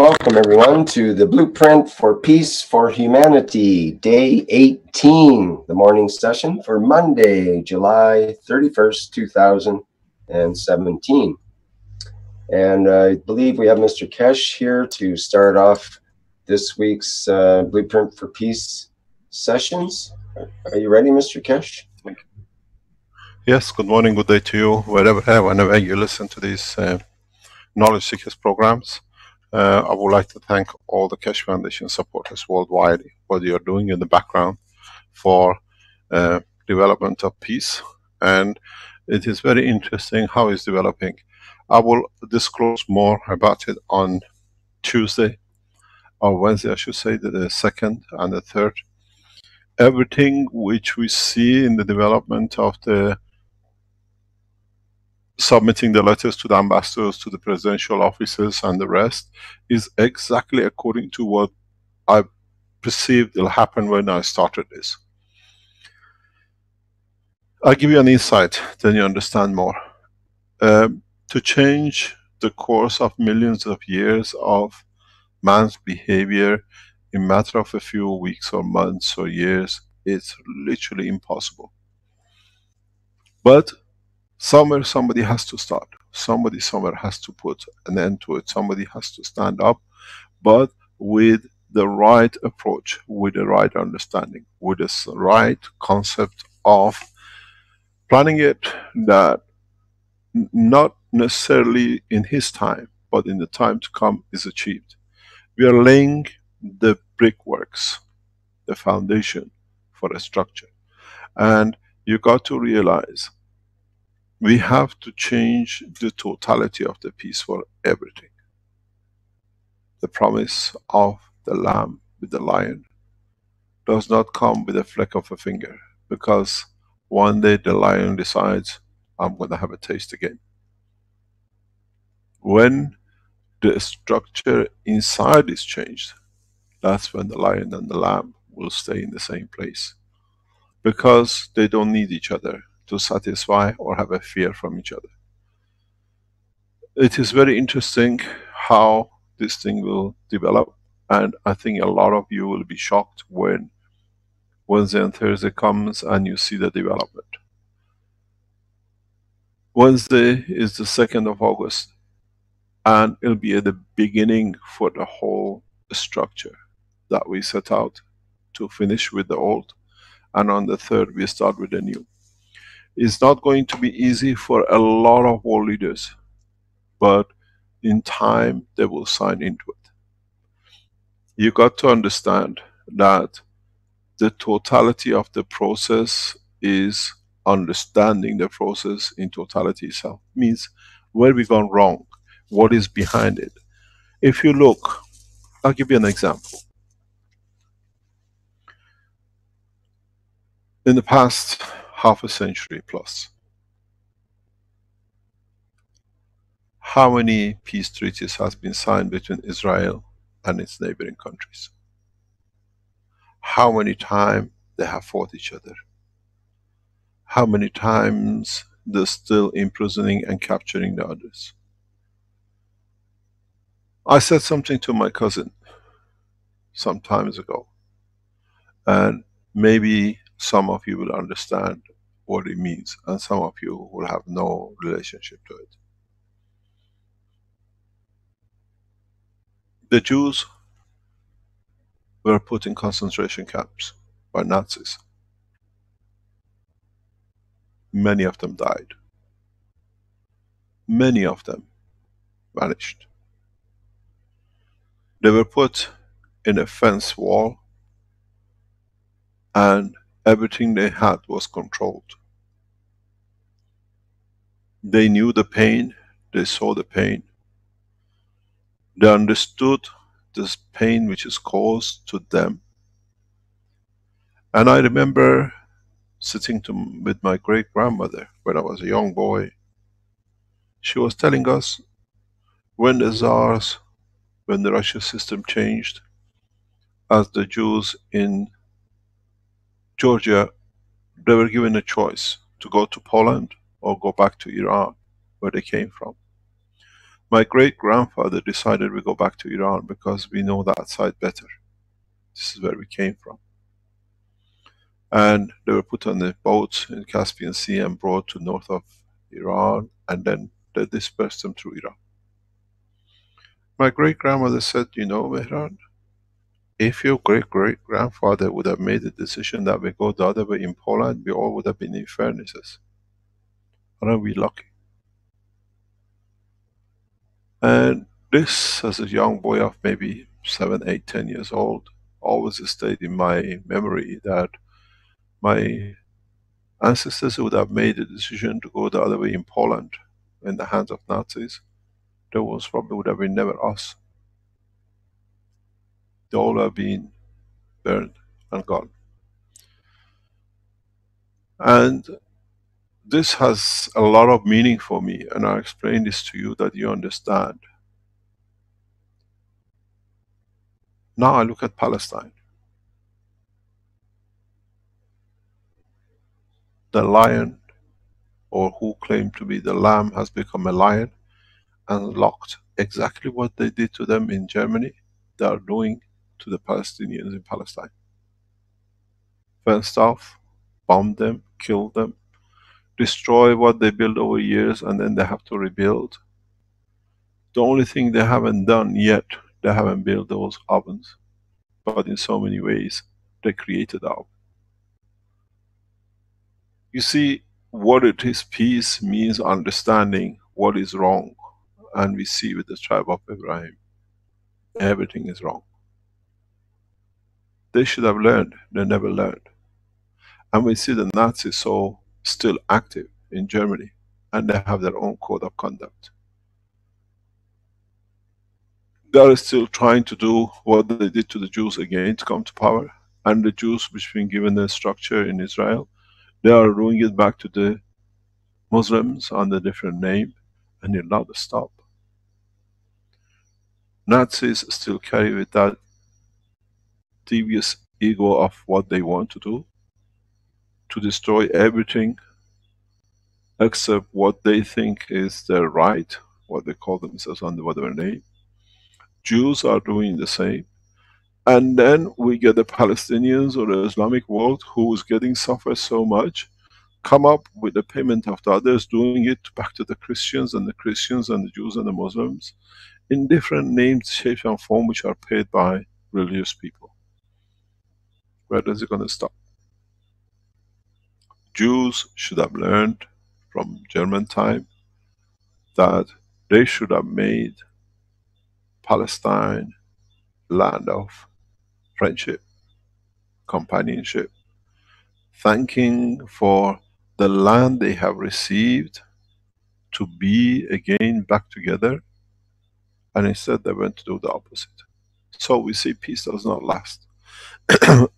Welcome everyone to the Blueprint for Peace for Humanity, Day 18, the morning session for Monday, July 31st, 2017. And I believe we have Mr. Keshe here to start off this week's Blueprint for Peace sessions. Are you ready, Mr. Keshe? Yes, good morning, good day to you, whenever you listen to these Knowledge Seekers programs. I would like to thank all the Keshe Foundation supporters worldwide, what you're doing in the background for development of peace. And it is very interesting how it's developing. I will disclose more about it on Tuesday, or Wednesday I should say, the second and the third. Everything which we see in the development of the submitting the letters to the ambassadors, to the presidential offices and the rest is exactly according to what I perceived will happen when I started this. I'll give you an insight, then you understand more. To change the course of millions of years of man's behavior in a matter of a few weeks or months or years, it's literally impossible. But somewhere somebody has to start. Somebody somewhere has to put an end to it. Somebody has to stand up, but with the right approach, with the right understanding, with the right concept of planning it, that not necessarily in his time, but in the time to come is achieved. We are laying the brickworks, the foundation for a structure. And you got to realize we have to change the totality of the peace for everything. The promise of the lamb with the lion does not come with a flick of a finger, because one day the lion decides, I'm going to have a taste again. When the structure inside is changed, that's when the lion and the lamb will stay in the same place, because they don't need each other to satisfy or have a fear from each other. It is very interesting how this thing will develop, and I think a lot of you will be shocked when Wednesday and Thursday comes and you see the development. Wednesday is the 2nd of August, and it'll be at the beginning for the whole structure that we set out to finish with the old, and on the 3rd we start with the new. It's not going to be easy for a lot of world leaders, but in time they will sign into it. You got to understand that the totality of the process is understanding the process in totality itself. Means where we gone wrong, what is behind it. If you look, I'll give you an example. In the past half a century plus, how many peace treaties has been signed between Israel and its neighboring countries? How many times they have fought each other? How many times they're still imprisoning and capturing the others? I said something to my cousin some times ago, and maybe some of you will understand what it means, and some of you will have no relationship to it. The Jews were put in concentration camps by Nazis. Many of them died. Many of them vanished. They were put in a fence wall, and everything they had was controlled. They knew the pain, they saw the pain. They understood this pain which is caused to them. And I remember sitting with my great-grandmother when I was a young boy. She was telling us when the Tsars, when the Russian system changed, as the Jews in Georgia, they were given a choice to go to Poland or go back to Iran, where they came from. My great-grandfather decided we go back to Iran because we know that side better. This is where we came from. And they were put on the boats in Caspian Sea and brought to north of Iran, and then they dispersed them through Iran. My great-grandmother said, you know, Mehran, if your great-great-grandfather would have made the decision that we go the other way in Poland, we all would have been in furnaces. Aren't we lucky? And this, as a young boy of maybe 7, 8, 10 years old, always stayed in my memory that my ancestors would have made the decision to go the other way in Poland in the hands of Nazis. There was probably would have been never us. They all have been burned and gone. And this has a lot of meaning for me, and I explain this to you that you understand. Now I look at Palestine. The lion, or who claimed to be the lamb, has become a lion and locked exactly what they did to them in Germany, they are doing to the Palestinians in Palestine. Fenced off, bomb them, kill them, destroy what they built over years, and then they have to rebuild. The only thing they haven't done yet, they haven't built those ovens. But in so many ways, they created oven. You see, what it is, peace means understanding what is wrong. And we see with the tribe of Abraham, everything is wrong. They should have learned, they never learned. And we see the Nazis so still active in Germany, and they have their own code of conduct. They are still trying to do what they did to the Jews again to come to power, and the Jews which been given a structure in Israel, they are doing it back to the Muslims under a different name, and you're not to stop. Nazis still carry with that devious ego of what they want to do, to destroy everything except what they think is their right, what they call themselves under whatever name. Jews are doing the same. And then we get the Palestinians or the Islamic world who is getting suffered so much, come up with the payment of the others, doing it back to the Christians and the Jews and the Muslims in different names, shapes and form, which are paid by religious people. Where is it going to stop? Jews should have learned from German time that they should have made Palestine land of friendship, companionship, thanking for the land they have received to be again back together, and instead they went to do the opposite. So we see peace does not last.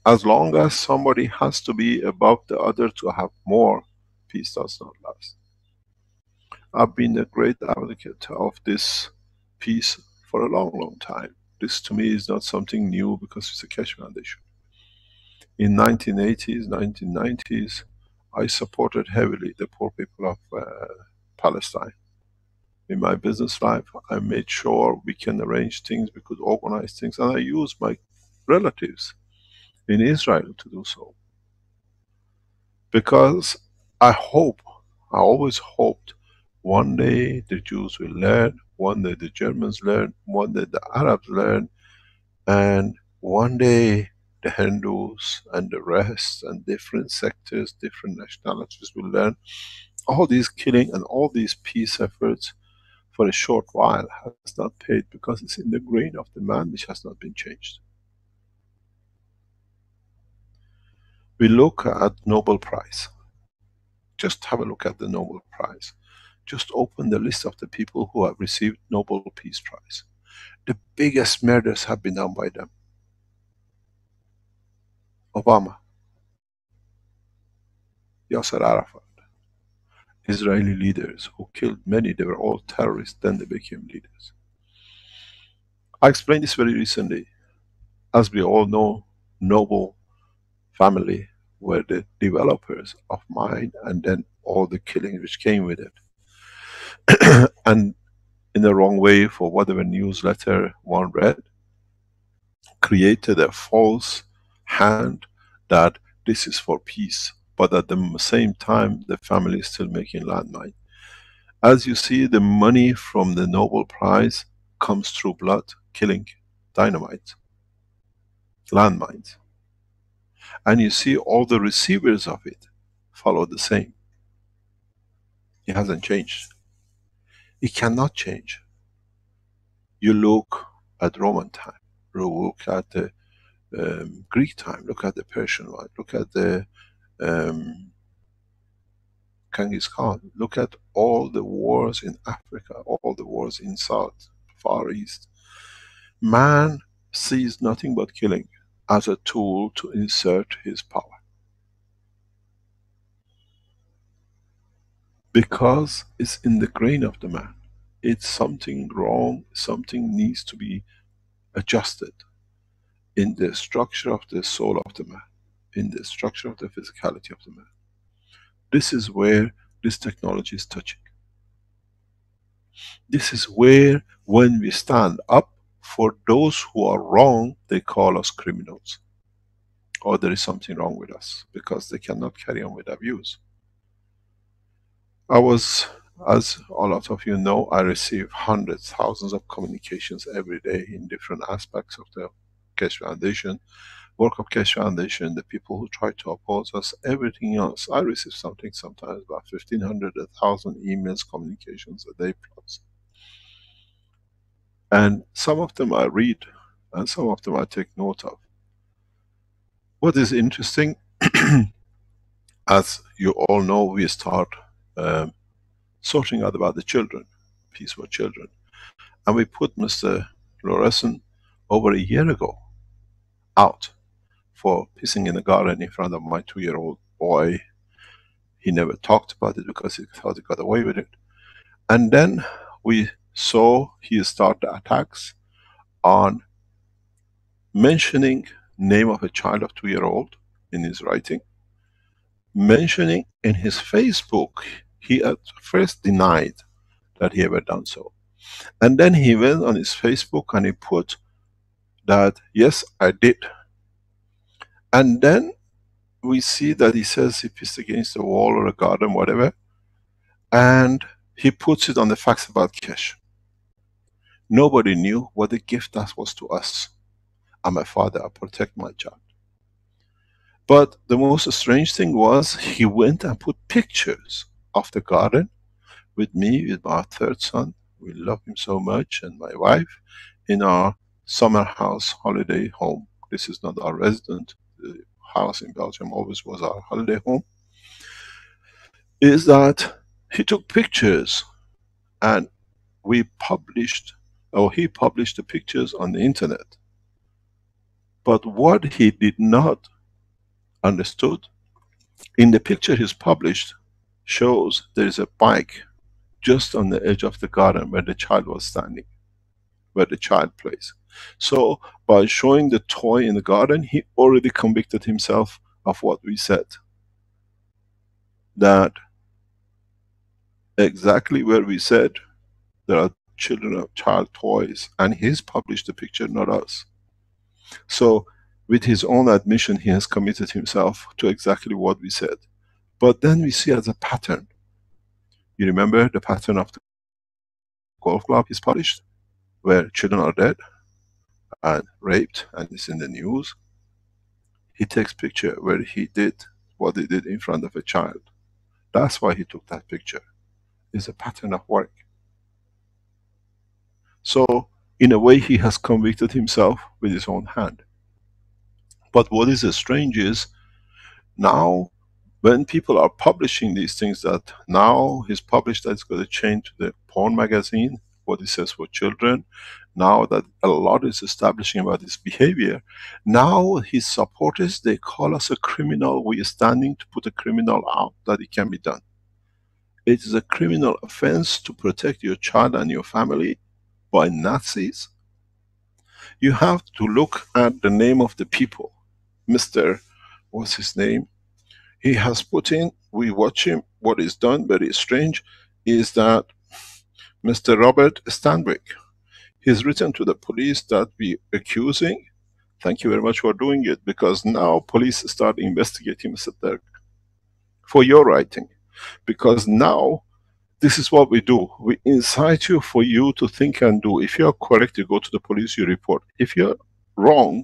As long as somebody has to be above the other to have more, peace does not last. I've been a great advocate of this peace for a long, long time. This to me is not something new because it's a Keshe Foundation. In 1980s, 1990s, I supported heavily the poor people of Palestine. In my business life, I made sure we can arrange things, we could organize things, and I used my relatives in Israel to do so. Because I always hoped, one day the Jews will learn, one day the Germans learn, one day the Arabs learn, and one day the Hindus and the rest and different sectors, different nationalities will learn. All these killing and all these peace efforts for a short while has not paid because it's in the grain of the man which has not been changed. We look at Nobel Prize. Just have a look at the Nobel Prize. Just open the list of the people who have received Nobel Peace Prize. The biggest murders have been done by them. Obama, Yasser Arafat, Israeli leaders who killed many, they were all terrorists, then they became leaders. I explained this very recently. As we all know, Nobel family were the developers of mine, and then all the killing which came with it. And in the wrong way for whatever newsletter one read, created a false hand that this is for peace, but at the same time the family is still making landmine. As you see, the money from the Nobel Prize comes through blood, killing, dynamite, landmines. And you see all the receivers of it follow the same. It hasn't changed. It cannot change. You look at Roman time, look at the Greek time, look at the Persian one, look at the Genghis Khan, look at all the wars in Africa, all the wars in South, Far East. Man sees nothing but killing as a tool to insert his power. Because it's in the grain of the man. It's something wrong, something needs to be adjusted in the structure of the soul of the man, in the structure of the physicality of the man. This is where this technology is touching. This is where, when we stand up for those who are wrong, they call us criminals. Or there is something wrong with us, because they cannot carry on with abuse. I was, as a lot of you know, I receive hundreds, thousands of communications every day in different aspects of the Keshe Foundation, work of Keshe Foundation, the people who try to oppose us, everything else. I receive something sometimes about 1,500, 1,000 emails, communications a day plus. And some of them I read, and some of them I take note of. What is interesting, as you all know, we start sorting out about the children, peace for children. And we put Mr. Lorenzen over a year ago out for pissing in the garden in front of my 2-year-old boy. He never talked about it because he thought he got away with it. And then we saw he start the attacks on mentioning name of a child of 2-year-old in his writing, mentioning in his Facebook. He at first denied that he ever done so. And then he went on his Facebook and he put that, yes, I did. And then we see that he says he pissed against the wall or a garden, whatever, and he puts it on the facts about Keshe. Nobody knew what a gift that was to us. I'm a father, I protect my child. But the most strange thing was, he went and put pictures of the garden with me, with my third son. We love him so much, and my wife, in our summer house holiday home. This is not our resident. The house in Belgium always was our holiday home. Is that he took pictures and we published, or he published the pictures on the internet. But what he did not understood, in the picture he's published, shows there is a bike just on the edge of the garden where the child was standing, where the child plays. So by showing the toy in the garden, he already convicted himself of what we said. That exactly where we said there are children of child toys, and he's published the picture, not us. So with his own admission, he has committed himself to exactly what we said. But then we see as a pattern. You remember the pattern of the golf club he's published, where children are dead and raped, and it's in the news. He takes picture where he did what he did in front of a child. That's why he took that picture. It's a pattern of work. So in a way he has convicted himself with his own hand. But what is strange is, now when people are publishing these things, that now he's published that it's going to change to the porn magazine, what he says for children, now that a lot is establishing about his behavior, now his supporters, they call us a criminal. We are standing to put a criminal out, that it can be done. It is a criminal offense to protect your child and your family by Nazis. You have to look at the name of the people. Mr. what's his name? He has put in, we watch him, what is done, very strange, is that Mr. Robert Stanwyck. He's written to the police that we accusing. Thank you very much for doing it, because now police start investigating Mr. Dirk for your writing. Because now this is what we do. We incite you for you to think and do. If you are correct, you go to the police, you report. If you're wrong,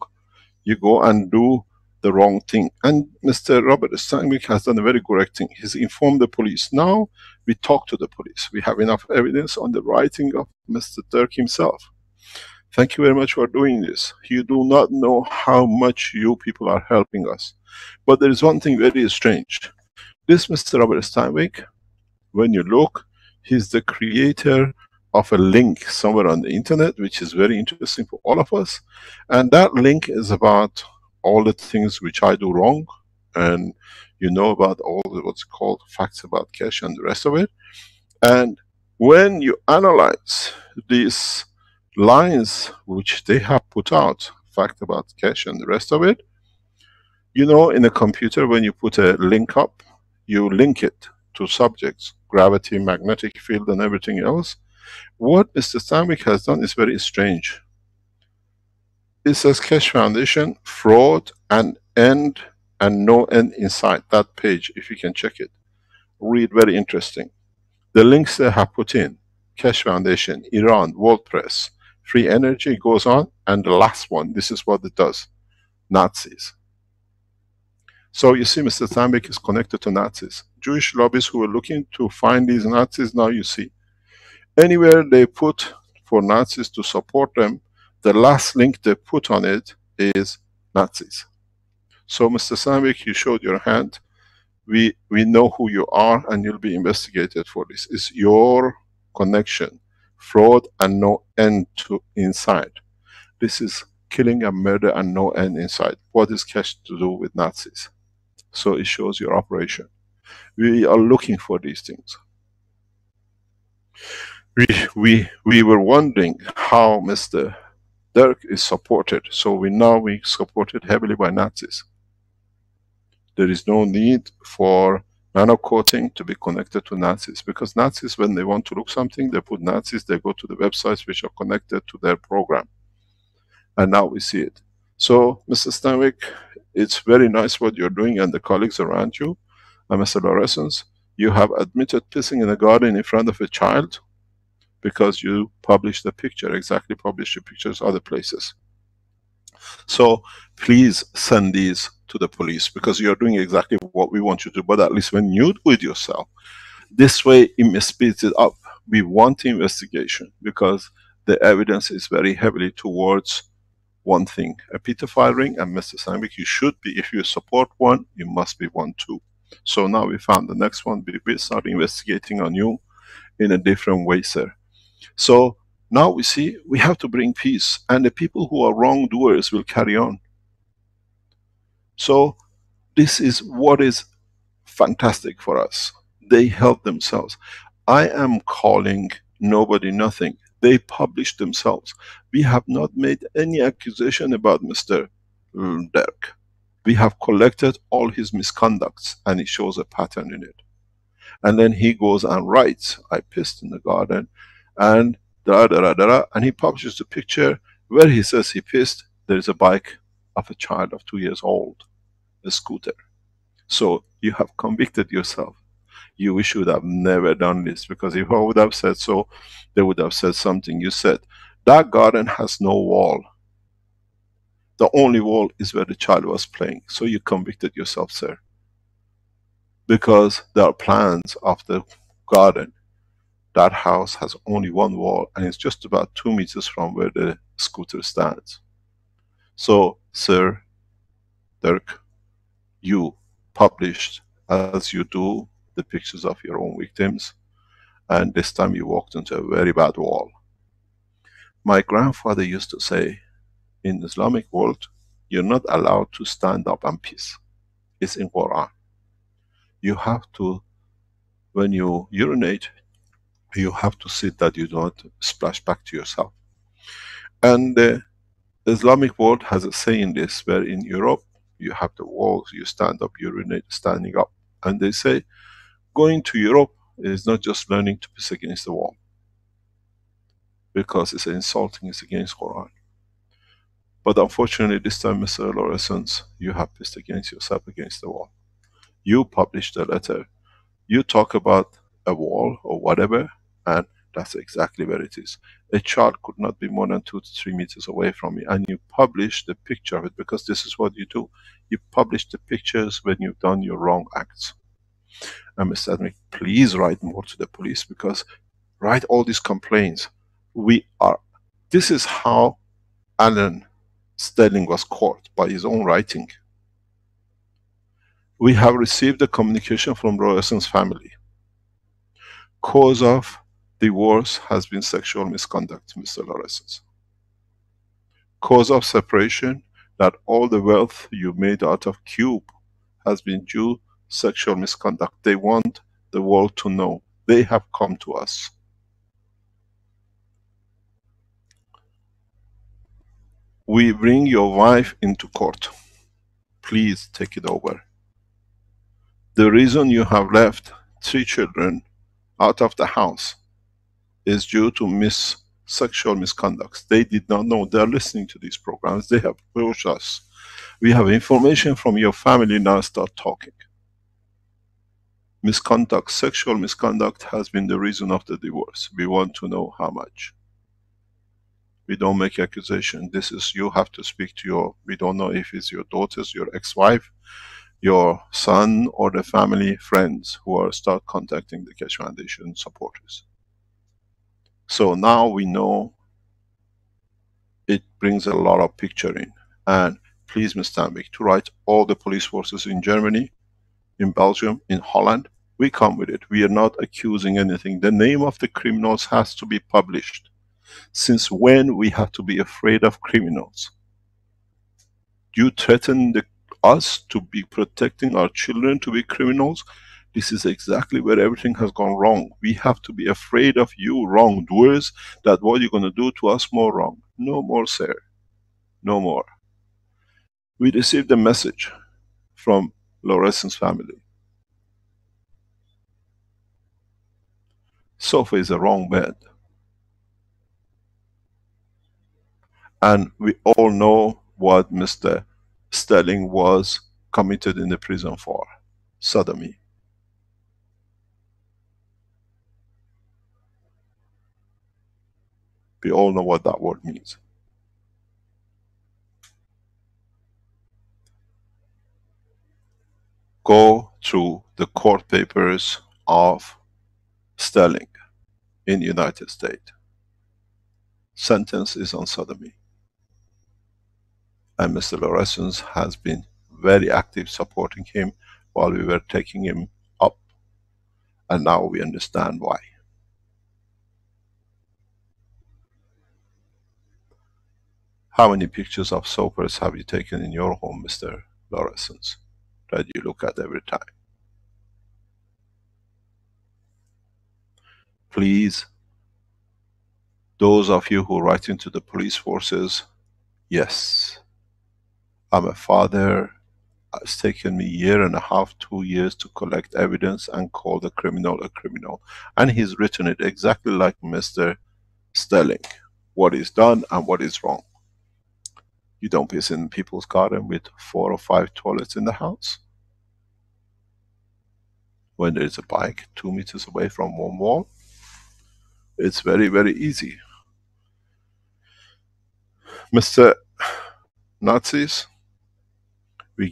you go and do the wrong thing. And Mr. Robert Steinbeck has done a very correct thing. He's informed the police. Now we talk to the police. We have enough evidence on the writing of Mr. Dirk himself. Thank you very much for doing this. You do not know how much you people are helping us. But there is one thing very strange. This Mr. Robert Steinbeck, when you look, he's the creator of a link somewhere on the internet, which is very interesting for all of us. And that link is about all the things which I do wrong. And you know about all the, what's called facts about Keshe and the rest of it. And when you analyze these lines which they have put out, fact about Keshe and the rest of it, you know, in a computer when you put a link up, you link it to subjects, gravity, magnetic field and everything else. What Mr. Steinbeck has done is very strange. It says Keshe Foundation, fraud and end and no end inside that page, if you can check it. Read, very interesting. The links they have put in, Keshe Foundation, Iran, World Press, Free Energy, goes on, and the last one, this is what it does, Nazis. So you see Mr. Steinbeck is connected to Nazis. Jewish lobbyists who were looking to find these Nazis, now you see. Anywhere they put for Nazis to support them, the last link they put on it is Nazis. So Mr. Steinbeck, you showed your hand. We know who you are and you'll be investigated for this. It's your connection, fraud and no end to inside. This is killing and murder and no end inside. What is Keshe to do with Nazis? So it shows your operation. We are looking for these things. We were wondering how Mr. Dirk is supported. So we supported heavily by Nazis. There is no need for nano coating to be connected to Nazis, because Nazis, when they want to look something, they put Nazis, they go to the websites which are connected to their program. And now we see it. So, Mr. Steinbeck, it's very nice what you're doing and the colleagues around you. And Mr. Lauressens, you have admitted pissing in a garden in front of a child because you published the picture, exactly published the pictures other places. So please send these to the police, because you're doing exactly what we want you to do, but at least when you do it yourself, this way it speeds it up. We want the investigation because the evidence is very heavily towards one thing, a pedophile ring, and Mr. Steinbeck, you should be, if you support one, you must be one too. So now we found the next one, we start investigating on you in a different way, sir. So now we see we have to bring peace, and the people who are wrongdoers will carry on. So this is what is fantastic for us. They help themselves. I am calling nobody nothing. They publish themselves. We have not made any accusation about Mr. Dirk. We have collected all his misconducts and it shows a pattern in it. And then he goes and writes, I pissed in the garden, and and he publishes a picture where he says he pissed. There is a bike of a child of 2 years old, a scooter. So you have convicted yourself. You should have never done this, because if I would have said so, they would have said something. You said, that garden has no wall. The only wall is where the child was playing. So you convicted yourself, sir. Because there are plans of the garden. That house has only one wall and it's just about 2 meters from where the scooter stands. So, sir, Dirk, you published, as you do, the pictures of your own victims, and this time you walked into a very bad wall. My grandfather used to say, in the Islamic world, you're not allowed to stand up and piss. It's in Quran. You have to, when you urinate, you have to sit that you don't splash back to yourself. And the Islamic world has a say in this, where in Europe, you have the walls, you stand up, urinate standing up. And they say, going to Europe is not just learning to piss against the wall. because it's insulting, it's against Quran. But unfortunately this time, Mr. Lawrence, you have pissed against yourself against the wall. You published a letter, you talk about a wall or whatever, and that's exactly where it is. A child could not be more than 2 to 3 meters away from me, and you publish the picture of it, because this is what you do. You publish the pictures when you've done your wrong acts. And Mr. Admiral, please write more to the police, because write all these complaints. This is how Alan Sterling was caught, by his own writing. We have received a communication from Royson's family. Cause of divorce has been sexual misconduct, Mr. Lawrence. Cause of separation, that all the wealth you made out of Cube has been due sexual misconduct. They want the world to know. They have come to us. We bring your wife into court. Please take it over. The reason you have left 3 children out of the house is due to sexual misconducts. They did not know. They are listening to these programs. They have approached us. We have information from your family, now start talking. Misconduct, sexual misconduct has been the reason of the divorce. We want to know how much. We don't make accusation. This is, you have to speak to your, we don't know if it's your daughters, your ex-wife, your son, or the family friends who are start contacting the Keshe Foundation supporters. So now we know. It brings a lot of picture in. And please, Mr. Stanwyck, to write all the police forces in Germany, in Belgium, in Holland. We come with it. We are not accusing anything. The name of the criminals has to be published. Since when we have to be afraid of criminals? You threaten us to be protecting our children to be criminals? This is exactly where everything has gone wrong. We have to be afraid of you wrongdoers, that what you're going to do to us more wrong. No more, sir. No more. We received a message from Lawrence's family. Sofa is a wrong bed. And we all know what Mr. Sterling was committed in the prison for. Sodomy. We all know what that word means. Go through the court papers of Sterling in the United States. Sentence is on sodomy. And Mr. Lawrence has been very active supporting him while we were taking him up. And now we understand why. How many pictures of sofas have you taken in your home, Mr. Lawrence, that you look at every time? Please, those of you who write into the police forces, yes, I'm a father. It's taken me 1.5 to 2 years to collect evidence and call the criminal a criminal. And he's written it exactly like Mr. Sterling. What is done and what is wrong. You don't piss in people's garden with 4 or 5 toilets in the house. When there is a bike 2 meters away from one wall, it's very, very easy. Mr. Nazis, we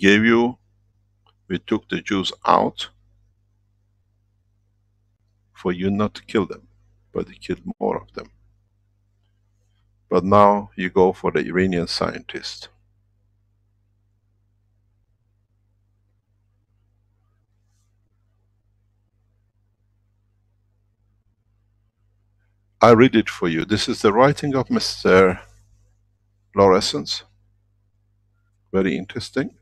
took the Jews out for you not to kill them, but you killed more of them. But now you go for the Iranian scientist. I read it for you. This is the writing of Mr. Lawrence. Very interesting.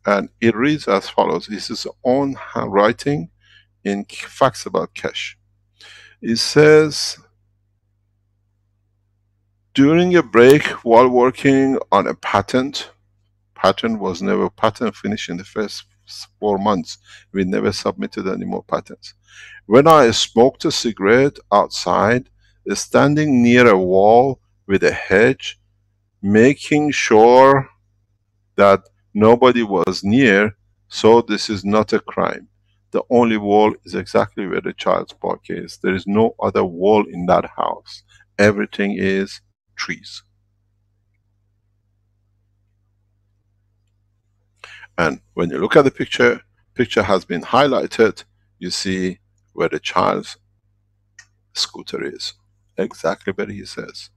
And it reads as follows. This is his own handwriting in facts about Keshe. It says, during a break while working on a patent was never patent finished in the first 4 months. We never submitted any more patents. When I smoked a cigarette outside, standing near a wall with a hedge, making sure that nobody was near, so this is not a crime. The only wall is exactly where the child's park is. There is no other wall in that house. Everything is trees. And when you look at the picture has been highlighted, you see where the child's scooter is. Exactly where he says.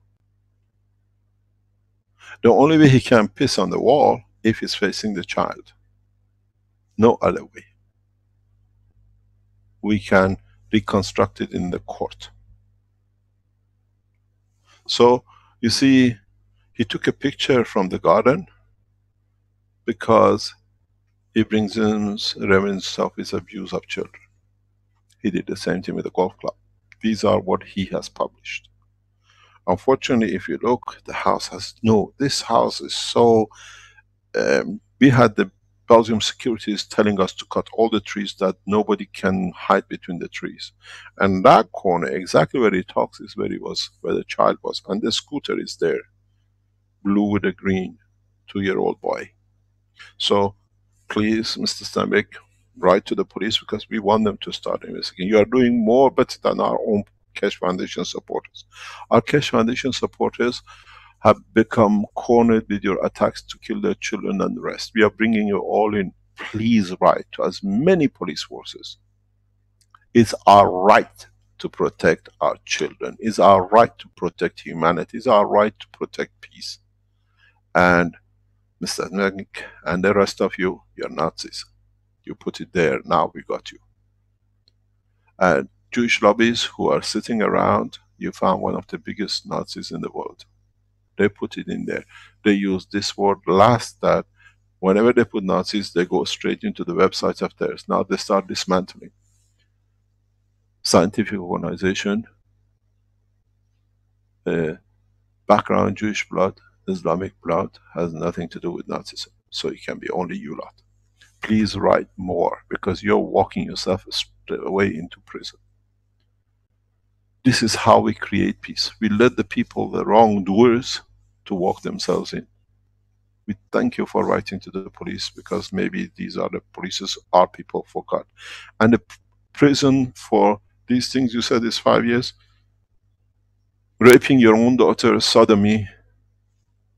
The only way he can piss on the wall if he's facing the child. No other way. We can reconstruct it in the court. So, you see, he took a picture from the garden because he brings in revenge of his abuse of children. He did the same thing with the golf club. These are what he has published. Unfortunately, if you look, the house has no, this house is so, we had the Belgium securities telling us to cut all the trees that nobody can hide between the trees. And that corner, exactly where he talks, is where he was, where the child was. And the scooter is there, blue with a green, 2-year-old boy. So please, Mr. Steinbeck, write to the police because we want them to start investigating. You are doing more better than our own Keshe Foundation supporters. Our Keshe Foundation supporters have become cornered with your attacks to kill their children and the rest. We are bringing you all in. Please write to as many police forces. It's our right to protect our children. It's our right to protect humanity. It's our right to protect peace. And Mr. Megnick and the rest of you, you're Nazis. You put it there, now we got you. And Jewish lobbies who are sitting around, you found one of the biggest Nazis in the world. They put it in there. They use this word last, that whenever they put Nazis, they go straight into the websites of theirs. Now they start dismantling. Scientific organization, background Jewish blood, Islamic blood, has nothing to do with Nazism. So it can be only you lot. Please write more, because you're walking yourself away into prison. This is how we create peace. We let the people, the wrongdoers, to walk themselves in. We thank you for writing to the police, because maybe these are the polices our people forgot. And the prison for these things you said is 5 years. Raping your own daughter, sodomy,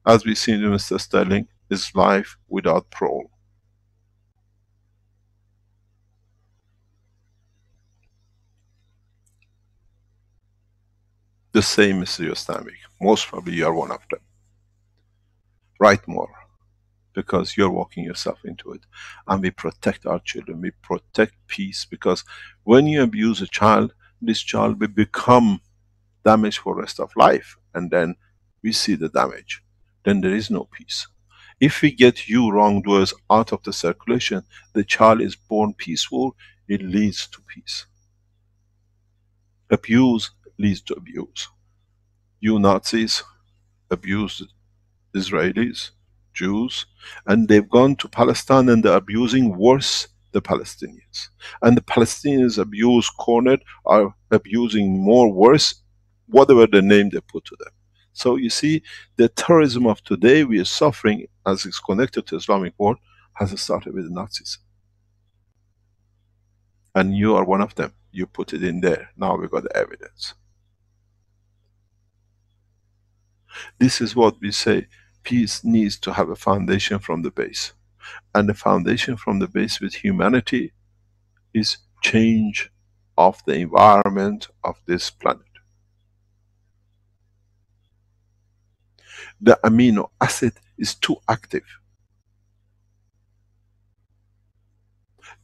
as we see in Mr. Sterling, is life without parole. The same, Mr. Yostanvik. Most probably you are one of them. Write more, because you're walking yourself into it. And we protect our children, we protect peace, because when you abuse a child, this child will become damaged for the rest of life, and then we see the damage. Then there is no peace. If we get you wrongdoers out of the circulation, the child is born peaceful, it leads to peace. Abuse leads to abuse. You Nazis abused Israelis, Jews, and they've gone to Palestine and they're abusing worse the Palestinians. And the Palestinians abused, cornered, are abusing more worse, whatever the name they put to them. So you see, the terrorism of today we are suffering, as it's connected to Islamic world, has started with the Nazis. And you are one of them. You put it in there. Now we got the evidence. This is what we say, peace needs to have a foundation from the base. And the foundation from the base with humanity is change of the environment of this planet. The amino acid is too active.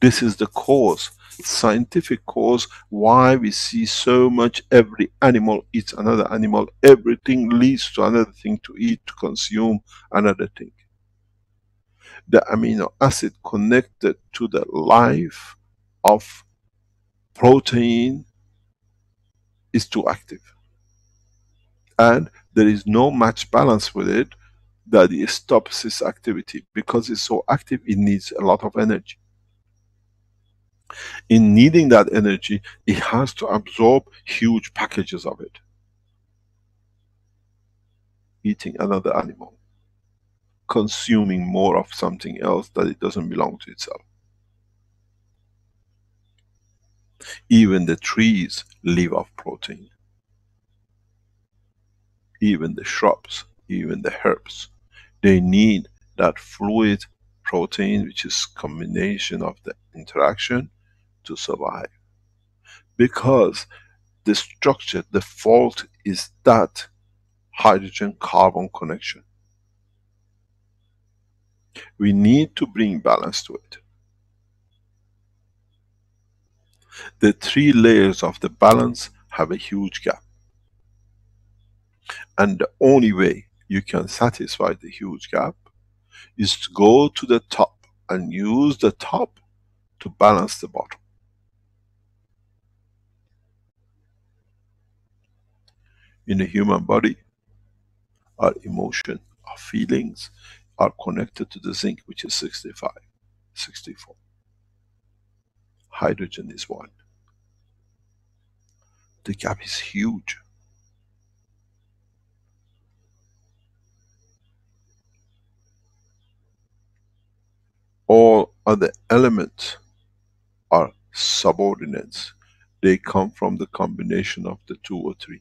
This is the cause, scientific cause, why we see so much every animal eats another animal, everything leads to another thing to eat, to consume another thing. The amino acid connected to the life of protein is too active. And there is no match balance with it that it stops its activity. Because it's so active, it needs a lot of energy. In needing that energy, it has to absorb huge packages of it. eating another animal, consuming more of something else that it doesn't belong to itself. Even the trees live off protein. Even the shrubs, even the herbs, they need that fluid protein, which is combination of the interaction, to survive. Because the structure, the fault is that hydrogen-carbon connection. We need to bring balance to it. The three layers of the balance have a huge gap. And the only way you can satisfy the huge gap is to go to the top and use the top to balance the bottom. In the human body, our emotion, our feelings are connected to the zinc, which is 65, 64. Hydrogen is 1. The gap is huge. All other elements are subordinates. They come from the combination of the 2 or 3.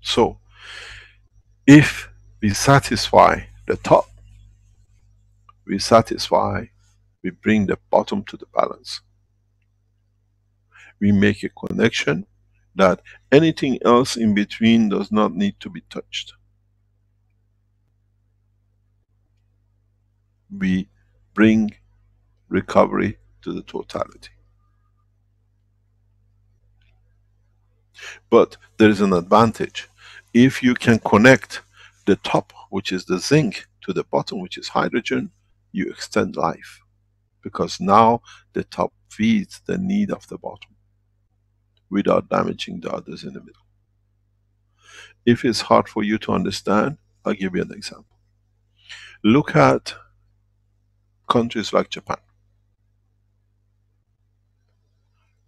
So, if we satisfy the top, we bring the bottom to the balance. We make a connection that anything else in between does not need to be touched. We bring recovery to the totality. But there is an advantage. If you can connect the top, which is the zinc, to the bottom, which is hydrogen, you extend life. Because now the top feeds the need of the bottom without damaging the others in the middle. If it's hard for you to understand, I'll give you an example. Look at countries like Japan.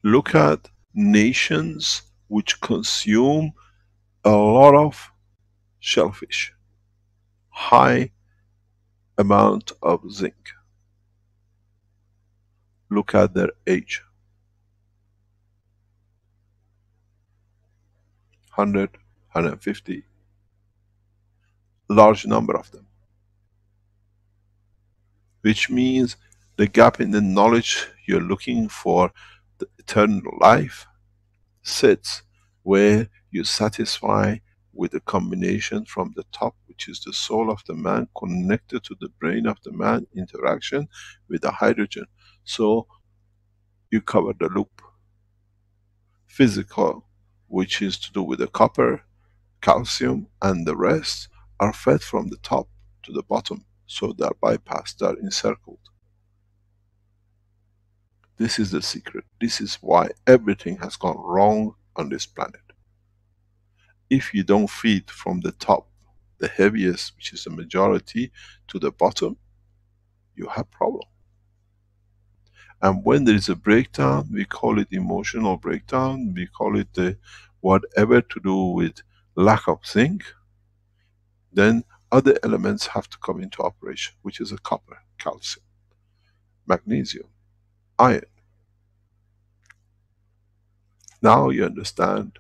Look at nations which consume a lot of shellfish, high amount of zinc. Look at their age. 100, 150, large number of them. Which means the gap in the knowledge you're looking for, the eternal life, sits where you satisfy with a combination from the top, which is the soul of the man, connected to the brain of the man, interaction with the hydrogen. So you cover the loop. Physical, which is to do with the copper, calcium, and the rest, are fed from the top to the bottom. So they are bypassed, they are encircled. This is the secret. This is why everything has gone wrong on this planet. If you don't feed from the top, the heaviest, which is the majority, to the bottom, you have problem. And when there is a breakdown, we call it emotional breakdown, we call it the whatever to do with lack of zinc, then other elements have to come into operation, which is a copper, calcium, magnesium, iron. Now you understand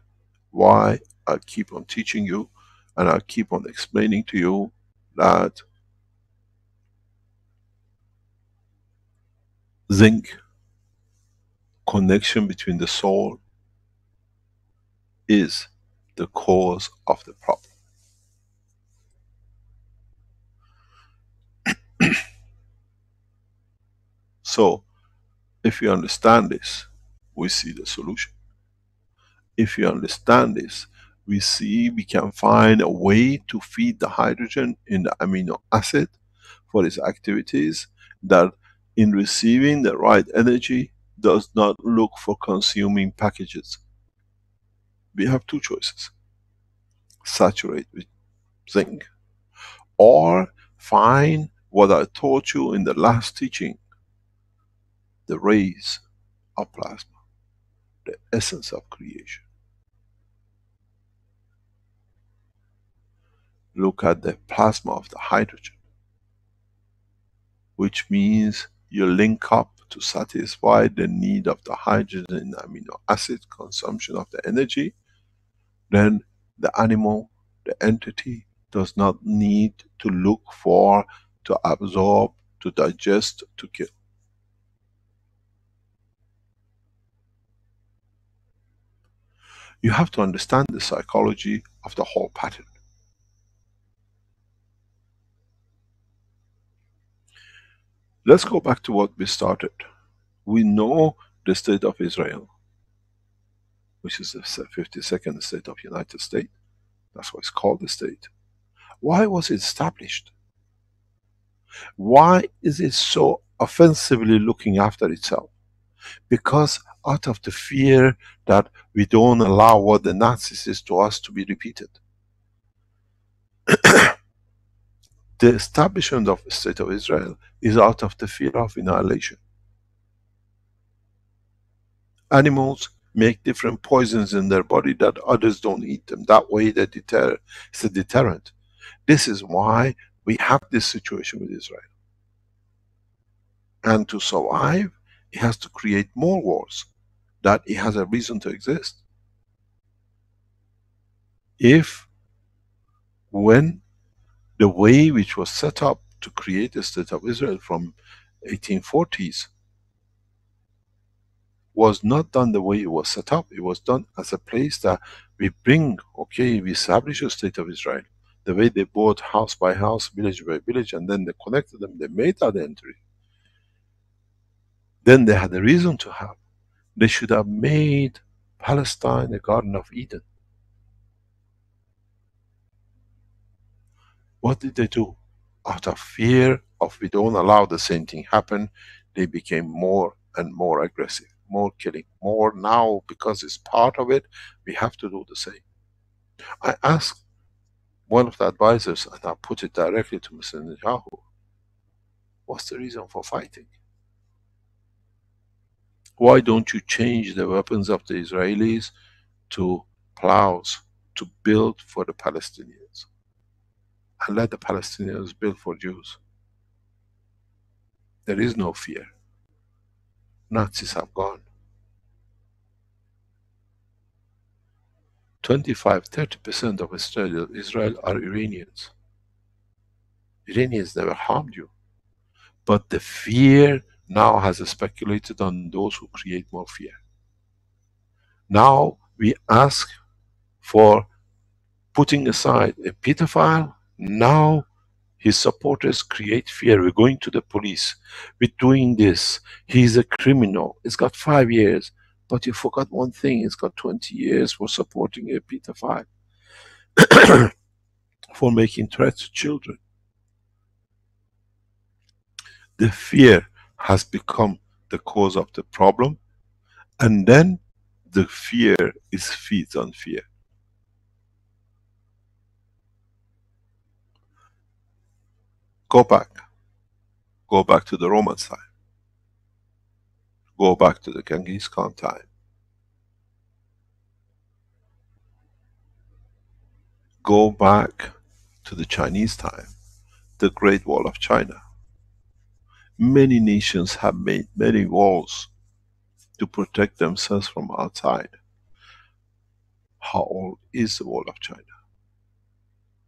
why I keep on teaching you and I keep on explaining to you that zinc, connection between the soul, is the cause of the problem. So, if you understand this, we see the solution. If you understand this, we see we can find a way to feed the hydrogen in the amino acid for its activities, that in receiving the right energy does not look for consuming packages. We have 2 choices. Saturate with zinc, or find what I taught you in the last teaching, the rays of plasma, the essence of creation. Look at the plasma of the hydrogen, which means you link up to satisfy the need of the hydrogen amino acid consumption of the energy. Then the animal, the entity, does not need to look for, to absorb, to digest, to kill. You have to understand the psychology of the whole pattern. Let's go back to what we started. We know the state of Israel, which is the 52nd state of United States. That's why it's called the state. Why was it established? Why is it so offensively looking after itself? Because out of the fear that we don't allow what the Nazis is to us to be repeated. The establishment of the state of Israel is out of the fear of annihilation. Animals make different poisons in their body that others don't eat them. That way they deter, it's a deterrent. This is why we have this situation with Israel. And to survive, it has to create more wars, that it has a reason to exist. If, when the way which was set up to create the state of Israel from 1840s was not done the way it was set up, it was done as a place that we bring, okay, we establish a state of Israel. The way they bought house by house, village by village, and then they connected them, they made that entry. Then they had a reason to have. They should have made Palestine a Garden of Eden. What did they do? Out of fear of we don't allow the same thing happen, they became more and more aggressive, more killing, more now because it's part of it, we have to do the same. I asked one of the advisors, and I put it directly to Mr. Netanyahu, what's the reason for fighting? Why don't you change the weapons of the Israelis to plows, to build for the Palestinians? And let the Palestinians build for Jews. There is no fear. Nazis have gone. 25–30% of Israel are Iranians. Iranians never harmed you. But the fear now has speculated on those who create more fear. Now we ask for putting aside a pedophile. Now his supporters create fear. We're going to the police. We're doing this. He's a criminal. He's got 5 years. But you forgot one thing. He's got 20 years for supporting a pedophile. For making threats to children. The fear has become the cause of the problem. And then the fear is feeds on fear. Go back. Go back to the Roman time. Go back to the Genghis Khan time. Go back to the Chinese time. The Great Wall of China. Many nations have made many walls to protect themselves from outside. How old is the Wall of China?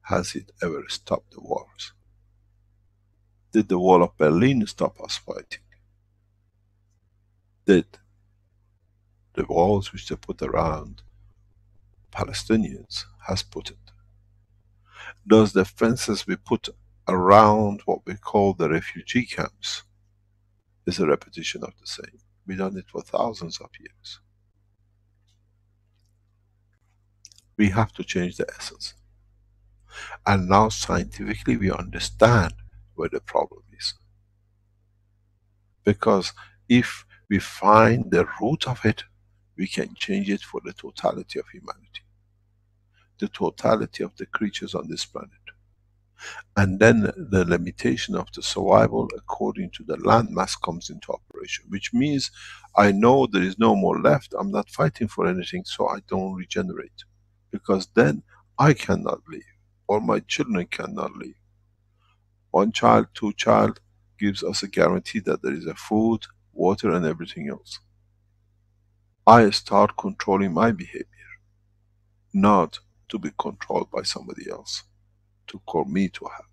Has it ever stopped the wars? Did the Wall of Berlin stop us fighting? Did the walls which they put around Palestinians has put it? Does the fences we put around what we call the refugee camps is a repetition of the same? We've done it for thousands of years. We have to change the essence. And now scientifically we understand where the problem is. Because if we find the root of it, we can change it for the totality of humanity. The totality of the creatures on this planet. And then the limitation of the survival according to the land mass comes into operation. Which means, I know there is no more left, I'm not fighting for anything, so I don't regenerate. Because then I cannot live. or my children cannot live. One child, two child gives us a guarantee that there is a food, water and everything else. I start controlling my behavior, not to be controlled by somebody else, to call me to have.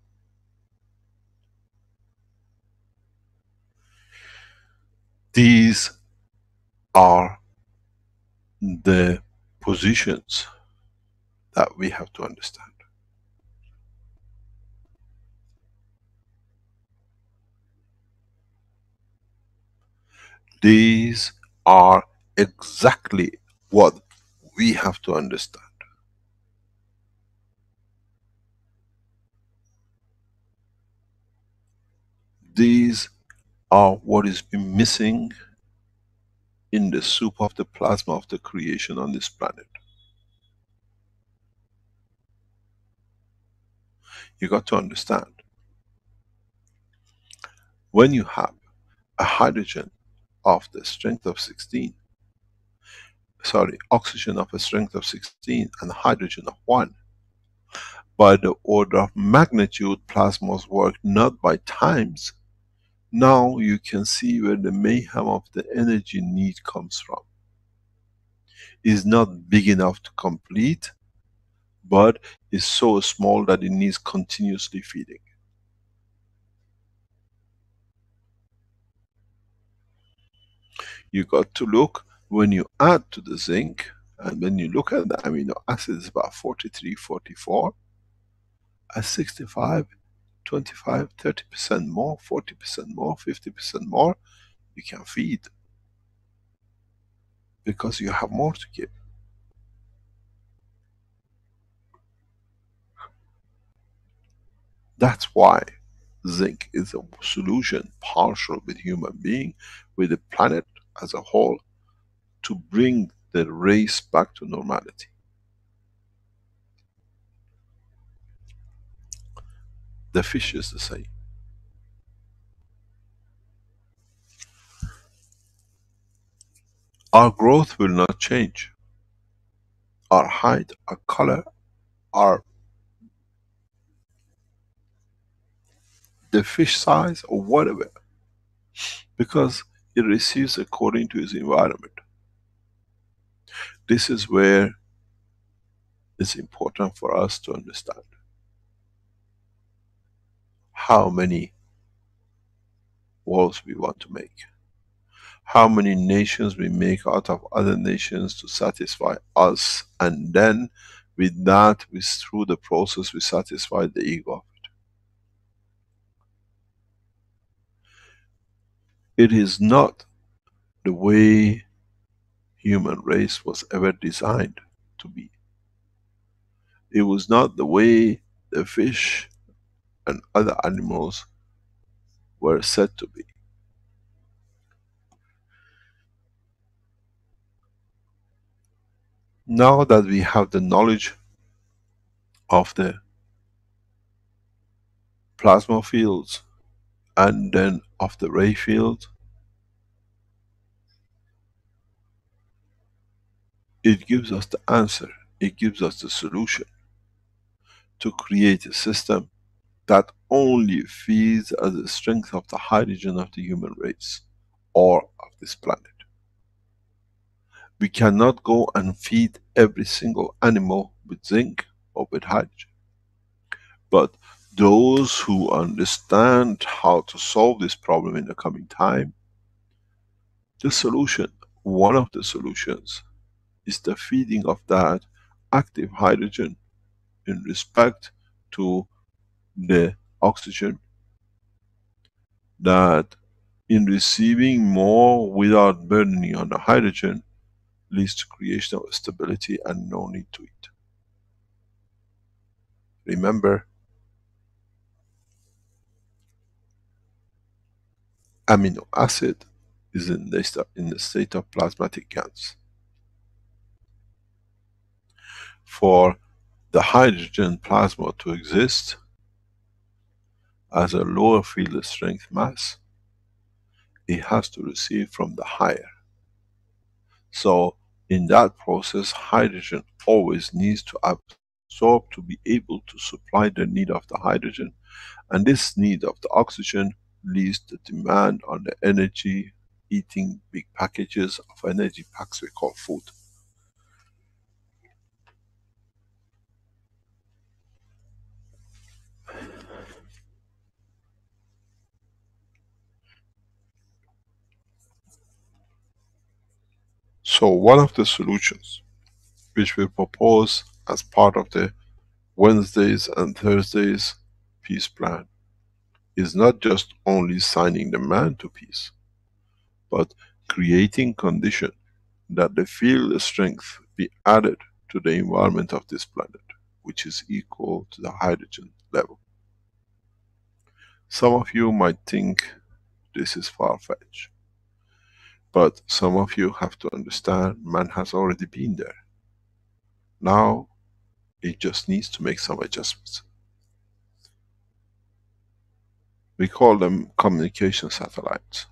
These are the positions that we have to understand. These are exactly what we have to understand. These are what is been missing in the soup of the plasma of the creation on this planet. You got to understand, when you have a hydrogen of the strength of 16, sorry, oxygen of a strength of 16 and hydrogen of 1, by the order of magnitude plasmas work not by times. Now you can see where the mayhem of the energy need comes from. Is not big enough to complete, but is so small that it needs continuously feeding. You got to look, when you add to the zinc, and when you look at the amino acids, about 43, 44, at 65, 25, 30% more, 40% more, 50% more, you can feed. Because you have more to give. That's why zinc is a solution, partial with human being, with the planet as a whole, to bring the race back to normality. The fish is the same. Our growth will not change. Our height, our color, our the fish size or whatever, because it receives according to its environment. This is where it's important for us to understand how many worlds we want to make. How many nations we make out of other nations to satisfy us, and then with that, through the process, we satisfy the ego of it. It is not the way human race was ever designed to be. It was not the way the fish and other animals were said to be. Now that we have the knowledge of the plasma fields and then of the ray field, it gives us the answer, it gives us the solution to create a system that only feeds as the strength of the hydrogen of the human race or of this planet. We cannot go and feed every single animal with zinc or with hydrogen. But those who understand how to solve this problem in the coming time, the solution, one of the solutions, is the feeding of that active hydrogen in respect to the oxygen, that in receiving more without burning on the hydrogen leads to creation of stability and no need to eat. Remember, amino acid is in the state of plasmatic gans. For the hydrogen plasma to exist as a lower field strength mass, it has to receive from the higher. So in that process, hydrogen always needs to absorb to be able to supply the need of the hydrogen, and this need of the oxygen leads the demand on the energy, eating big packages of energy packs we call food. So one of the solutions which we propose as part of the Wednesdays and Thursdays peace plan is not just only signing the man to peace, but creating condition that the field strength be added to the environment of this planet, which is equal to the hydrogen level. Some of you might think this is far-fetched, but some of you have to understand man has already been there. Now it just needs to make some adjustments. We call them communication satellites.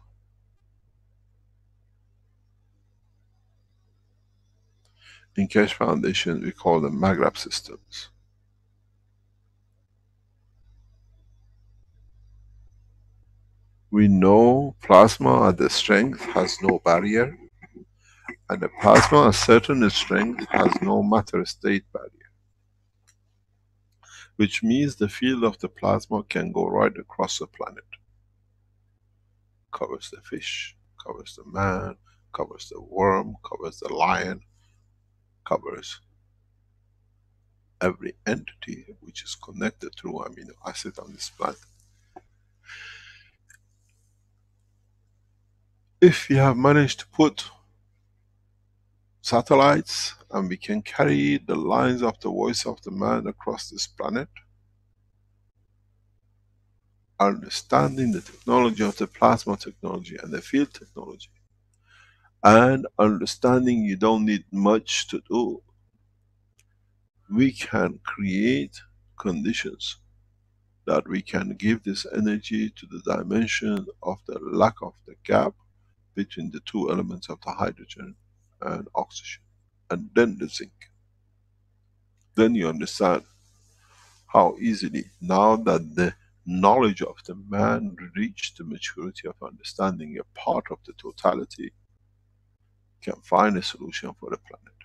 In Keshe Foundation we call them Maghreb systems. We know plasma at the strength has no barrier, and the plasma at certain strength has no matter-state barrier. Which means the field of the plasma can go right across the planet. Covers the fish, covers the man, covers the worm, covers the lion, covers every entity which is connected through amino acid on this planet. If we have managed to put satellites and we can carry the lines of the voice of the man across this planet, understanding the technology of the plasma technology and the field technology, and understanding you don't need much to do, we can create conditions that we can give this energy to the dimension of the lack of the gap between the two elements of the hydrogen and oxygen, and then the zinc. Then you understand how easily, now that the knowledge of the man reached the maturity of understanding a part of the totality, can find a solution for the planet.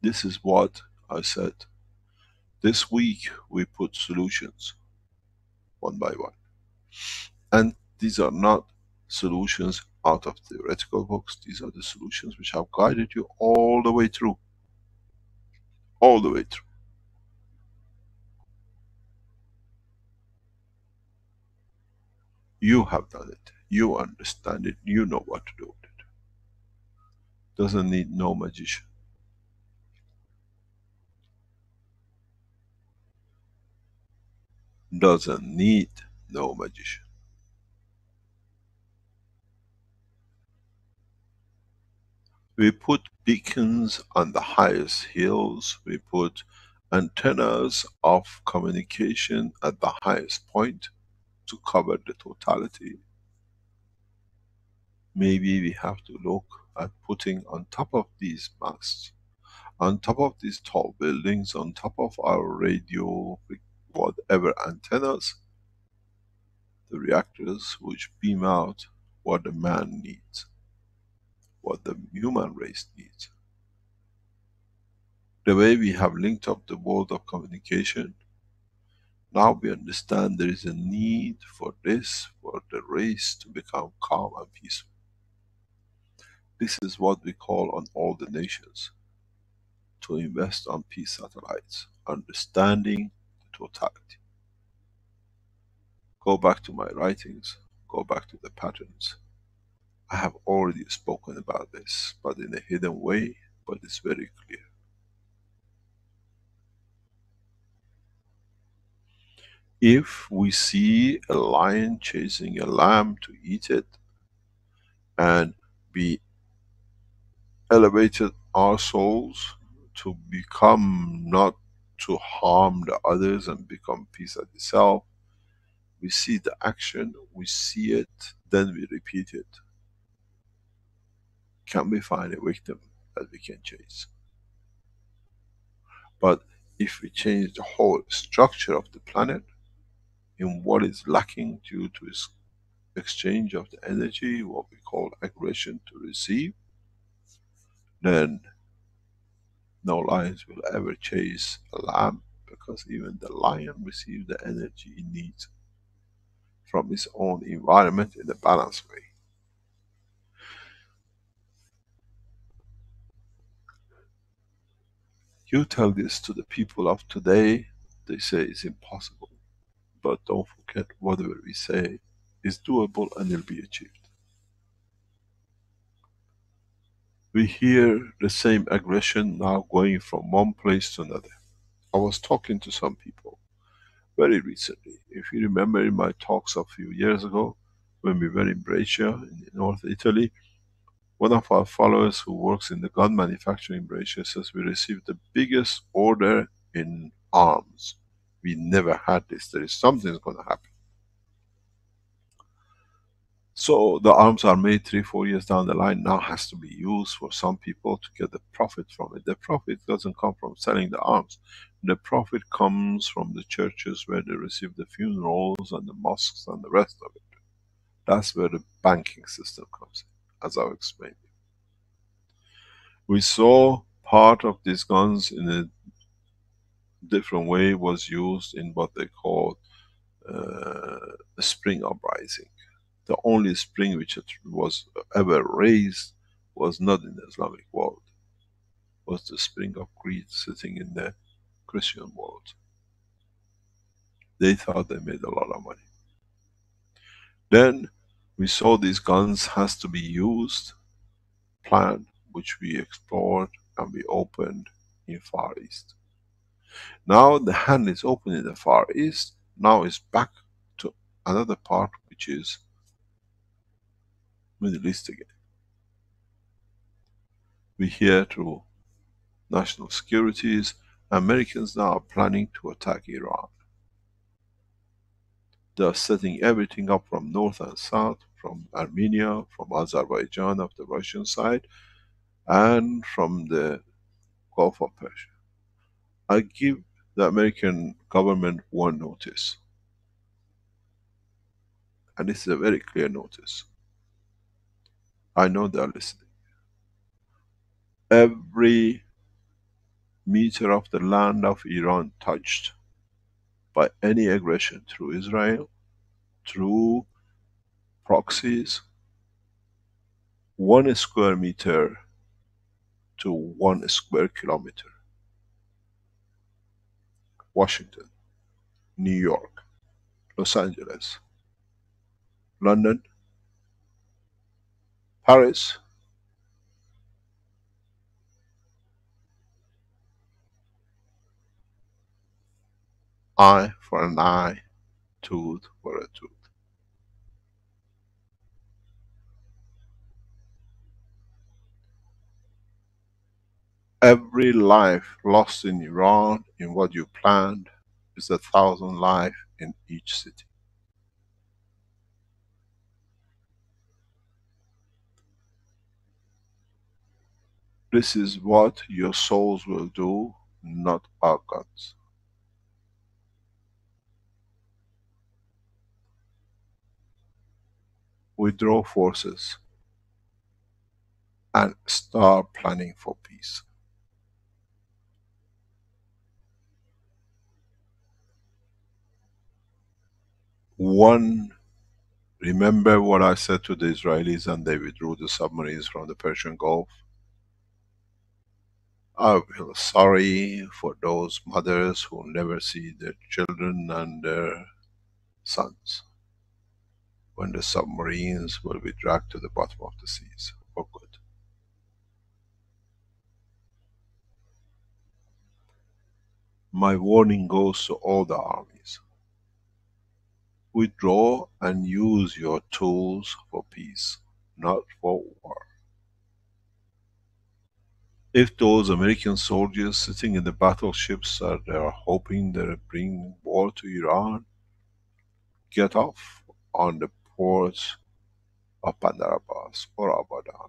This is what I said. This week we put solutions one by one. And these are not solutions out of theoretical books, these are the solutions which have guided you all the way through. All the way through. You have done it, you understand it, you know what to do with it. Doesn't need no magician. Doesn't need no magician. We put beacons on the highest hills, we put antennas of communication at the highest point to cover the totality. Maybe we have to look at putting on top of these masts, on top of these tall buildings, on top of our radio, whatever antennas, the reactors which beam out what the man needs, what the human race needs. The way we have linked up the world of communication, now we understand there is a need for this, for the race to become calm and peaceful. This is what we call on all the nations to invest on peace satellites, understanding the totality. Go back to my writings, go back to the patterns. I have already spoken about this, but in a hidden way, but it's very clear. If we see a lion chasing a lamb to eat it, and we elevated our souls to become not to harm the others and become peace at itself, we see the action, we see it, then we repeat it. Can we find a victim that we can chase? But if we change the whole structure of the planet in what is lacking due to its exchange of the energy, what we call aggression to receive, then no lions will ever chase a lamb, because even the lion receives the energy it needs from its own environment in a balanced way. You tell this to the people of today, they say it's impossible. But don't forget, whatever we say is doable and will be achieved. We hear the same aggression now going from one place to another. I was talking to some people very recently. If you remember in my talks a few years ago, when we were in Brescia, in North Italy, one of our followers who works in the gun manufacturing in Brescia says we received the biggest order in arms. We never had this. There is something going to happen. So the arms are made 3-4 years down the line, now has to be used for some people to get the profit from it. The profit doesn't come from selling the arms. The profit comes from the churches where they receive the funerals and the mosques and the rest of it. That's where the banking system comes in, as I've explained. We saw part of these guns in a different way was used in what they call a spring uprising. The only spring which was ever raised was not in the Islamic world, was the spring of greed sitting in the Christian world. They thought they made a lot of money. Then we saw these guns has to be used, planned, which we explored and we opened in Far East. Now the hand is open in the Far East, now it's back to another part which is Middle East again. We hear through national securities, Americans now are planning to attack Iran. They are setting everything up from north and south, from Armenia, from Azerbaijan of the Russian side, and from the Gulf of Persia. I give the American government one notice, and this is a very clear notice. I know they are listening. Every meter of the land of Iran touched by any aggression through Israel, through proxies, 1 square meter to 1 square kilometer. Washington, New York, Los Angeles, London, Paris, eye for an eye, tooth for a tooth. Every life lost in Iran, in what you planned, is 1,000 lives in each city. This is what your souls will do, not our guns. Withdraw forces and start planning for peace. One, remember what I said to the Israelis and they withdrew the submarines from the Persian Gulf? I feel sorry for those mothers who never see their children and their sons when the submarines will be dragged to the bottom of the seas for good. My warning goes to all the armies. Withdraw and use your tools for peace, not for war. If those American soldiers sitting in the battleships are they are hoping they'll bring war to Iran, get off on the ports of Bandar Abbas or Abadan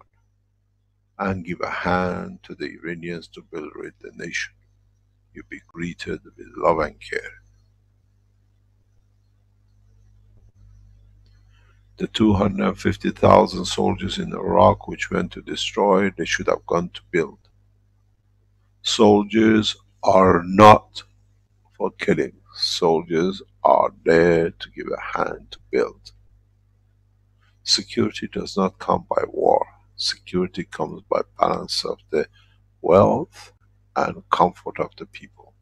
and give a hand to the Iranians to build the nation. you'll be greeted with love and care. The 250,000 soldiers in Iraq which went to destroy, they should have gone to build. Soldiers are not for killing. Soldiers are there to give a hand to build. Security does not come by war. Security comes by balance of the wealth and comfort of the people.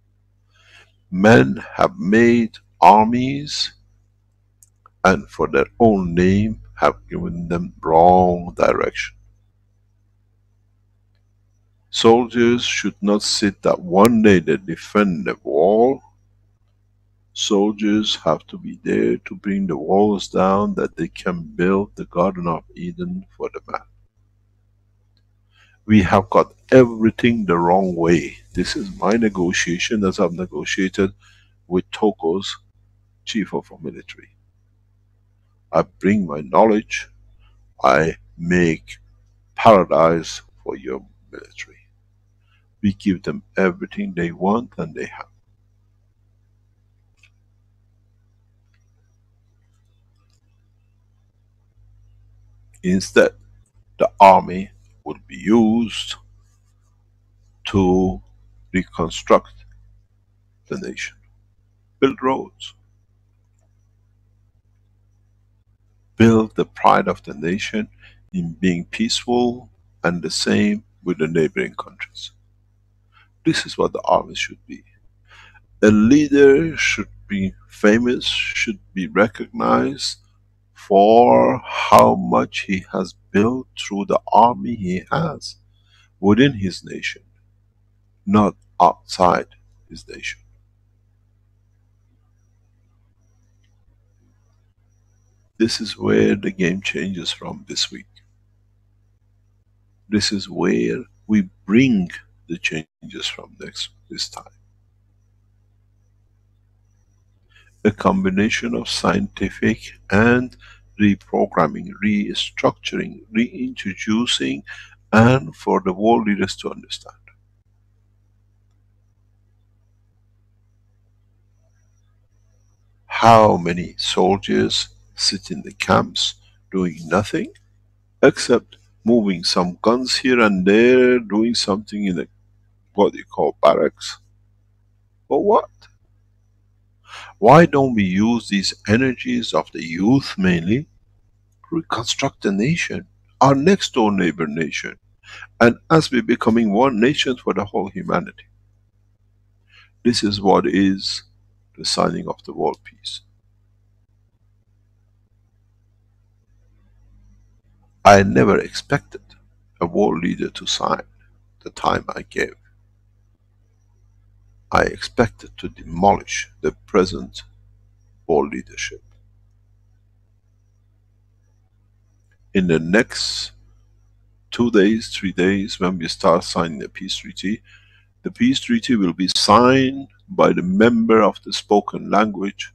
Men have made armies and for their own name have given them wrong direction. Soldiers should not sit that one day they defend the wall. Soldiers have to be there to bring the walls down that they can build the Garden of Eden for the man. We have got everything the wrong way. This is my negotiation as I've negotiated with Togo's chief of a military. I bring my knowledge, I make paradise for your military. We give them everything they want and they have. Instead, the army will be used to reconstruct the nation. Build roads. Build the pride of the nation in being peaceful, and the same with the neighboring countries. This is what the army should be. A leader should be famous, should be recognized for how much he has built through the army he has within his nation, not outside his nation. This is where the game changes from this week. This is where we bring the changes from this time. A combination of scientific and reprogramming, restructuring, reintroducing, and for the world leaders to understand. How many soldiers sit in the camps doing nothing except moving some guns here and there, doing something in a, what you call, barracks? For what? Why don't we use these energies of the youth mainly to reconstruct the nation, our next door neighbor nation, and as we're becoming one nation for the whole humanity? This is what is the signing of the world peace. I never expected a world leader to sign the time I gave. I expected to demolish the present world leadership. In the next 2 days, 3 days, when we start signing the peace treaty, the peace treaty will be signed by the member of the spoken language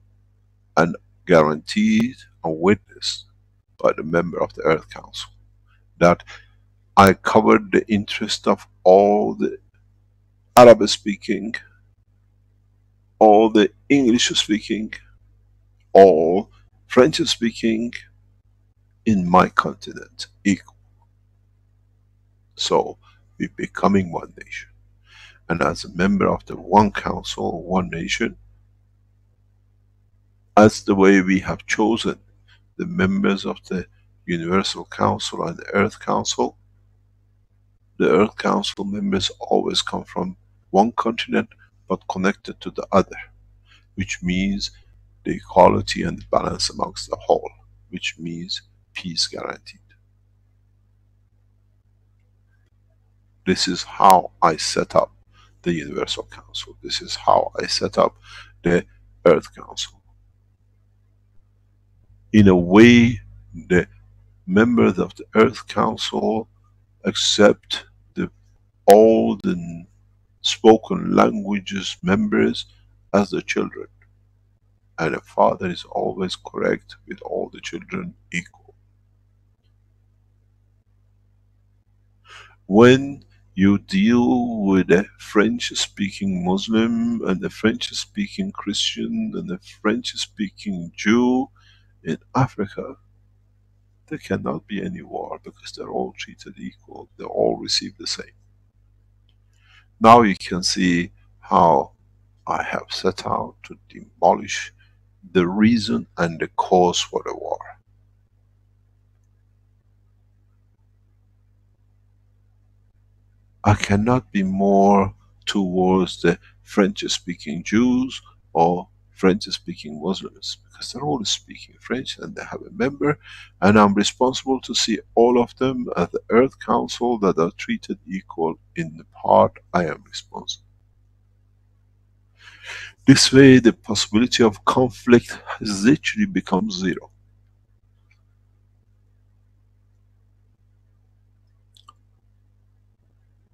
and guaranteed and witnessed by the member of the Earth Council. That I covered the interest of all the Arab speaking, all the English speaking, all French speaking in my continent equal. So we're becoming one nation. And as a member of the one council, one nation, as the way we have chosen the members of the Universal Council and the Earth Council, the Earth Council members always come from one continent but connected to the other, which means the equality and the balance amongst the whole, which means peace guaranteed. This is how I set up the Universal Council. This is how I set up the Earth Council. In a way, the members of the Earth Council accept all the spoken languages members as the children. And a father is always correct with all the children equal. When You deal with a French-speaking Muslim and a French-speaking Christian and a French-speaking Jew in Africa. There cannot be any war because they're all treated equal. They all receive the same. Now you can see how I have set out to demolish the reason and the cause for the war. I cannot be more towards the French-speaking Jews or French-speaking Muslims, because they're all speaking French and they have a member, and I'm responsible to see all of them at the Earth Council that are treated equal in the part I am responsible. This way the possibility of conflict has literally become zero.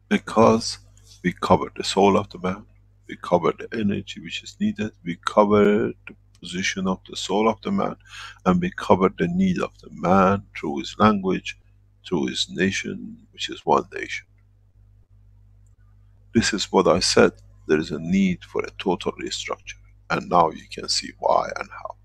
Because we cover the soul of the man, we cover the energy which is needed, we cover the position of the soul of the man, and we cover the need of the man through his language, through his nation, which is one nation. This is what I said, there is a need for a total restructure, and now you can see why and how.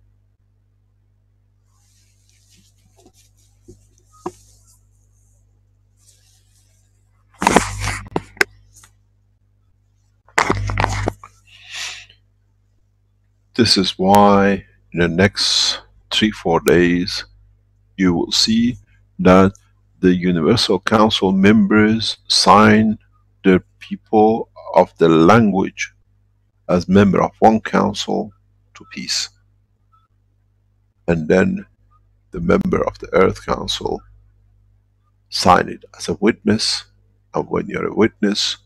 This is why in the next 3-4 days you will see that the Universal Council members sign the people of the language as member of one council to peace. And then the member of the Earth Council sign it as a witness, and when you're a witness,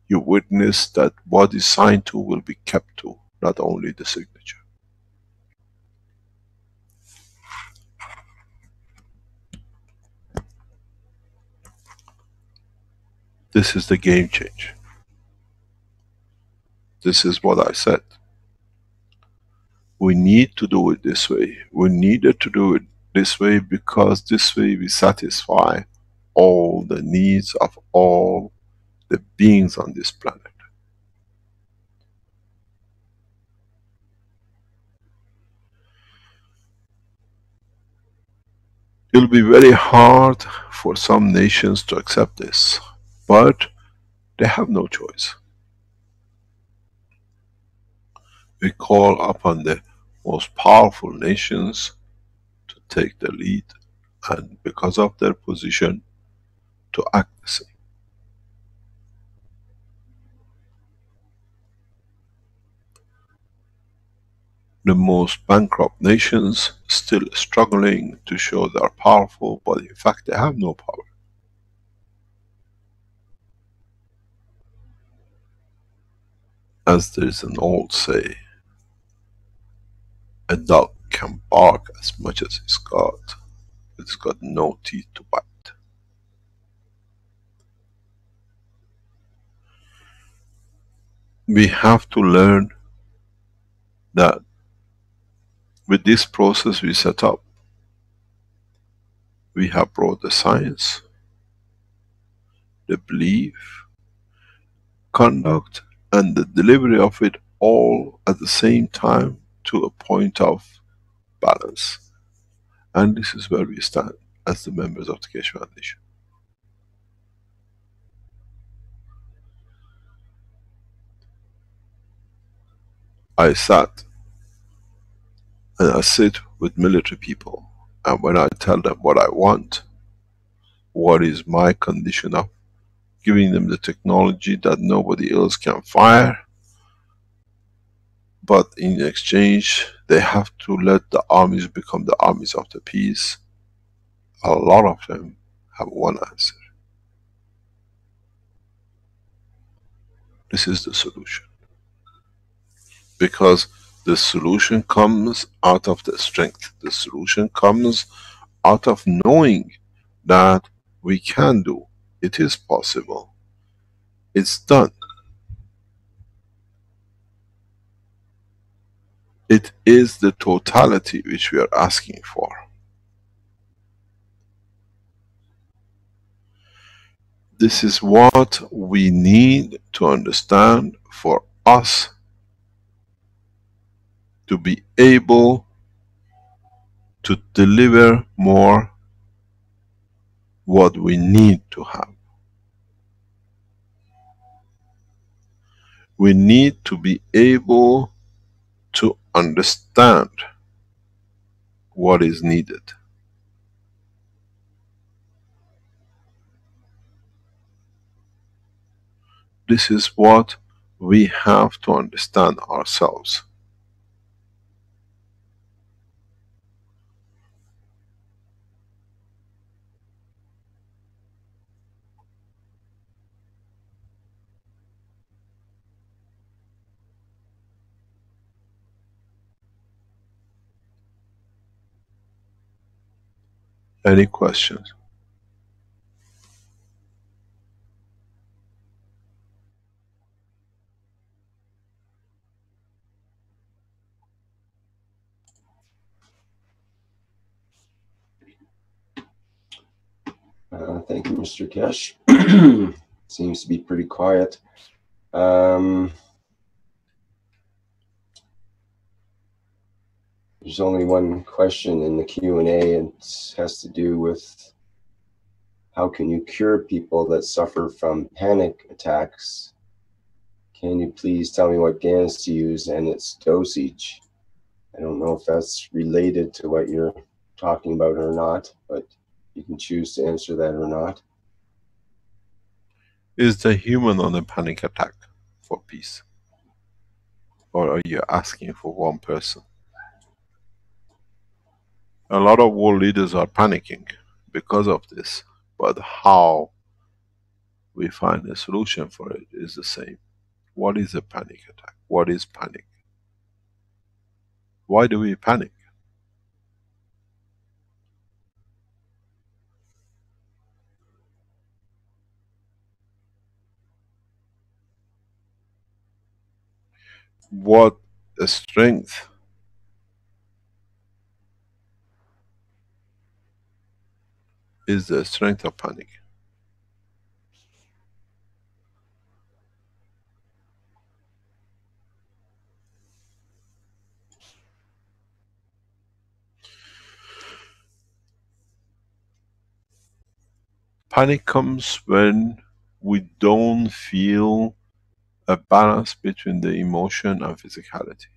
you witness that what is signed to will be kept to, not only the signature. This is the game change. This is what I said. We need to do it this way. We needed to do it this way because this way we satisfy all the needs of all the beings on this planet. It will be very hard for some nations to accept this, but they have no choice. We call upon the most powerful nations to take the lead, and because of their position, to act the same. The most bankrupt nations still struggling to show they are powerful, but in fact they have no power. As there is an old say, a dog can bark as much as it's got, but it's got no teeth to bite. We have to learn that with this process we set up, we have brought the science, the belief, conduct, and the delivery of it all at the same time to a point of balance. And this is where we stand as the members of the Keshe Foundation. I sat and I sit with military people, and when I tell them what I want, what is my condition of giving them the technology that nobody else can fire, but in exchange they have to let the armies become the armies of the peace, a lot of them have one answer. This is the solution. Because the solution comes out of the strength. The solution comes out of knowing that we can do. It is possible. It's done. It is the totality which we are asking for. This is what we need to understand for us to be able to deliver more what we need to have. We need to be able to understand what is needed. This is what we have to understand ourselves. Any questions? Thank you, Mr. Keshe. Seems to be pretty quiet. There's only one question in the Q&A, and it has to do with how can you cure people that suffer from panic attacks? Can you please tell me what gas to use and its dosage? I don't know if that's related to what you're talking about or not, but you can choose to answer that or not. Is the human on a panic attack for peace? Or are you asking for one person? A lot of world leaders are panicking because of this, but how we find a solution for it is the same. What is a panic attack? What is panic? Why do we panic? What strength is the strength of panic? Panic comes when we don't feel a balance between the emotion and physicality.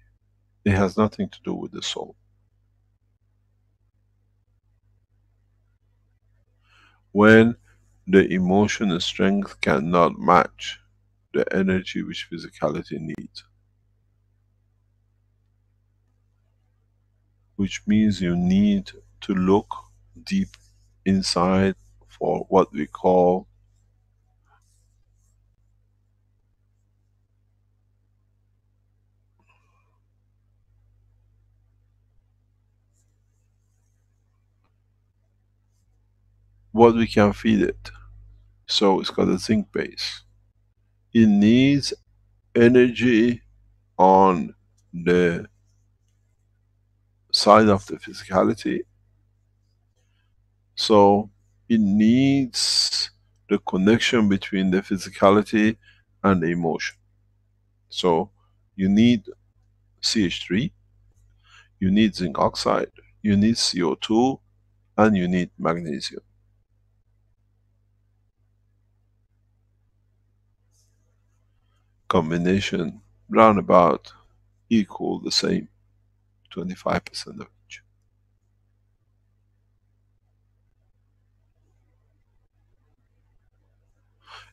It has nothing to do with the soul. When the emotion strength cannot match the energy which physicality needs. Which means you need to look deep inside for what we call what we can feed it. So it's got a zinc base. It needs energy on the side of the physicality. So it needs the connection between the physicality and the emotion. So you need CH3, you need zinc oxide, you need CO2, and you need magnesium. Combination round about equal the same, 25% of each.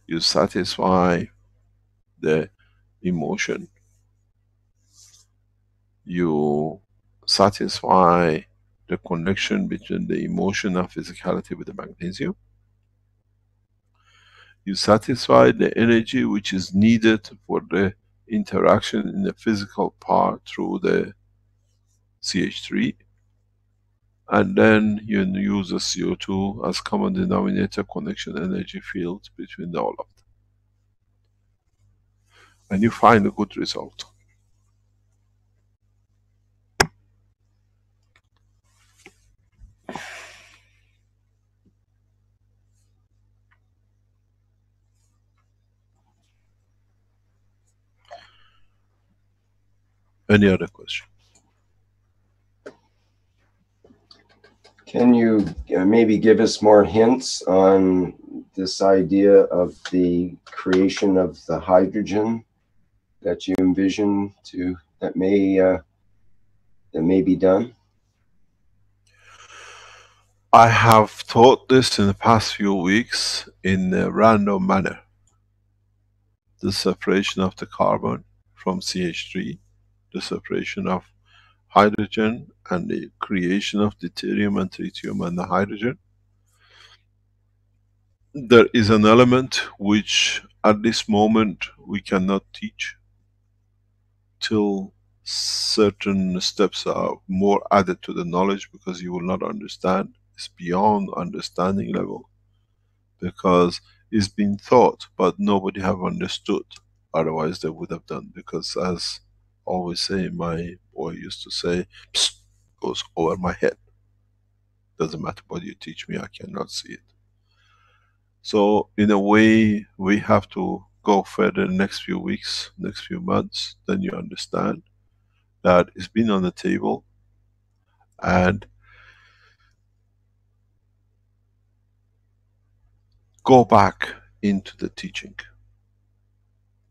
You satisfy the emotion, you satisfy the connection between the emotion and physicality with the magnesium, you satisfy the energy which is needed for the interaction in the physical part through the CH3, and then you use the CO2 as common denominator connection energy field between all of them. And you find a good result. Any other question? Can you maybe give us more hints on this idea of the creation of the hydrogen that you envision that may be done? I have taught this in the past few weeks in a random manner. The separation of the carbon from CH3, the separation of hydrogen and the creation of deuterium and tritium and the hydrogen. There is an element which at this moment we cannot teach till certain steps are more added to the knowledge, because you will not understand. It's beyond understanding level, because it's been thought but nobody have understood. Otherwise they would have done, because as I always say, my boy used to say, "Psst," goes over my head. Doesn't matter what you teach me, I cannot see it. So in a way we have to go further next few weeks, next few months, then you understand that it's been on the table. And go back into the teaching.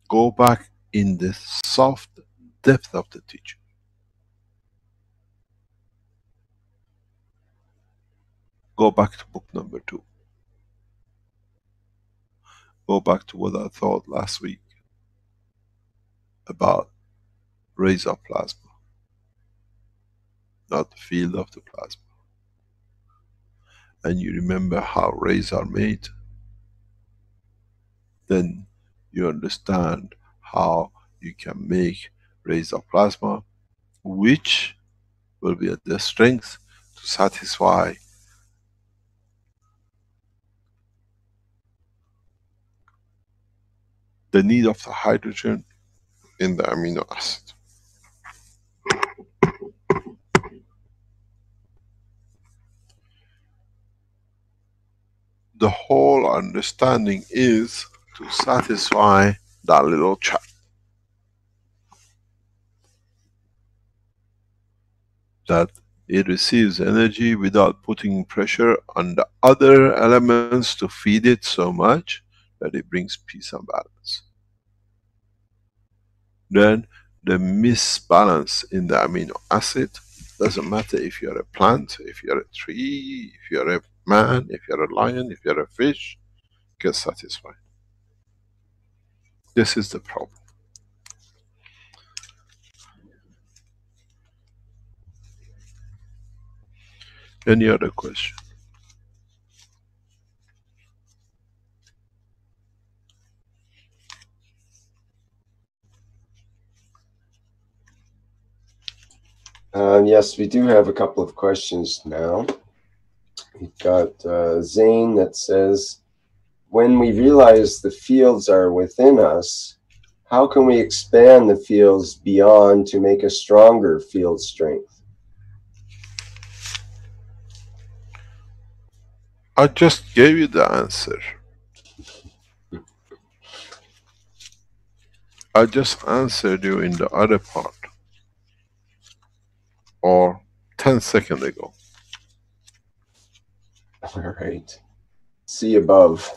Go back in the soft depth of the teaching. Go back to book number 2. Go back to what I thought last week about rays of plasma, not the field of the plasma. And you remember how rays are made, then you understand how you can make rays of plasma, which will be at the strength to satisfy the need of the hydrogen in the amino acid. The whole understanding is to satisfy that little chap. That it receives energy without putting pressure on the other elements to feed it so much that it brings peace and balance. Then the misbalance in the amino acid, doesn't matter if you're a plant, if you're a tree, if you're a man, if you're a lion, if you're a fish, gets satisfied. This is the problem. Any other question? Yes, we do have a couple of questions now. We've got Zane that says, when we realize the fields are within us, how can we expand the fields beyond to make a stronger field strength? I just gave you the answer. I just answered you in the other part, or 10 seconds ago. All right. See above.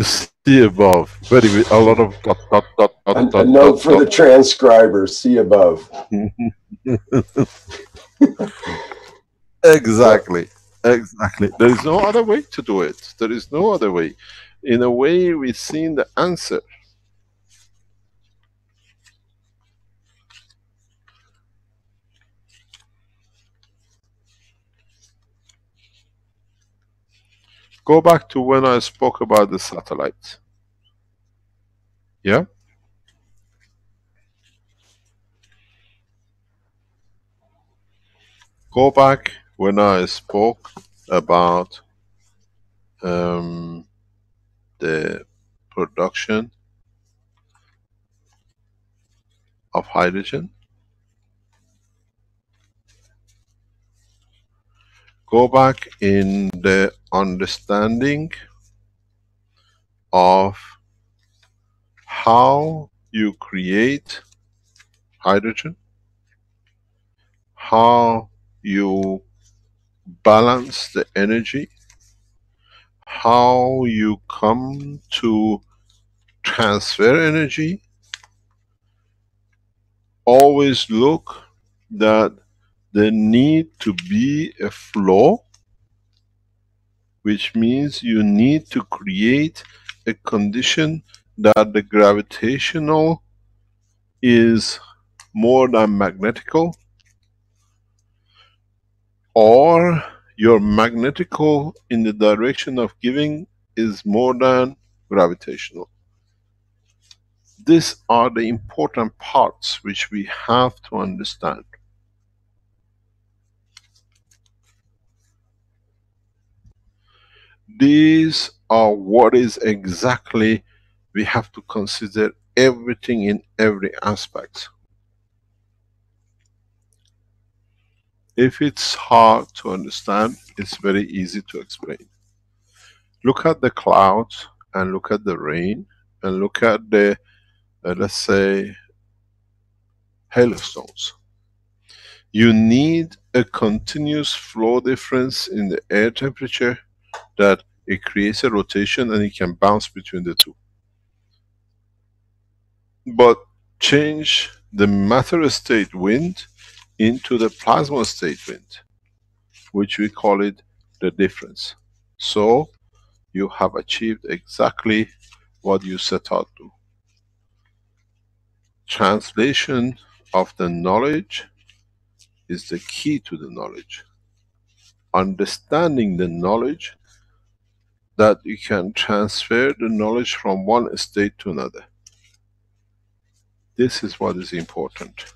See above. Very good. A lot of a note for the transcriber. See above. Exactly. Exactly. There is no other way to do it. There is no other way. In a way, we've seen the answer. Go back to when I spoke about the satellite. Yeah? Go back when I spoke about the production of hydrogen. Go back in the understanding of how you create hydrogen, how you balance the energy, how you come to transfer energy. Always look that there need to be a flow, which means you need to create a condition that the gravitational is more than magnetical, or your magnetical in the direction of giving is more than gravitational. These are the important parts which we have to understand. These are what is exactly we have to consider, everything in every aspect. If it's hard to understand, it's very easy to explain. Look at the clouds and look at the rain and look at the, let's say, hailstones. You need a continuous flow difference in the air temperature that it creates a rotation and it can bounce between the two. But change the matter state wind into the plasma state wind, which we call it the difference. So you have achieved exactly what you set out to. Translation of the knowledge is the key to the knowledge. Understanding the knowledge, that you can transfer the knowledge from one state to another. This is what is important.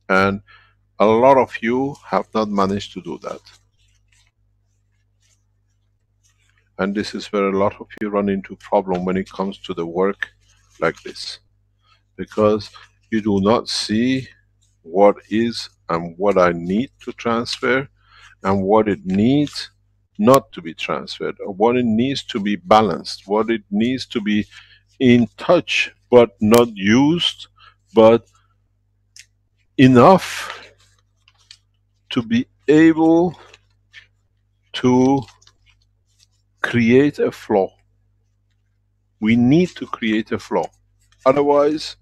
And a lot of you have not managed to do that. And this is where a lot of you run into problem when it comes to the work like this. Because you do not see what is and what I need to transfer and what it needs not to be transferred, or what it needs to be balanced, what it needs to be in touch but not used, but enough to be able to create a flow. We need to create a flow. Otherwise,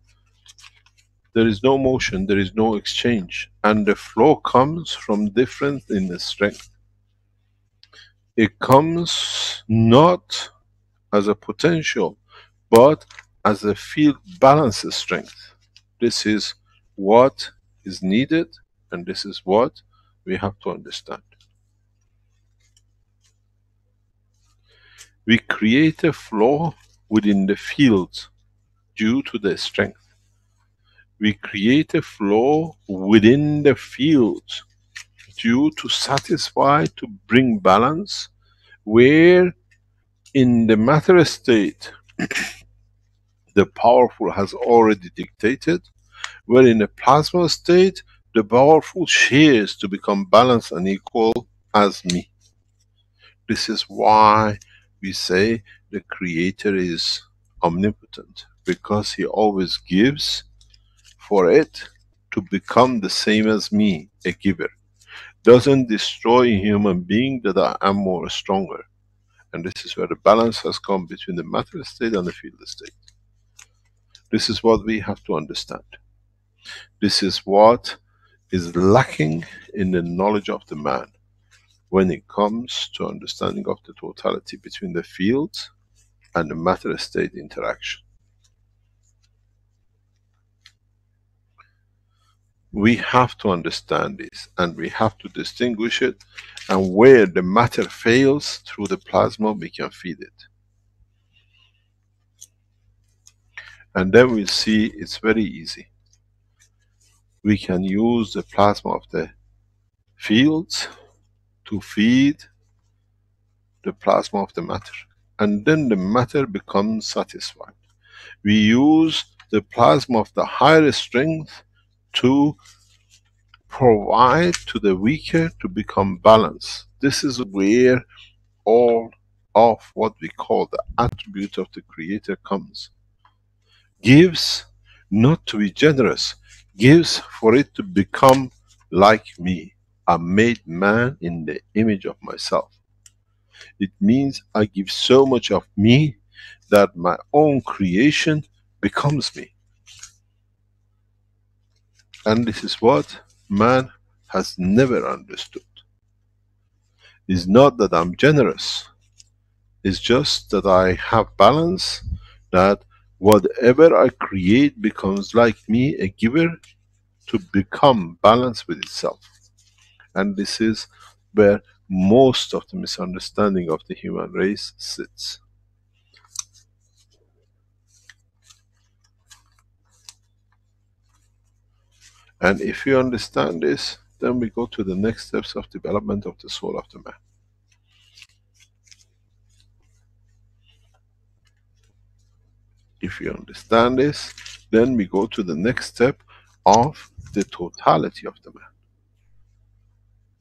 there is no motion, there is no exchange. And the flow comes from difference in the strength. It comes not as a potential, but as a field balance strength. This is what is needed, and this is what we have to understand. We create a flow within the field due to the strength. We create a flow within the field due to satisfy, to bring balance, where in the matter state the powerful has already dictated, where in the plasma state the powerful shares to become balanced and equal as me. This is why we say the creator is omnipotent, because he always gives for it to become the same as me, a giver. Doesn't destroy a human being that I am more stronger. And this is where the balance has come between the matter state and the field state. This is what we have to understand. This is what is lacking in the knowledge of the man when it comes to understanding of the totality between the fields and the matter state interaction. We have to understand this and we have to distinguish it, and where the matter fails through the plasma we can feed it. And then we'll see it's very easy. We can use the plasma of the fields to feed the plasma of the matter, and then the matter becomes satisfied. We use the plasma of the higher strength to provide to the weaker to become balanced. This is where all of what we call the attribute of the creator comes. Gives not to be generous, gives for it to become like me. I made man in the image of myself. It means I give so much of me that my own creation becomes me. And this is what man has never understood. It's not that I'm generous, it's just that I have balance, that whatever I create becomes like me, a giver, to become balanced with itself. And this is where most of the misunderstanding of the human race sits. And if you understand this, then we go to the next steps of development of the soul of the man. If you understand this, then we go to the next step of the totality of the man.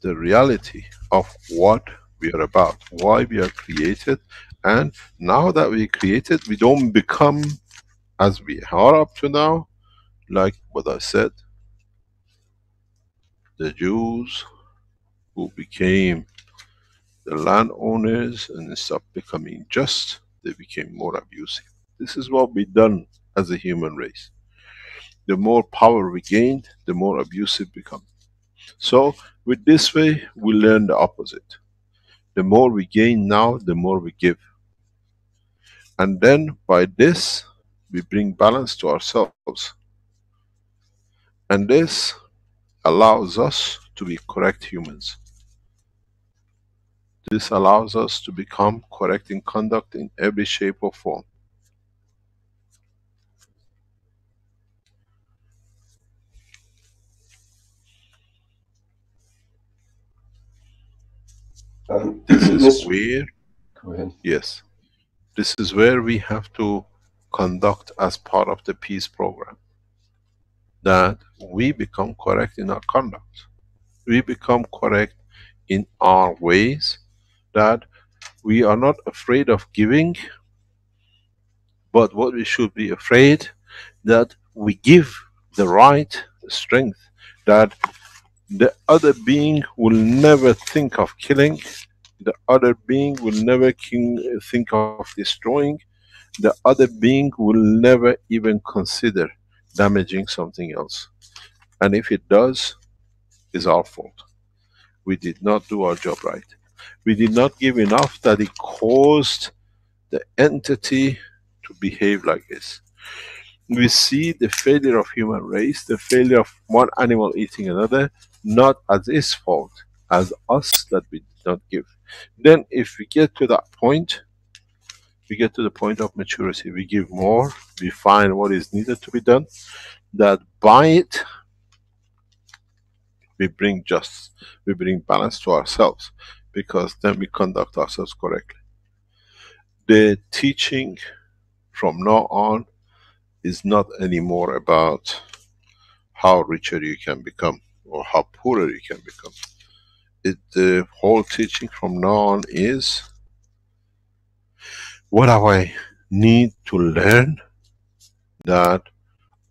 The reality of what we are about, why we are created, and now that we created, we don't become as we are up to now, like what I said, the Jews who became the landowners and instead of becoming just, they became more abusive. This is what we've done as a human race. The more power we gained, the more abusive we become. So with this way, we learn the opposite. The more we gain now, the more we give. And then by this, we bring balance to ourselves. And this allows us to be correct humans. This allows us to become correct in conduct in every shape or form. This is where, go ahead. yes, this is where we have to conduct as part of the peace program. That we become correct in our conduct. We become correct in our ways, that we are not afraid of giving, but what we should be afraid, that we give the right strength, that the other being will never think of killing, the other being will never think of destroying, the other being will never even consider damaging something else. And if it does, it's our fault. We did not do our job right. We did not give enough that it caused the entity to behave like this. We see the failure of human race, the failure of one animal eating another, not as its fault, as us that we did not give. Then if we get to that point, we get to the point of maturity, we give more, we find what is needed to be done, that by it, we bring we bring balance to ourselves, because then we conduct ourselves correctly. The teaching from now on is not anymore about how richer you can become or how poorer you can become. The whole teaching from now on is, what do I need to learn that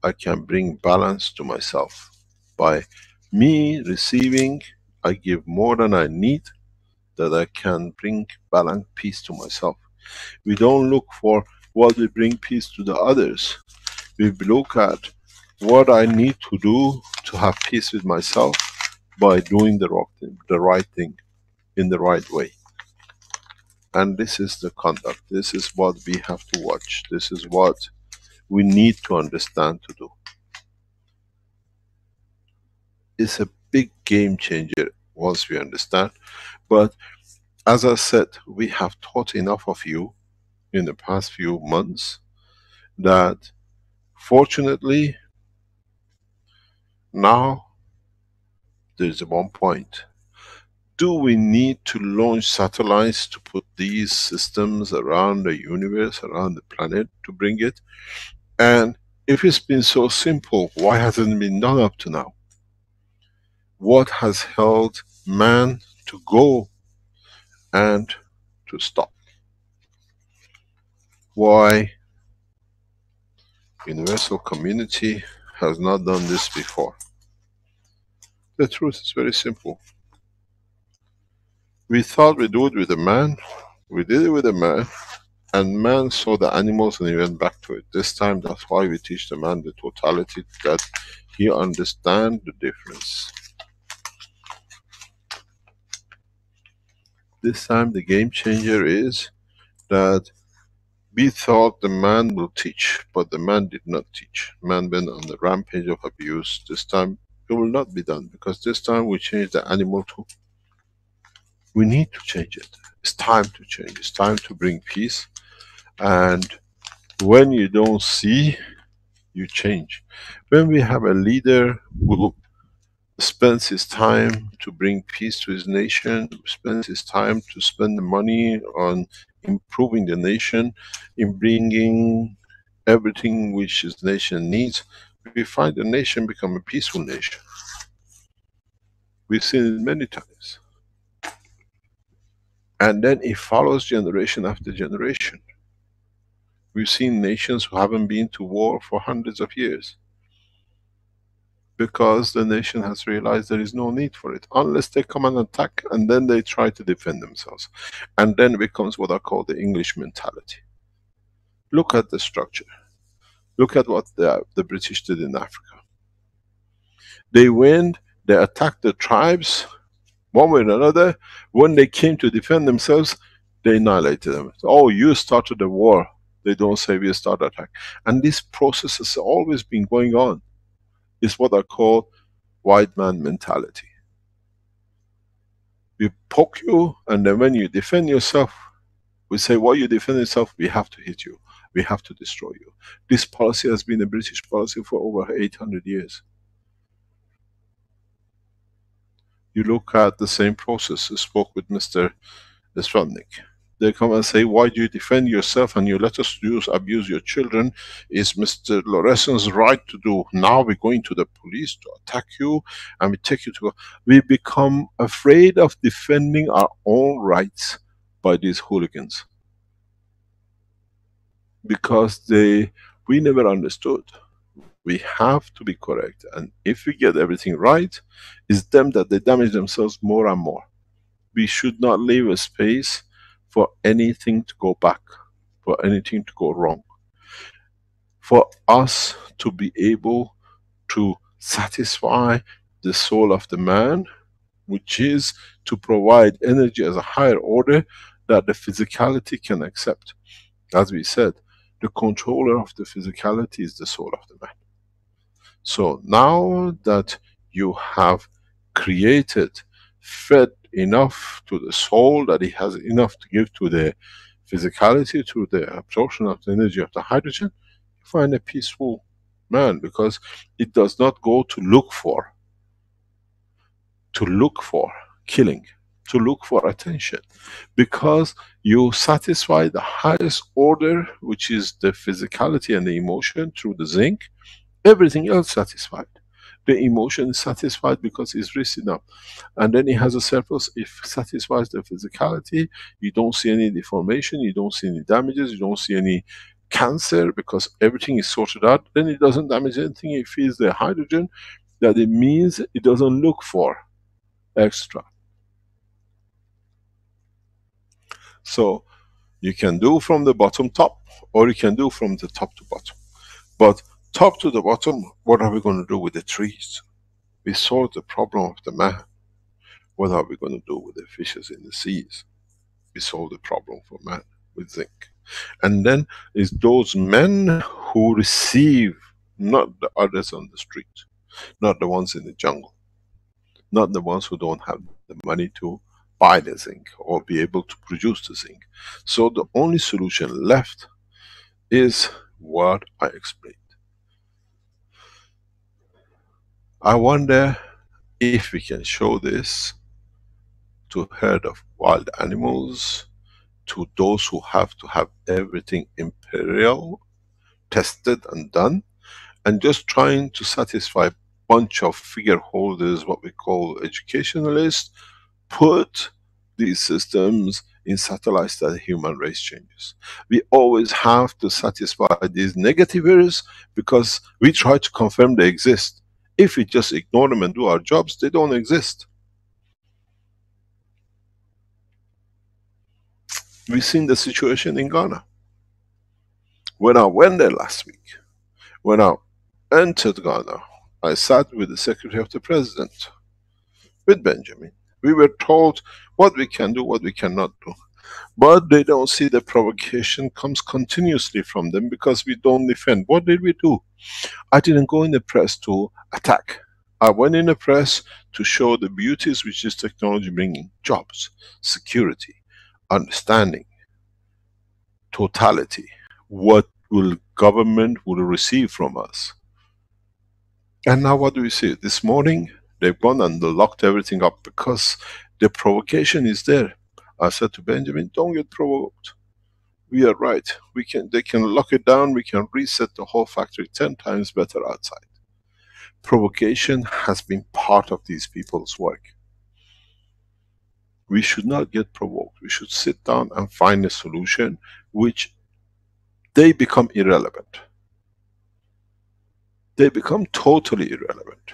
I can bring balance to myself? By me receiving, I give more than I need, that I can bring balance, peace to myself. We don't look for what will bring peace to the others. We look at what I need to do to have peace with myself by doing the right thing in the right way. And this is the conduct. This is what we have to watch. This is what we need to understand to do. It's a big game changer once we understand. But as I said, we have taught enough of you in the past few months that fortunately now there's one point. Do we need to launch satellites to put these systems around the universe, around the planet, to bring it? And if it's been so simple, why hasn't it been done up to now? What has held man to go and to stop? Why universal community has not done this before. The truth is very simple. We thought we'd do it with a man, we did it with a man, and man saw the animals and he went back to it. This time, that's why we teach the man the totality, that he understand the difference. This time the game changer is that we thought the man will teach, but the man did not teach. Man went on the rampage of abuse. This time it will not be done, because this time we change the animal too. We need to change it. It's time to change. It's time to bring peace. And when you don't see, you change. When we have a leader who spends his time to bring peace to his nation, spends his time to spend the money on improving the nation, in bringing everything which his nation needs, we find the nation become a peaceful nation. We've seen it many times. And then it follows generation after generation. We've seen nations who haven't been to war for hundreds of years, because the nation has realized there is no need for it, unless they come and attack, and then they try to defend themselves. And then it becomes what I call the English mentality. Look at the structure. Look at what the British did in Africa. They went, they attacked the tribes, one way or another. When they came to defend themselves, they annihilated them. Oh, you started the war. They don't say we started attack. And this process has always been going on. It's what I call white man mentality. We poke you, and then when you defend yourself, we say, while you defend yourself, we have to hit you. We have to destroy you. This policy has been a British policy for over 800 years. You look at the same process. I spoke with Mr. Sputnik. They come and say, why do you defend yourself and you let us abuse your children? It's Mr. Lorenzen's right to do. Now we're going to the police to attack you, and we take you to... We become afraid of defending our own rights by these hooligans. Because we never understood. We have to be correct, and if we get everything right, it's them that they damage themselves more and more. We should not leave a space for anything to go back, for anything to go wrong. For us to be able to satisfy the soul of the man, which is to provide energy as a higher order that the physicality can accept. As we said, the controller of the physicality is the soul of the man. So now that you have created, fed enough to the soul, that it has enough to give to the physicality, to the absorption of the energy of the hydrogen, you find a peaceful man, because it does not go to look for killing, to look for attention, because you satisfy the highest order, which is the physicality and the emotion through the zinc. Everything else satisfied. The emotion is satisfied because it's rich enough. And then it has a surplus. It satisfies the physicality. You don't see any deformation, you don't see any damages, you don't see any cancer, because everything is sorted out. Then it doesn't damage anything. It feeds the hydrogen, that it means it doesn't look for extra. So you can do from the bottom top, or you can do from the top to bottom. But top to the bottom, what are we going to do with the trees? We solved the problem of the man. What are we going to do with the fishes in the seas? We solved the problem for man with zinc. And then is those men who receive, not the others on the street, not the ones in the jungle, not the ones who don't have the money to buy the zinc or be able to produce the zinc. So the only solution left is what I explained. I wonder if we can show this to a herd of wild animals, to those who have to have everything imperial, tested and done, and just trying to satisfy a bunch of figure holders, what we call educationalists, put these systems in satellites that the human race changes. We always have to satisfy these negative errors because we try to confirm they exist. If we just ignore them and do our jobs, they don't exist. We've seen the situation in Ghana. When I went there last week, when I entered Ghana, I sat with the Secretary of the President, with Benjamin. We were told what we can do, what we cannot do. But they don't see the provocation comes continuously from them because we don't defend. What did we do? I didn't go in the press to attack. I went in the press to show the beauties which is technology bringing. Jobs, security, understanding, totality. What will government will receive from us? And now what do we see? This morning, they've gone and locked everything up because the provocation is there. I said to Benjamin, don't get provoked. We are right. They can lock it down, we can reset the whole factory 10 times better outside. Provocation has been part of these people's work. We should not get provoked. We should sit down and find a solution which they become irrelevant. They become totally irrelevant.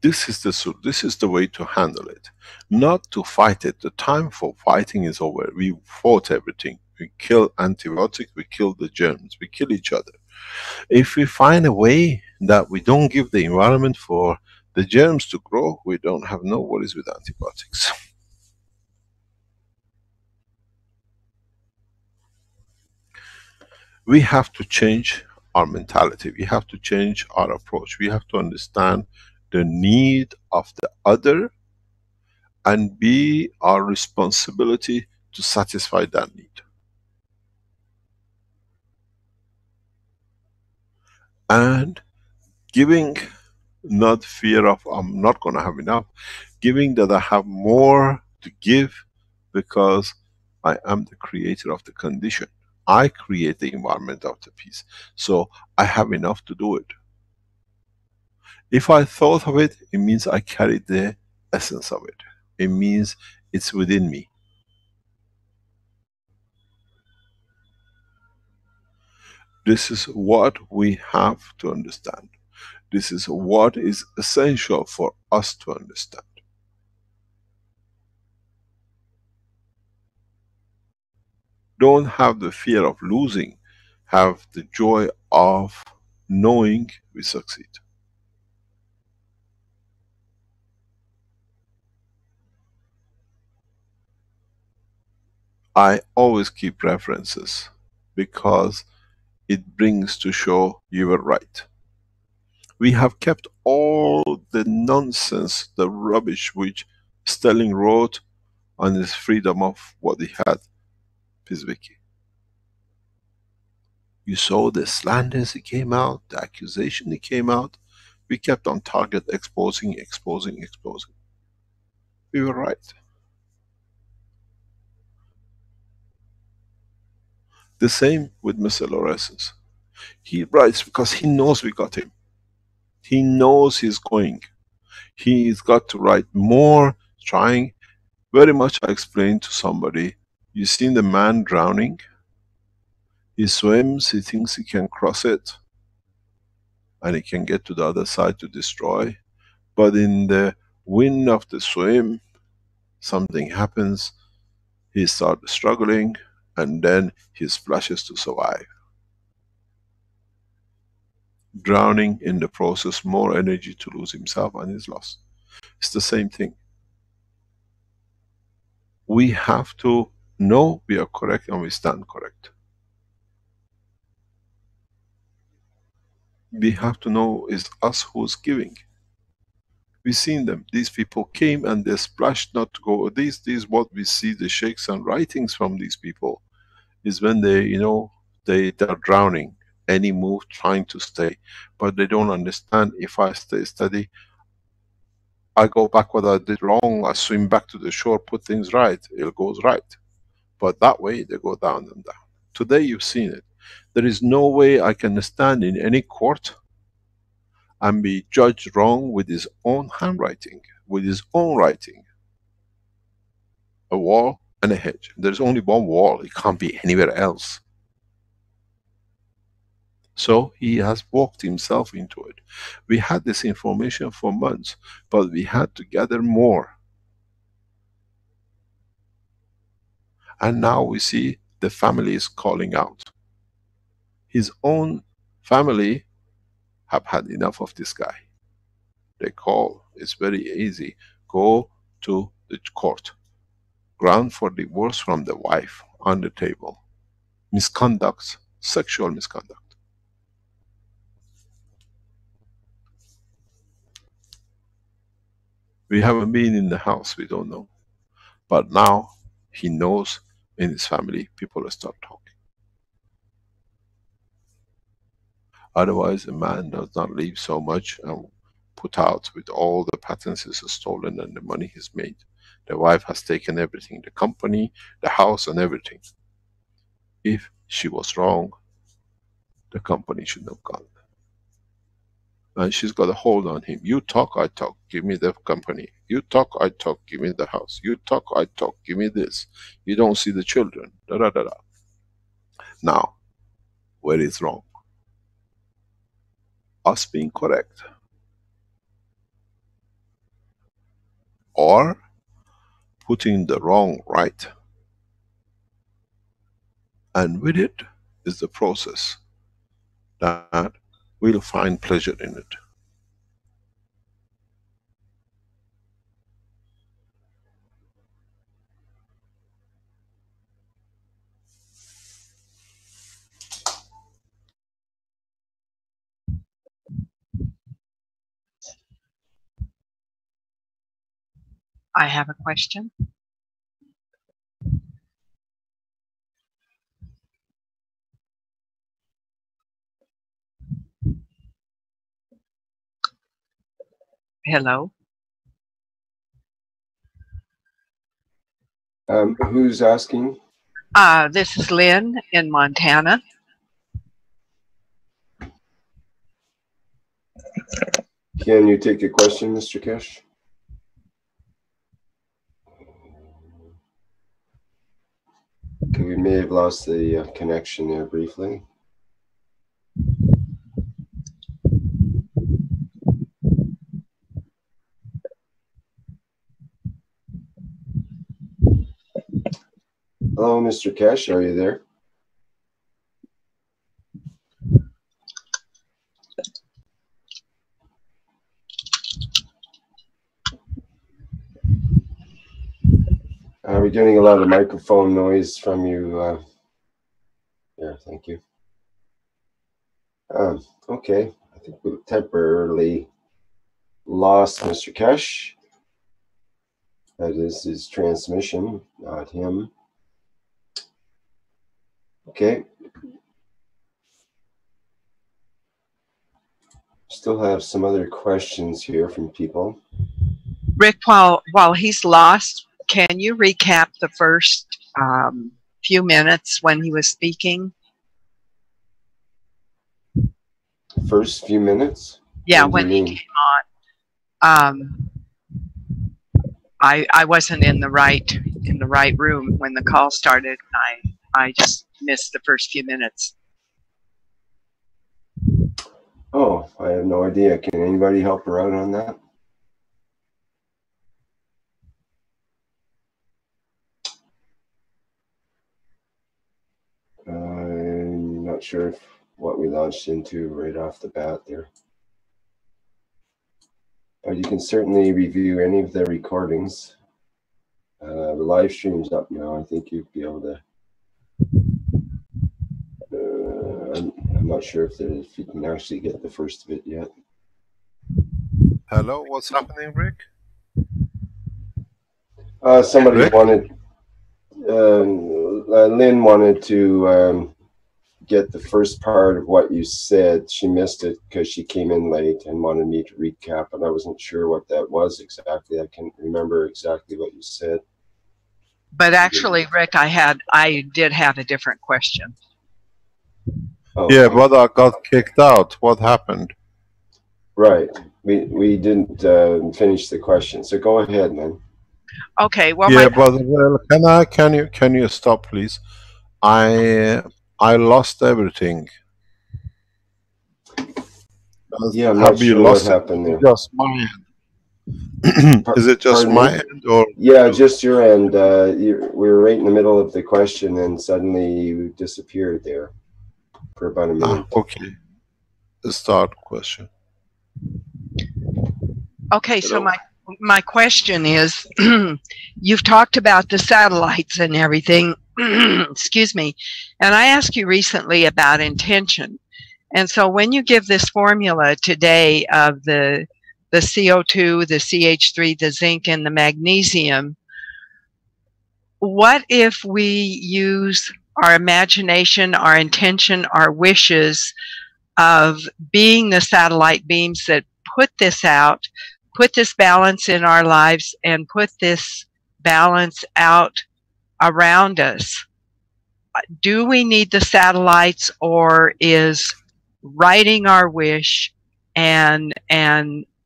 This is the way to handle it. Not to fight it. The time for fighting is over. We fought everything. We kill antibiotics, we kill the germs, we kill each other. If we find a way that we don't give the environment for the germs to grow, we don't have no worries with antibiotics. We have to change our mentality. We have to change our approach. We have to understand the need of the other and be our responsibility to satisfy that need. And giving, not fear of I'm not going to have enough, giving that I have more to give because I am the creator of the condition. I create the environment of the peace. So I have enough to do it. If I thought of it, it means I carry the essence of it. It means it's within me. This is what we have to understand. This is what is essential for us to understand. Don't have the fear of losing, have the joy of knowing we succeed. I always keep references because it brings to show you were right. We have kept all the nonsense, the rubbish which Sterling wrote on his freedom of what he had, Pizviki. You saw the slanders that came out, the accusation that came out. We kept on target exposing. We were right. The same with Mr. Lorenz. He writes because he knows we got him. He knows he's going. He's got to write more, trying. Very much I explained to somebody, you seen the man drowning? He swims, he thinks he can cross it, and he can get to the other side to destroy. But in the wind of the swim, something happens, he starts struggling, and then he splashes to survive. Drowning in the process, more energy to lose himself, and he's lost. It's the same thing. We have to know we are correct and we stand correct. We have to know it's us who's giving. We've seen them. These people came and they splashed not to go. These what we see, the sheikhs and writings from these people, is when they, you know, they're drowning. Any move trying to stay. But they don't understand, if I stay steady, I go back what I did wrong, I swim back to the shore, put things right, it goes right. But that way they go down and down. Today you've seen it. There is no way I can stand in any court and be judged wrong with his own handwriting, with his own writing. A wall and a hedge. There's only one wall, it can't be anywhere else. So he has walked himself into it. We had this information for months, but we had to gather more. And now we see the family is calling out. His own family have had enough of this guy. They call, it's very easy. Go to the court. Ground for divorce from the wife on the table. Misconduct, sexual misconduct. We haven't been in the house, we don't know. But now he knows in his family people start talking. Otherwise a man does not leave so much and put out with all the patents he's stolen and the money he's made. The wife has taken everything, the company, the house and everything. If she was wrong, the company shouldn't have gone. And she's got a hold on him. You talk, I talk, give me the company. You talk, I talk, give me the house. You talk, I talk, give me this. You don't see the children, da da da da. Now, where is wrong? Us being correct. Or putting the wrong right. And with it is the process that we'll find pleasure in it. I have a question. Hello. Who's asking? This is Lynn in Montana. Can you take a question, Mr. Keshe? Okay, we may have lost the connection there briefly. Hello, Mr. Keshe, are you there? We're getting a lot of microphone noise from you. There, thank you. Okay, I think we've temporarily lost Mr. Keshe. That is his transmission, not him. Okay. Still have some other questions here from people. Rick, while he's lost, can you recap the first few minutes when he was speaking? First few minutes? Yeah, when he came on. I wasn't in the right room when the call started. I just missed the first few minutes. Oh, I have no idea. Can anybody help her out on that? I'm not sure what we launched into right off the bat there. But you can certainly review any of the recordings. The live stream's up now. I think you'd be able to. I'm not sure if you can actually get the first of it yet. Hello, what's happening, Rick? Somebody Rick? wanted, Lynn wanted to get the first part of what you said. She missed it because she came in late and wanted me to recap, and I wasn't sure what that was exactly. I can't remember exactly what you said. But actually, Rick, I did have a different question. Oh, Yeah, but I got kicked out. What happened? right. We didn't finish the question, so go ahead, man. Okay. Well, Yeah, but well, can you stop, please? I lost everything. Yeah, I'm not Have you sure what lost it? happened Is it there. just my end? Is it just Pardon my me? end, or Yeah, just your end. We were right in the middle of the question, and suddenly you disappeared there for about a minute. okay? Start question. okay. So Hello? my question is, you've talked about the satellites and everything. Excuse me. And I asked you recently about intention. And so when you give this formula today of the CO2, the CH3, the zinc, and the magnesium, what if we use our imagination, our intention, our wishes of being the satellite beams that put this out, put this balance in our lives, and put this balance out around us? Do we need the satellites, or is writing our wish and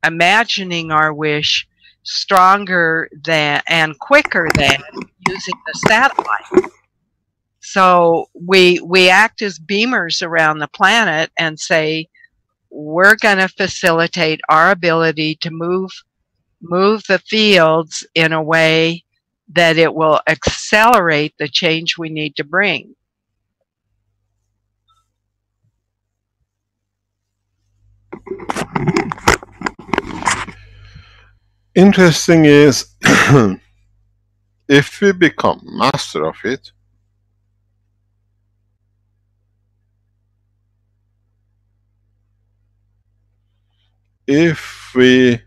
imagining our wish stronger than and quicker than using the satellite? So we act as beamers around the planet and say we're going to facilitate our ability to move the fields in a way that it will accelerate the change we need to bring. Interesting is, if we become master of it, if we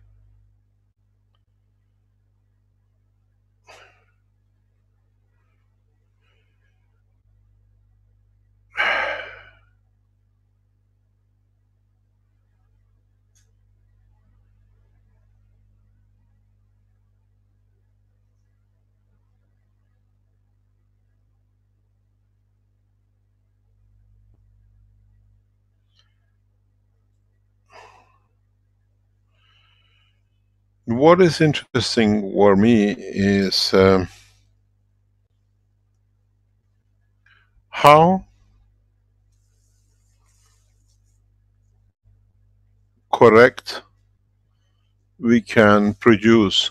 what is interesting for me is how correct we can produce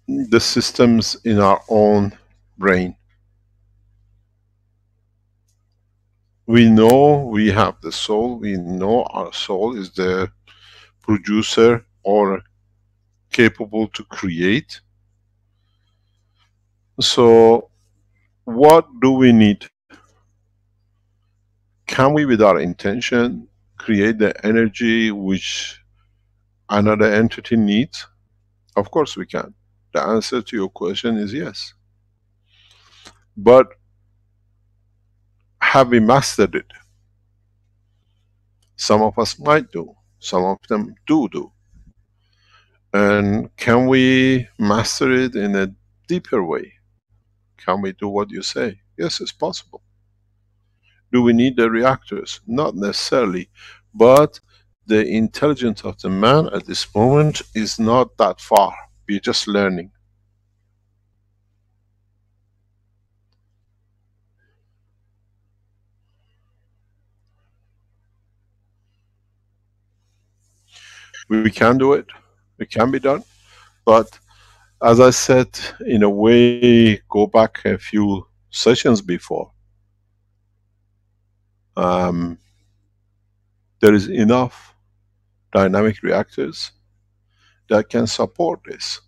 the systems in our own brain. We know we have the soul, we know our soul is the producer or capable to create. So what do we need? Can we, with our intention, create the energy which another entity needs? Of course we can. The answer to your question is yes. But have we mastered it? Some of us might do. Some of them do. And can we master it in a deeper way? Can we do what you say? Yes, it's possible. Do we need the reactors? Not necessarily. But the intelligence of the man at this moment is not that far. We're just learning. We can do it. It can be done. But as I said, in a way, go back a few sessions before, there is enough dynamic reactors that can support this.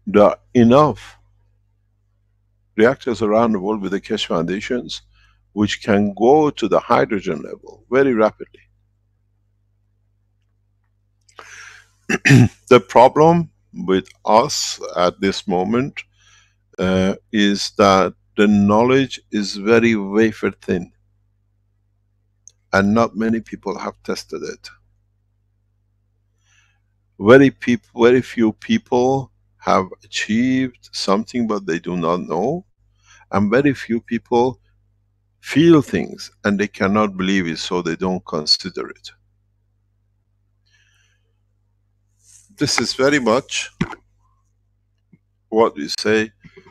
There are enough reactors around the world with the Keshe Foundations which can go to the hydrogen level very rapidly. The problem with us at this moment is that the knowledge is very wafer thin and not many people have tested it. Very few people have achieved something but they do not know, and very few people feel things and they cannot believe it, so they don't consider it. This is very much what we say,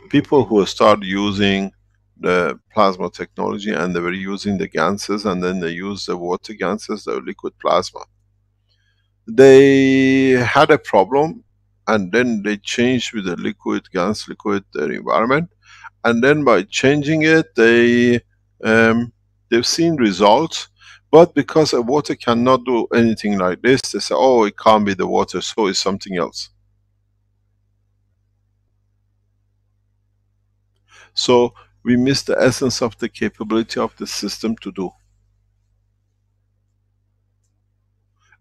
people who start using the plasma technology and they were using the ganses and then they use the water ganses, the liquid plasma. They had a problem and then they changed with the liquid gans, liquid their environment, and then by changing it they've seen results, but because a water cannot do anything like this, they say, oh, it can't be the water, so it's something else. So we miss the essence of the capability of the system to do.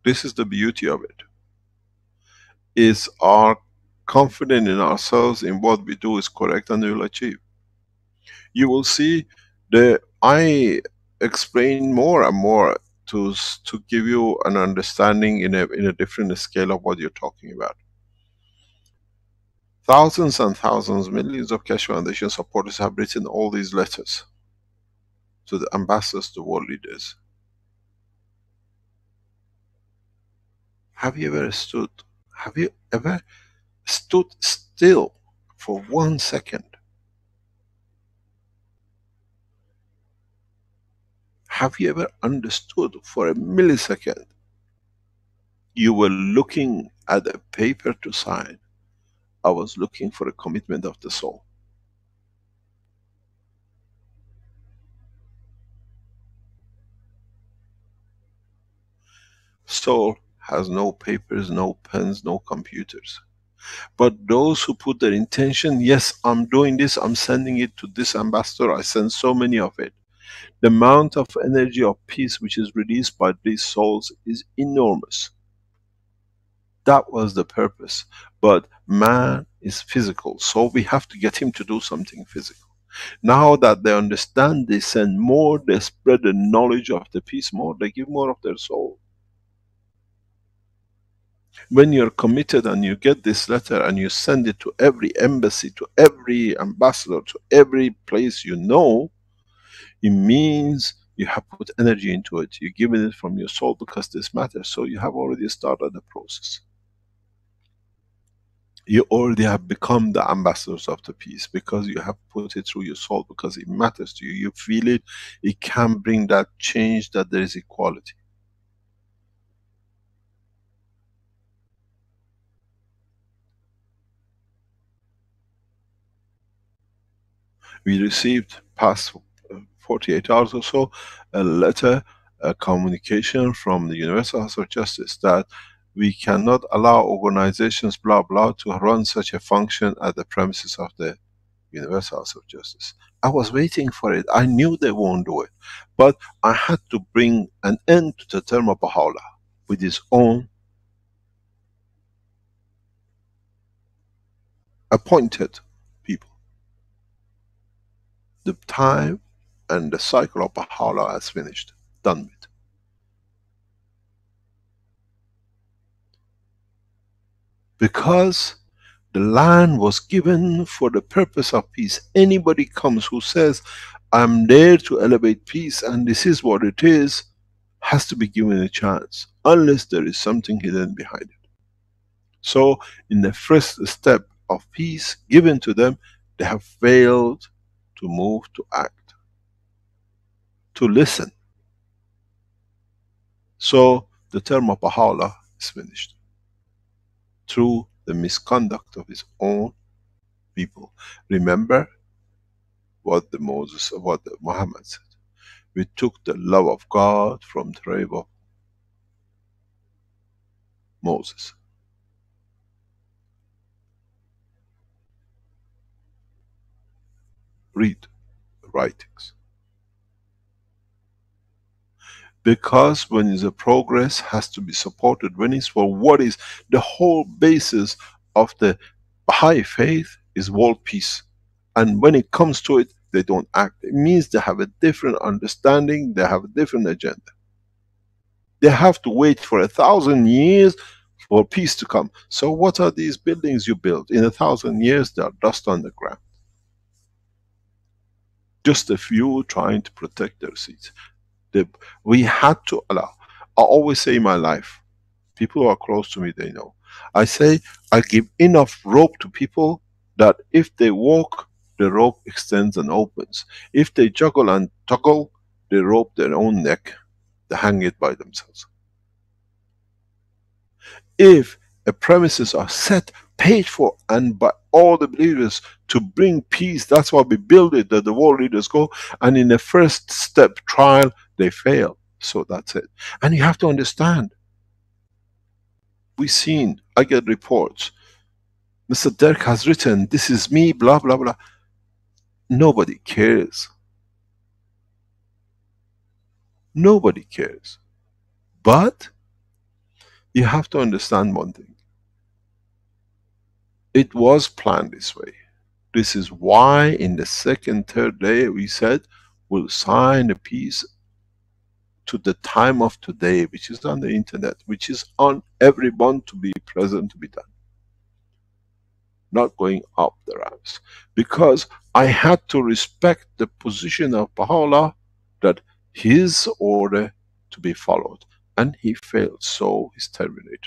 This is the beauty of it. Is our confidence in ourselves, in what we do is correct, and we will achieve. You will see I explain more and more to give you an understanding in a different scale of what you're talking about. Thousands and thousands, millions of Keshe Foundation supporters have written all these letters to the ambassadors, the world leaders. Have you ever stood still for 1 second? Have you ever understood for a millisecond? You were looking at a paper to sign. I was looking for a commitment of the soul. Soul has no papers, no pens, no computers. But those who put their intention, yes, I'm doing this, I'm sending it to this ambassador, I send so many of it. The amount of energy of peace which is released by these souls is enormous. That was the purpose. But man is physical, so we have to get him to do something physical. Now that they understand, they send more, they spread the knowledge of the peace more, they give more of their soul. When you're committed and you get this letter and you send it to every embassy, to every ambassador, to every place you know, it means you have put energy into it. You're giving it from your soul because this matters. So you have already started the process. You already have become the ambassadors of the peace because you have put it through your soul, because it matters to you. You feel it, it can bring that change, that there is equality. We received past 48 hours or so a letter, a communication from the Universal House of Justice that we cannot allow organizations blah blah to run such a function at the premises of the Universal House of Justice. I was waiting for it. I knew they won't do it. But I had to bring an end to the term of Baha'u'llah with his own appointed people. The time and the cycle of Baha'u'llah has finished. Done with. Because the land was given for the purpose of peace. Anybody comes who says, I'm there to elevate peace and this is what it is, has to be given a chance, unless there is something hidden behind it. So, in the first step of peace given to them, they have failed to move, to act, to listen. So, the term of Baha'u'llah is finished. Through the misconduct of his own people. Remember what Muhammad said. We took the love of God from the grave of Moses. Read the writings. Because when is a progress has to be supported, when it's for what is the whole basis of the Baha'i faith is world peace. And when it comes to it, they don't act. It means they have a different understanding, they have a different agenda. They have to wait for 1,000 years for peace to come. So what are these buildings you built? In 1,000 years, they are dust on the ground. Just a few trying to protect their seats. We had to allow. I always say in my life, people who are close to me, they know. I say, I give enough rope to people that if they walk, the rope extends and opens. If they juggle and toggle, they rope their own neck, they hang it by themselves. If a premises are set, paid for, and by all the believers to bring peace, that's why we build it, that the world leaders go, and in the first step trial, they fail. So that's it. And you have to understand, we've seen, I get reports, Mr. Dirk has written, this is me, blah, blah, blah. Nobody cares. Nobody cares. But you have to understand one thing. It was planned this way. This is why in the second, third day we said, we'll sign a peace to the time of today, which is on the internet, which is on everyone to be present, to be done. Not going up the ramps. Because I had to respect the position of Baha'u'llah, that his order to be followed. And he failed, so he's terminated.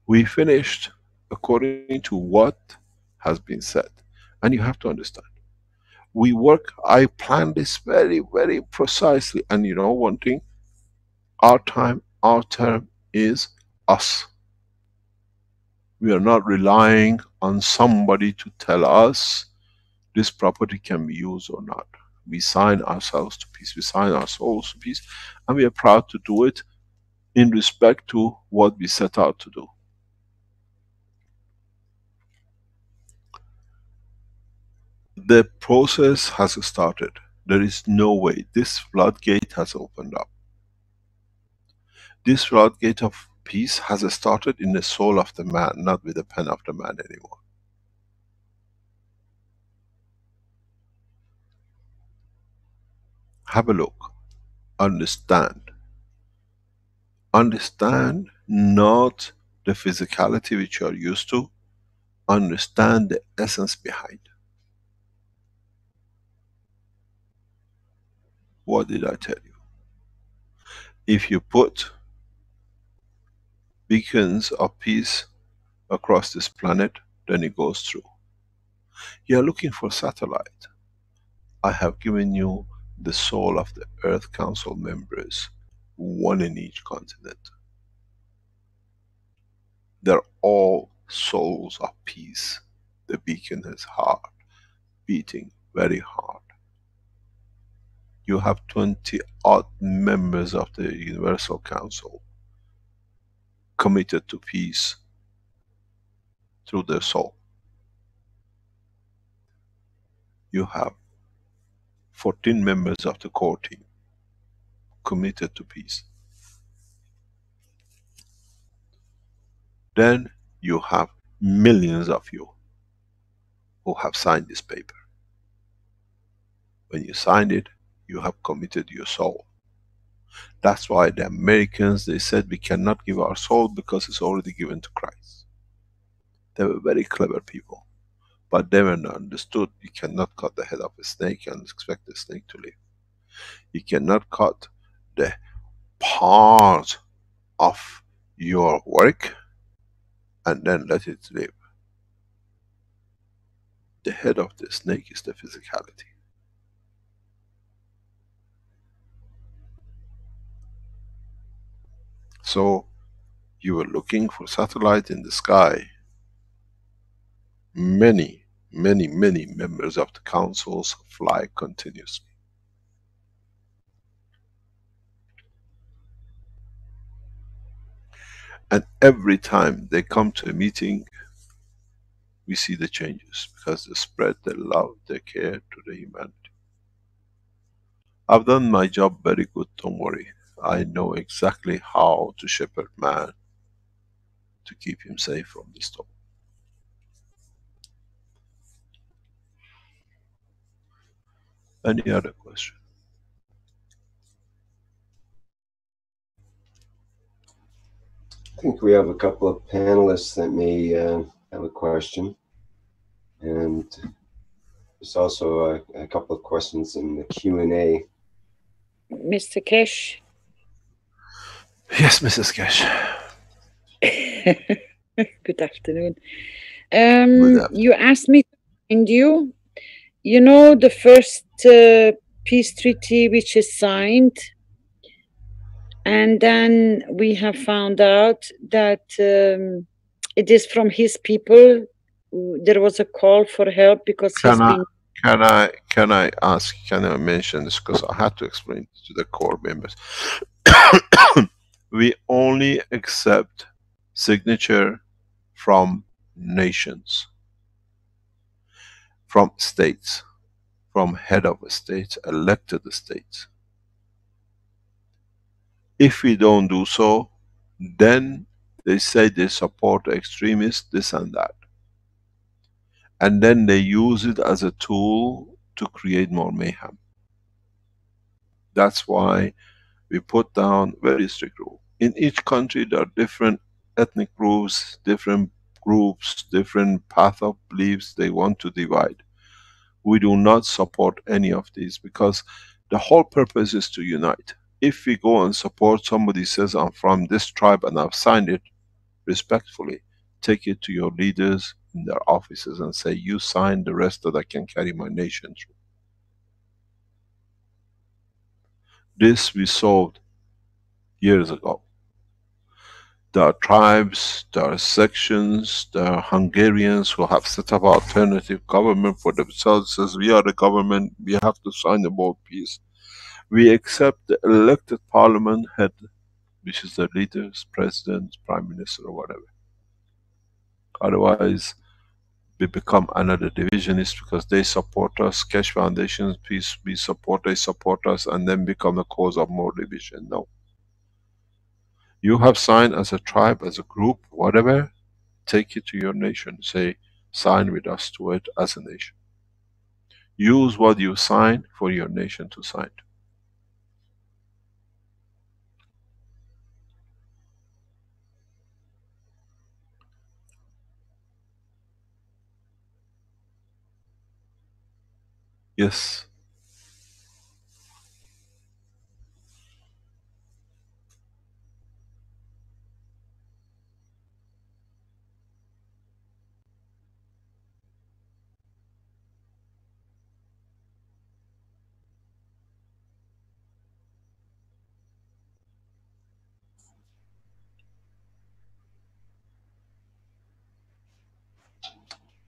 We finished according to what has been said. And you have to understand, we work, I plan this very, very precisely. And you know one thing, our time, our term is us. We are not relying on somebody to tell us this property can be used or not. We sign ourselves to peace, we sign our souls to peace, and we are proud to do it in respect to what we set out to do. The process has started. There is no way. This floodgate has opened up. This floodgate of peace has started in the soul of the man, not with the pen of the man anymore. Have a look. Understand. Understand not the physicality which you are used to. Understand the essence behind. What did I tell you? If you put beacons of peace across this planet, then it goes through. You are looking for satellite. I have given you the soul of the Earth Council members, one in each continent. They're all souls of peace. The beacon is hard, beating very hard. You have 20 odd members of the Universal Council committed to peace through their soul. You have 14 members of the core team committed to peace. Then you have millions of you who have signed this paper. When you signed it, you have committed your soul. That's why the Americans, they said we cannot give our soul because it's already given to Christ. They were very clever people, but they were not understood. You cannot cut the head of a snake and expect the snake to live. You cannot cut the part of your work and then let it live. The head of the snake is the physicality. So you were looking for satellite in the sky. Many, many, many members of the councils fly continuously. And every time they come to a meeting, we see the changes, because they spread their love, their care to the humanity. I've done my job very good, don't worry. I know exactly how to shepherd man to keep him safe from the storm. Any other question? I think we have a couple of panelists that may have a question. And there's also a couple of questions in the Q&A. Mr. Keshe. Yes, Mrs. Keshe. Good afternoon. Good afternoon. You asked me to find you. You know the first peace treaty which is signed, and then we have found out that it is from his people. There was a call for help because he's been. Can I mention this, because I had to explain to the core members. We only accept signature from nations, from states, from head of states, elected states. If we don't do so, then they say they support extremists, this and that. And then they use it as a tool to create more mayhem. That's why we put down very strict rules. In each country there are different ethnic groups, different path of beliefs they want to divide. We do not support any of these, because the whole purpose is to unite. If we go and support somebody says, I'm from this tribe and I've signed it, respectfully, take it to your leaders in their offices and say, you sign the rest that I can carry my nation through. This we solved years ago. There are tribes, there are sections, there are Hungarians who have set up alternative government for themselves. Says we are the government, we have to sign the world peace. We accept the elected parliament head, which is the leaders, president, prime minister, or whatever. Otherwise, we become another divisionist, because they support us. Keshe Foundation, peace, we support, they support us, and then become a cause of more division. No. You have signed as a tribe, as a group, whatever, take it to your nation. Say, sign with us to it as a nation. Use what you sign for your nation to sign. Yes.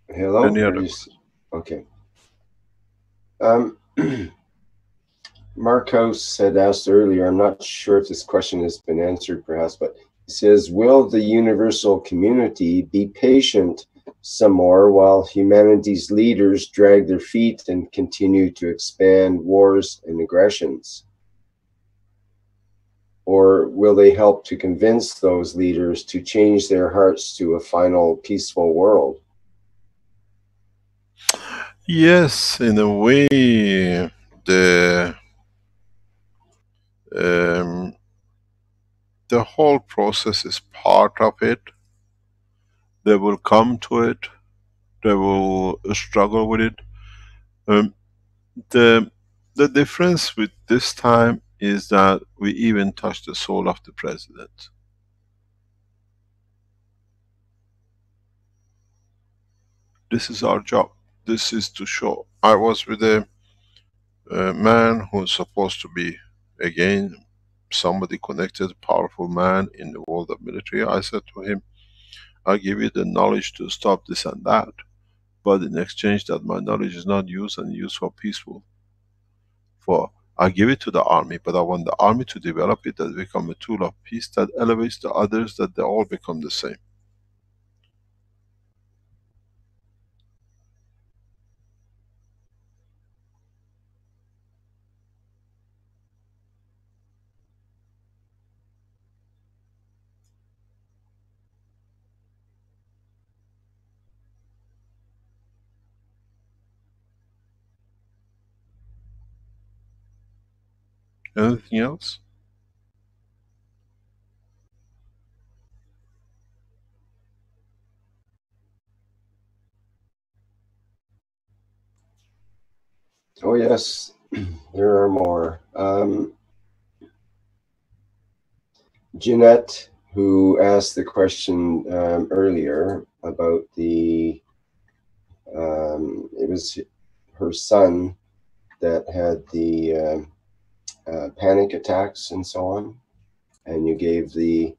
Hello? Any other? Okay. Marcos had asked earlier, I'm not sure if this question has been answered perhaps, but he says, will the universal community be patient some more while humanity's leaders drag their feet and continue to expand wars and aggressions? Or will they help to convince those leaders to change their hearts to a final peaceful world? Yes, in a way, the whole process is part of it. They will come to it. They will struggle with it. The difference with this time is that we even touch the soul of the president. This is our job. This is to show. I was with a man who's supposed to be, again, somebody connected, powerful man in the world of military. I said to him, I give you the knowledge to stop this and that, but in exchange that my knowledge is not used and used for peaceful. For I give it to the army, but I want the army to develop it, that become a tool of peace that elevates the others, that they all become the same. Anything else? Oh yes, there are more. Jeanette, who asked the question earlier about the, it was her son that had the panic attacks and so on, and you gave the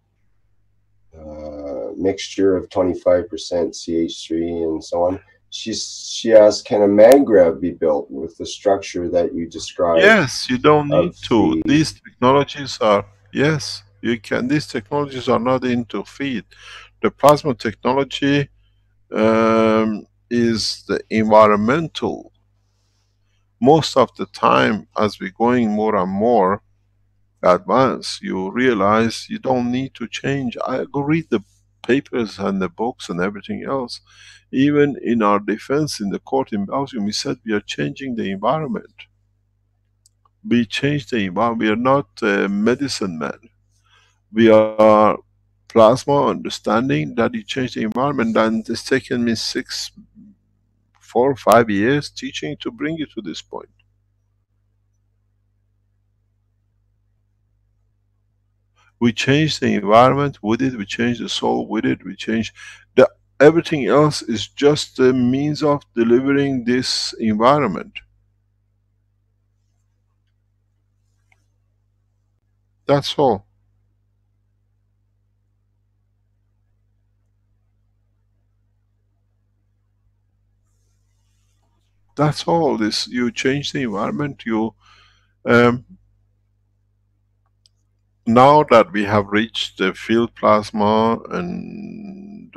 mixture of 25% CH3 and so on. She asked, can a mangrove be built with the structure that you described? Yes, you don't need to. The... These technologies are, yes, you can. These technologies are not into feed. The plasma technology is the environmental. Most of the time, as we're going more and more advanced, you realize you don't need to change. I go read the papers and the books and everything else. Even in our defense in the court in Belgium, we said we are changing the environment. We change the environment. We are not medicine men. We are plasma understanding that you change the environment, and it's taken me 4 or 5 years teaching to bring you to this point. We change the environment with it, we change the soul with it, we change the, everything else is just a means of delivering this environment. That's all. That's all. This, you change the environment, you now that we have reached the field plasma and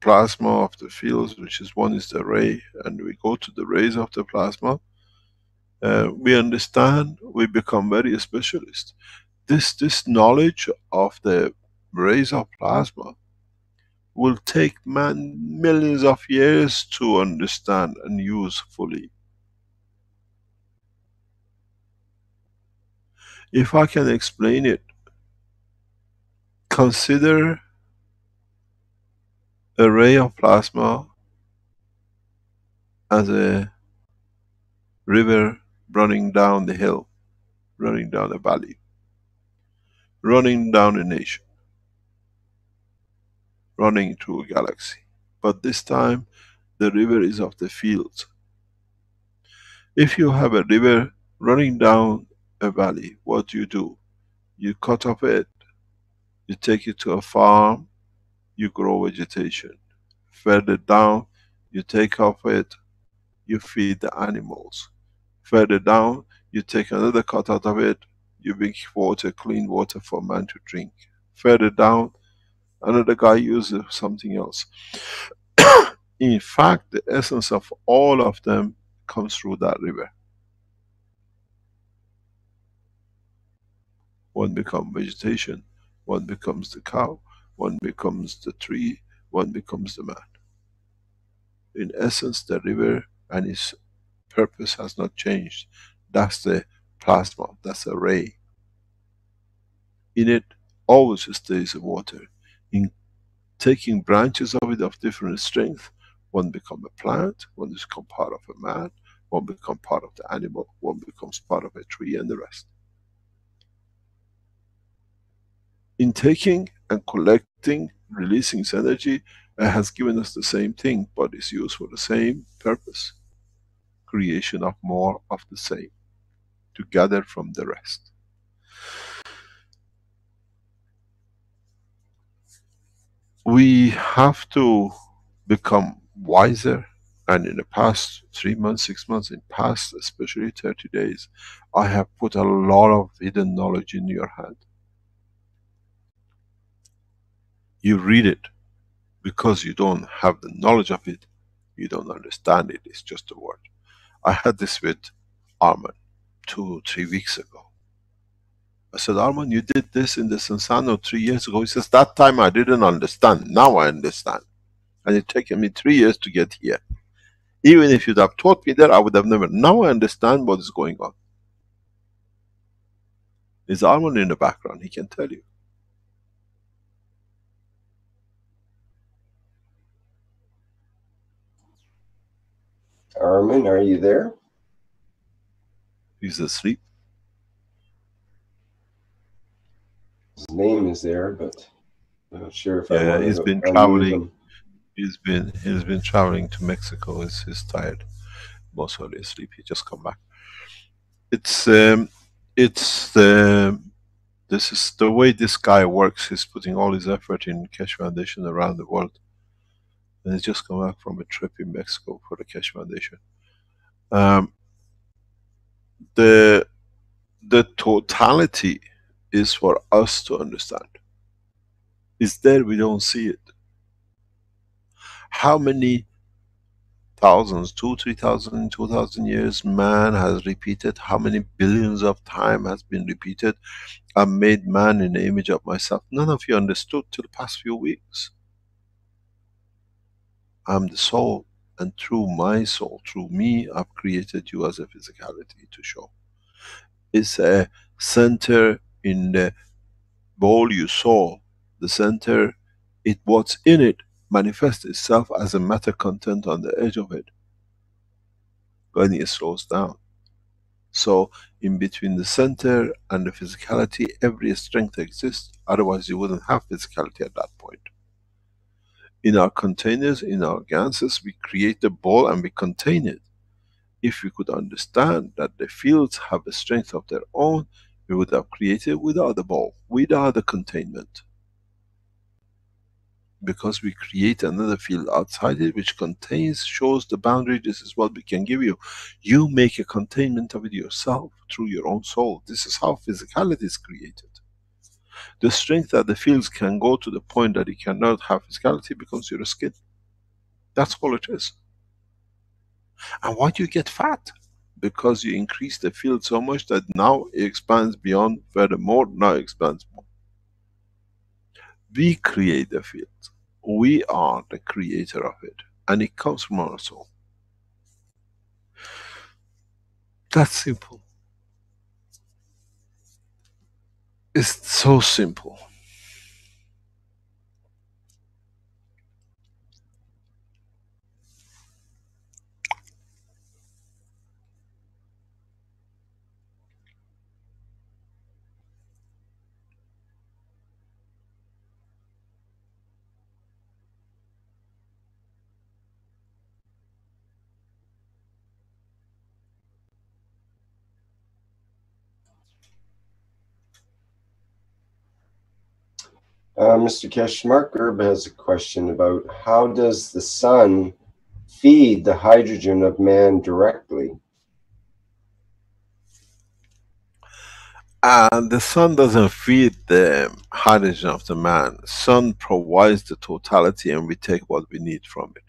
plasma of the fields, which is one is the ray, and we go to the rays of the plasma, we understand, we become very specialist. This knowledge of the rays of plasma will take millions of years to understand and use fully. If I can explain it, consider a ray of plasma as a river running down the hill, running down a valley, running down a nation, running through a galaxy. But this time, the river is of the fields. If you have a river running down a valley, what do? You cut off it, you take it to a farm, you grow vegetation. Further down, you take off it, you feed the animals. Further down, you take another cut out of it, you make water, clean water for man to drink. Further down, another guy uses something else. In fact, the essence of all of them comes through that river. One becomes vegetation, one becomes the cow, one becomes the tree, one becomes the man. In essence, the river and its purpose has not changed. That's the plasma, that's a ray. In it always stays the water. In taking branches of it of different strength, one becomes a plant, one becomes part of a man, one becomes part of the animal, one becomes part of a tree, and the rest. In taking and collecting, releasing its energy, it has given us the same thing, but it's used for the same purpose. Creation of more of the same, to gather from the rest. We have to become wiser, and in the past 3 months, 6 months, in past especially 30 days, I have put a lot of hidden knowledge in your hand. You read it, because you don't have the knowledge of it, you don't understand it, it's just a word. I had this with Arman 2 or 3 weeks ago. I said, Arman, you did this in the Sensano 3 years ago. He says, that time I didn't understand, now I understand. And it's taken me 3 years to get here. Even if you'd have taught me that, I would have never. Now I understand what is going on. There's Armand in the background, he can tell you. Armin, are you there? He's asleep. His name is there, but I'm not sure if I Yeah, want he's to been unmute traveling. him. He's been traveling to Mexico. He's tired. Mostly asleep. He just come back. It's this is the way this guy works. He's putting all his effort in Keshe Foundation around the world. And he's just come back from a trip in Mexico for the Keshe Foundation. The totality is for us to understand. It's there, we don't see it. How many thousands, 2,000, 3,000 years man has repeated? How many billions of time has been repeated? I made man in the image of myself. None of you understood till the past few weeks. I'm the soul, and through my soul, through me, I've created you as a physicality to show. It's a center in the bowl you saw, the center, what's in it manifests itself as a matter content on the edge of it when it slows down. So in between the center and the physicality, every strength exists, otherwise you wouldn't have physicality at that point. In our containers, in our ganses, we create the ball and we contain it. If we could understand that the fields have a strength of their own, we would have created without the ball, without the containment. Because we create another field outside it which contains, shows the boundary, this is what we can give you. You make a containment of it yourself through your own soul. This is how physicality is created. The strength that the fields can go to the point that it cannot have physicality becomes your skin. That's all it is. And why do you get fat? Because you increase the field so much that now it expands beyond, furthermore, now it expands more. We create the field. We are the creator of it. And it comes from our soul. That's simple. It's so simple. Mr. Keshe, Mark Erb has a question about how does the sun feed the hydrogen of man directly? And the sun doesn't feed the hydrogen of the man. Sun provides the totality and we take what we need from it.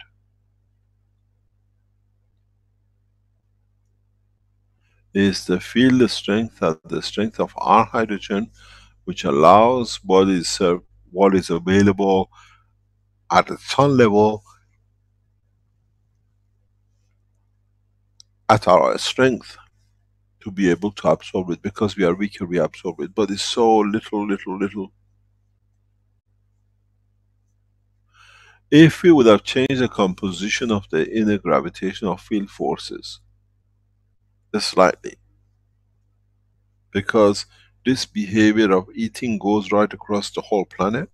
Is the field strength at the strength of our hydrogen, which allows what is available at the sun level at our strength to be able to absorb it. Because we are weaker, we absorb it, but it's so little. If we would have changed the composition of the inner gravitational field forces slightly, because this behavior of eating goes right across the whole planet,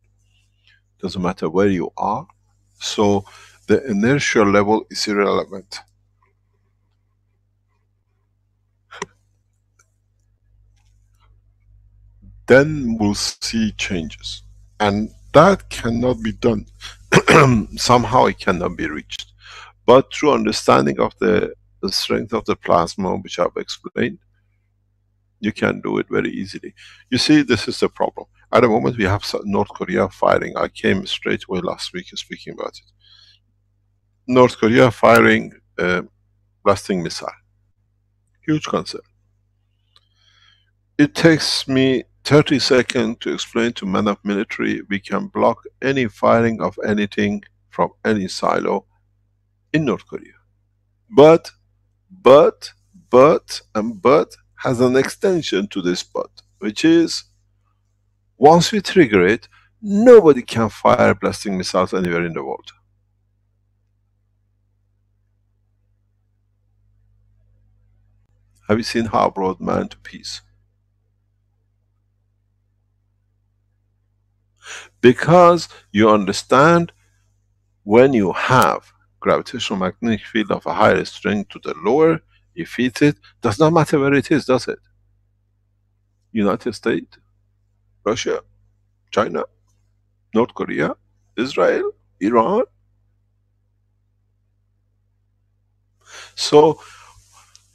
doesn't matter where you are, so the inertial level is irrelevant. Then we'll see changes. And that cannot be done. Somehow it cannot be reached. But through understanding of the strength of the plasma, which I've explained, you can do it very easily. You see, this is the problem. At the moment we have North Korea firing. I came straight away last week speaking about it. North Korea firing a blasting missile. Huge concern. It takes me 30 seconds to explain to men of military, we can block any firing of anything from any silo in North Korea. But, and but has an extension to this but, which is, once we trigger it, nobody can fire ballistic missiles anywhere in the world. Have you seen how brought man to peace? Because you understand, when you have gravitational magnetic field of a higher strength to the lower, you feed it, does not matter where it is, does it? United States, Russia, China, North Korea, Israel, Iran. So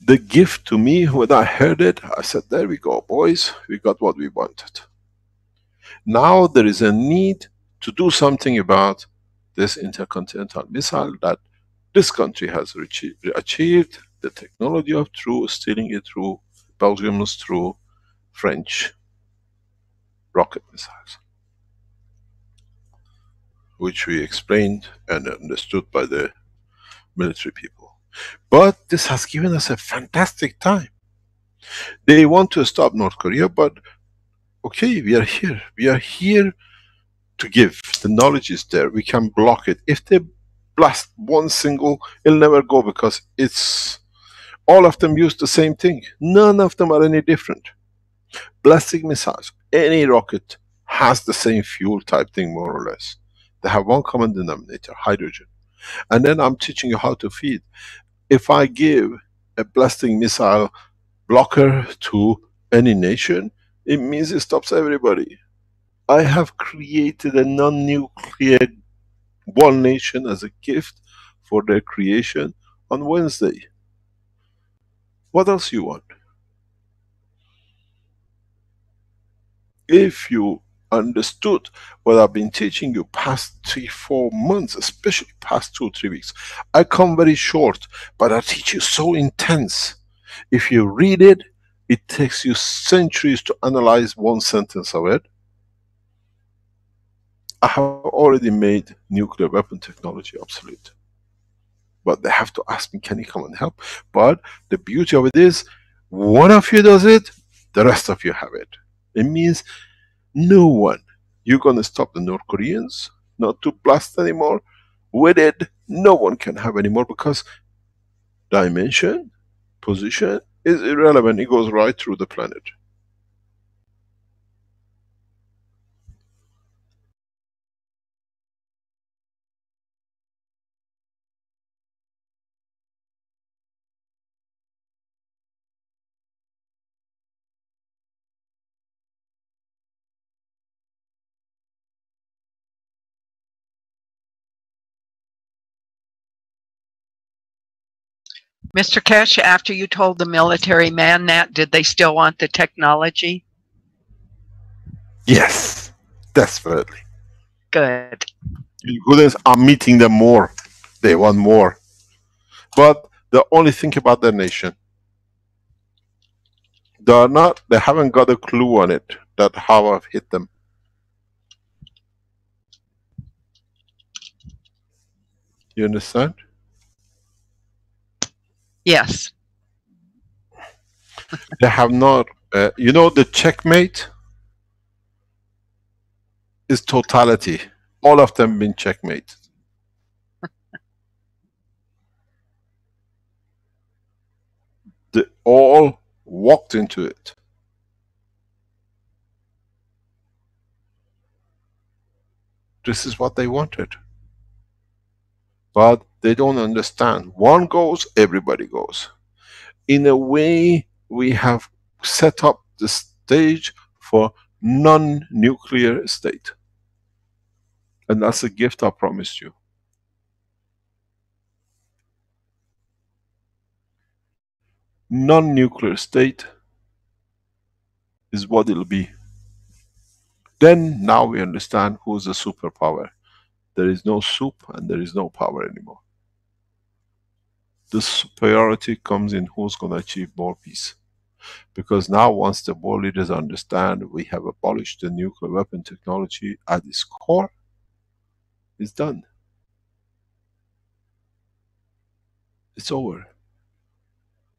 the gift to me, when I heard it, I said, there we go, boys, we got what we wanted. Now there is a need to do something about this intercontinental missile that this country has achieved the technology of, through stealing it through Belgium's, through French rocket missiles, which we explained and understood by the military people. But this has given us a fantastic time. They want to stop North Korea, but okay, we are here. We are here to give. The knowledge is there. We can block it. If they blast one single, it'll never go, because it's all of them use the same thing. None of them are any different. Ballistic missiles, any rocket has the same fuel type thing, more or less. They have one common denominator, hydrogen. And then I'm teaching you how to feed. If I give a ballistic missile blocker to any nation, it means it stops everybody. I have created a non-nuclear one nation as a gift for their creation on Wednesday. What else you want? If you understood what I've been teaching you past 3-4 months, especially past 2-3 weeks, I come very short, but I teach you so intense. If you read it, it takes you centuries to analyze one sentence of it. I have already made nuclear weapon technology obsolete. But they have to ask me, can you come and help? But the beauty of it is, one of you does it, the rest of you have it. It means no one, you're going to stop the North Koreans not to blast anymore. With it, no one can have anymore, because dimension, position is irrelevant. It goes right through the planet. Mr. Keshe, after you told the military man that, did they still want the technology? Yes, desperately. Good. Goodness, I'm meeting them more. They want more. But they only think about their nation. They haven't got a clue on it, that how I've hit them. You understand? Yes. They have not, you know, the checkmate is totality. All of them been checkmate. They all walked into it. This is what they wanted. But they don't understand. One goes, everybody goes. In a way, we have set up the stage for non-nuclear state. And that's a gift I promised you. Non-nuclear state is what it'll be. Then now we understand who's the superpower. There is no soup and there is no power anymore. The superiority comes in who's going to achieve more peace. Because now once the world leaders understand we have abolished the nuclear weapon technology at its core, it's done. It's over.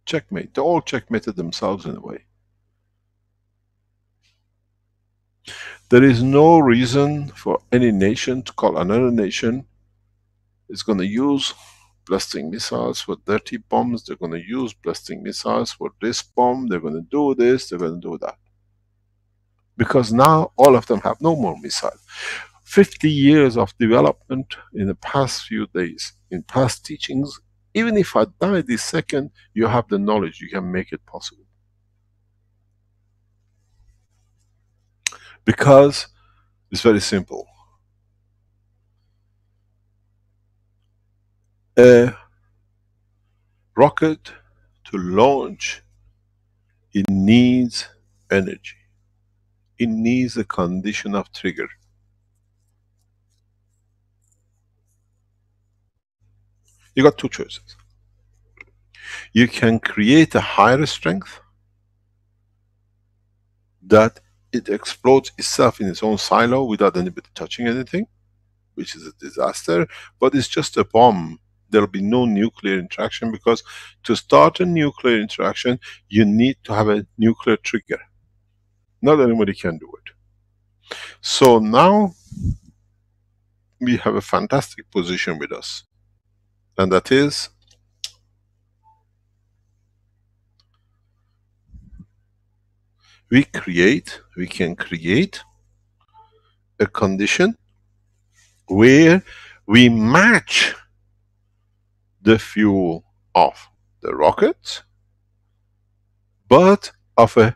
Checkmate. They all checkmated themselves in a way. There is no reason for any nation to call another nation is going to use ballistic missiles for dirty bombs. They're going to use ballistic missiles for this bomb. They're going to do this. They're going to do that. Because now all of them have no more missile. 50 years of development in the past few days, in past teachings. Even if I die this second, you have the knowledge, you can make it possible. Because it's very simple. A rocket to launch, it needs energy. It needs a condition of trigger. You got two choices. You can create a higher strength that it explodes itself in its own silo without anybody touching anything, which is a disaster, but it's just a bomb. There'll be no nuclear interaction, because to start a nuclear interaction, you need to have a nuclear trigger. Not anybody can do it. So now we have a fantastic position with us, and that is we can create a condition where we match the fuel of the rocket, but of a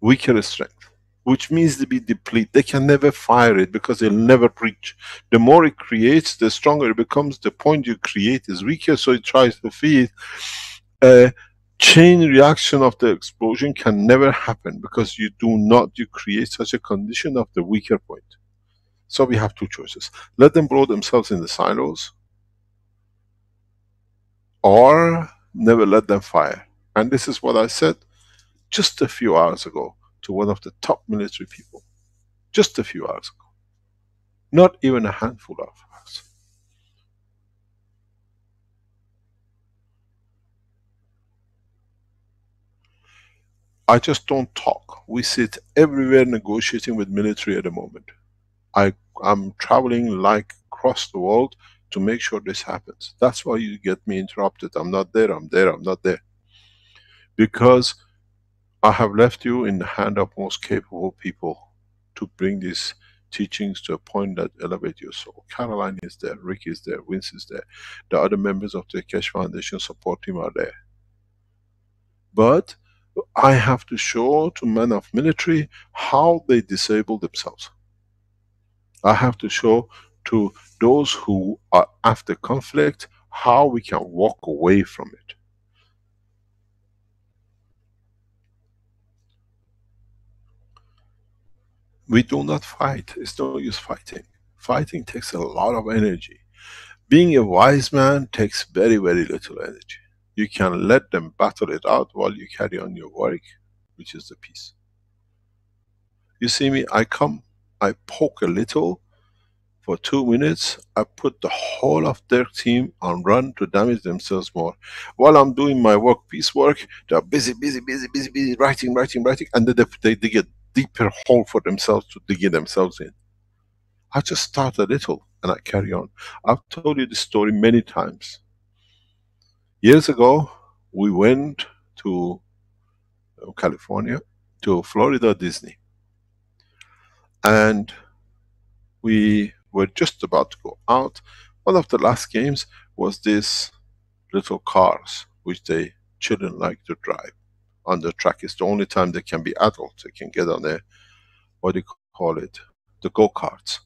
weaker strength, which means to be depleted. They can never fire it because it'll never reach. The more it creates, the stronger it becomes. The point you create is weaker, so it tries to feed. A chain reaction of the explosion can never happen because you create such a condition of the weaker point. So we have two choices. Let them blow themselves in the silos, or never let them fire. And this is what I said just a few hours ago to one of the top military people. Just a few hours ago. Not even a handful of hours. I just don't talk. We sit everywhere negotiating with military at the moment. I'm traveling like across the world to make sure this happens. That's why you get me interrupted. I'm not there, I'm there, I'm not there. Because I have left you in the hand of most capable people to bring these teachings to a point that elevate your soul. Caroline is there, Rick is there, Vince is there. The other members of the Keshe Foundation support team are there. But I have to show to men of military how they disable themselves. I have to show to those who are after conflict how we can walk away from it. We do not fight. It's no use fighting. Fighting takes a lot of energy. Being a wise man takes very, very little energy. You can let them battle it out while you carry on your work, which is the peace. You see me, I come, I poke a little, for 2 minutes, I put the whole of their team on run to damage themselves more. While I'm doing my work, peace work, they're busy, writing, and then they dig a deeper hole for themselves to dig themselves in. I just start a little and I carry on. I've told you this story many times. Years ago, we went to California, to Florida Disney. And we were just about to go out. One of the last games was this little cars, which the children like to drive on the track. It's the only time they can be adults. They can get on a, what do you call it, the go-karts.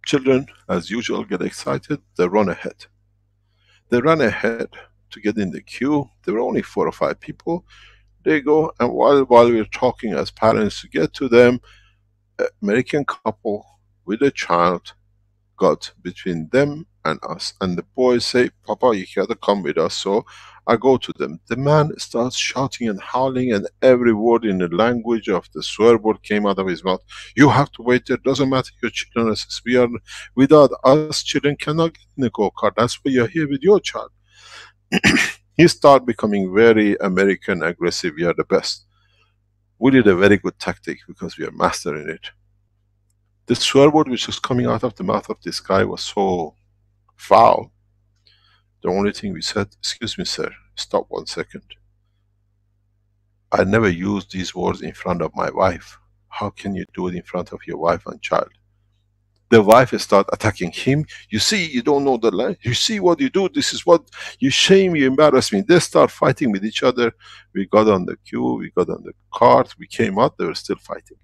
Children, as usual, get excited. They run ahead. They run ahead to get in the queue. There were only 4 or 5 people. They go, and while we're talking as parents to get to them, an American couple with a child got between them and us. And the boys say, Papa, you gotta come with us. So I go to them. The man starts shouting and howling, and every word in the language of the swear word came out of his mouth. You have to wait there, doesn't matter your children. We are, without us, children cannot get in a go-kart. That's why you're here with your child. He started becoming very American aggressive. We are the best. We did a very good tactic because we are mastering it. The swear word which was coming out of the mouth of this guy was so foul. The only thing we said, excuse me sir, stop 1 second. I never used these words in front of my wife. How can you do it in front of your wife and child? The wife start attacking him. You see, you don't know the language. You see what you do. This is what you shame, you embarrass me. They start fighting with each other. We got on the queue, we got on the cart, we came out, they were still fighting.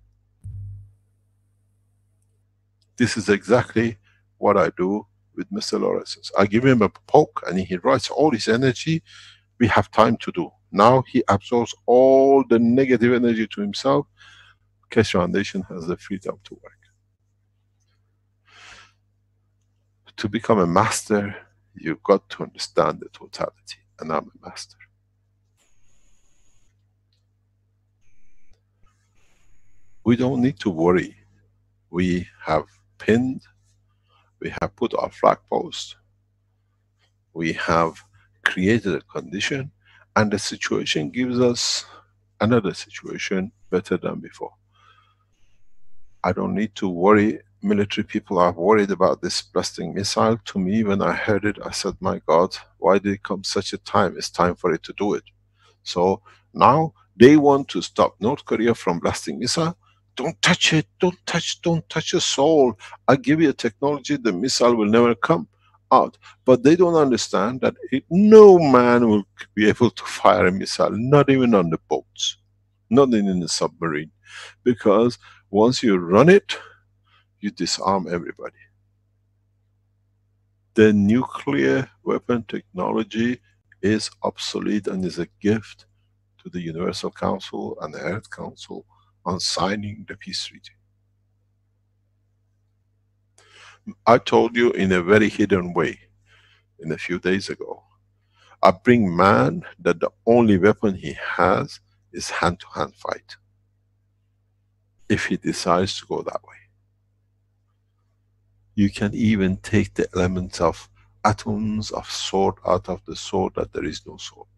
This is exactly what I do with Mr. Lawrence. I give him a poke and he writes all his energy. We have time to do. Now he absorbs all the negative energy to himself. Keshe Foundation has the freedom to work. To become a master, you've got to understand the totality, and I'm a master. We don't need to worry. We have pinned, we have put our flag post, we have created a condition, and the situation gives us another situation better than before. I don't need to worry. Military people are worried about this blasting missile. To me, when I heard it, I said, my God, why did it come such a time? It's time for it to do it. So now they want to stop North Korea from blasting missile. Don't touch it, don't touch a soul. I give you a technology, the missile will never come out. But they don't understand that no man will be able to fire a missile, not even on the boats, not even in the submarine. Because once you run it, you disarm everybody. The nuclear weapon technology is obsolete and is a gift to the Universal Council and the Earth Council on signing the peace treaty. I told you in a very hidden way, in a few days ago, I bring man that the only weapon he has is hand-to-hand fight. If he decides to go that way. You can even take the elements of atoms of sword out of the sword that there is no sword.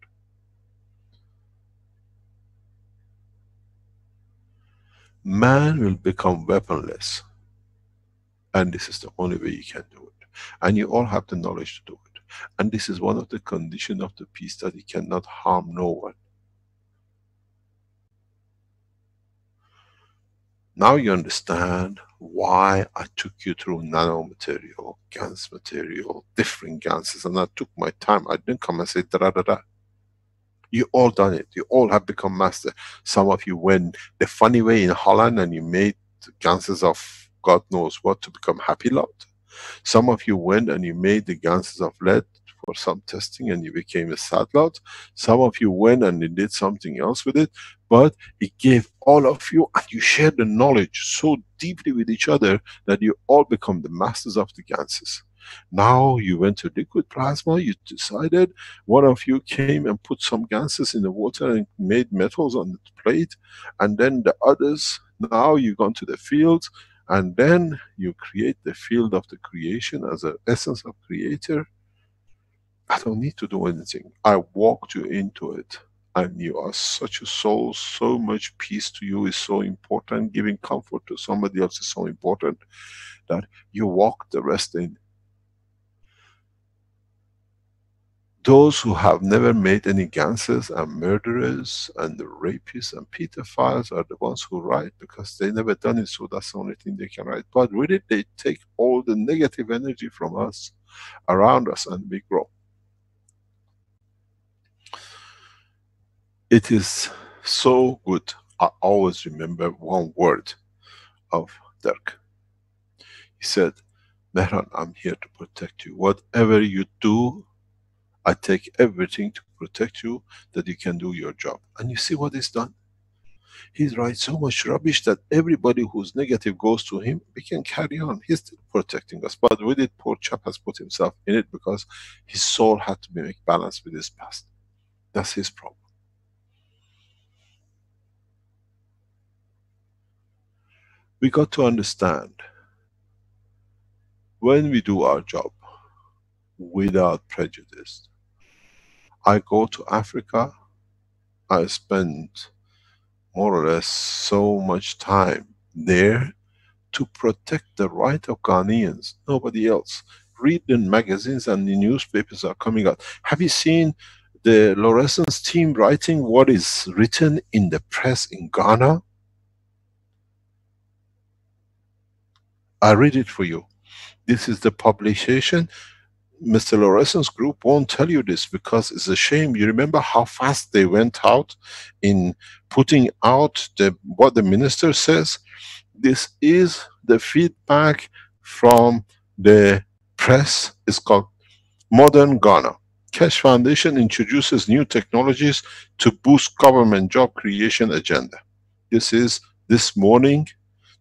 Man will become weaponless. And this is the only way you can do it. And you all have the knowledge to do it. And this is one of the conditions of the peace, that it cannot harm no one. Now you understand why I took you through nano-material, gans material, different ganses, and I took my time. I didn't come and say da da da da. You all done it. You all have become master. Some of you went the funny way in Holland and you made ganses of God knows what to become happy lot. Some of you went and you made the ganses of lead for some testing and you became a sad lot. Some of you went and you did something else with it, but it gave all of you, and you shared the knowledge so deeply with each other that you all become the masters of the ganses. Now you went to liquid plasma, you decided, one of you came and put some ganses in the water and made metals on the plate, and then the others, now you've gone to the fields, and then you create the field of the creation as an essence of creator. I don't need to do anything. I walked you into it. And you are such a soul, so much peace to you is so important. Giving comfort to somebody else is so important that you walk the rest in. Those who have never made any ganses and murderers and the rapists and pedophiles are the ones who write, because they never done it, so that's the only thing they can write. But really they take all the negative energy from us, around us, and we grow. It is so good. I always remember one word of Dirk. He said, Mehran, I'm here to protect you. Whatever you do, I take everything to protect you, that you can do your job. And you see what is done? He writes so much rubbish that everybody who's negative goes to him. We can carry on. He's still protecting us. But with it, poor chap has put himself in it because his soul had to be make balance with his past. That's his problem. We got to understand, when we do our job without prejudice. I go to Africa, I spend more or less so much time there to protect the right of Ghanaians, nobody else. Read the magazines and the newspapers are coming out. Have you seen the Lorenzen's team writing what is written in the press in Ghana? I read it for you. This is the publication. Mr. Lorenzen's group won't tell you this because it's a shame. You remember how fast they went out in putting out what the minister says? This is the feedback from the press. It's called Modern Ghana. Keshe Foundation introduces new technologies to boost government job creation agenda. This is this morning,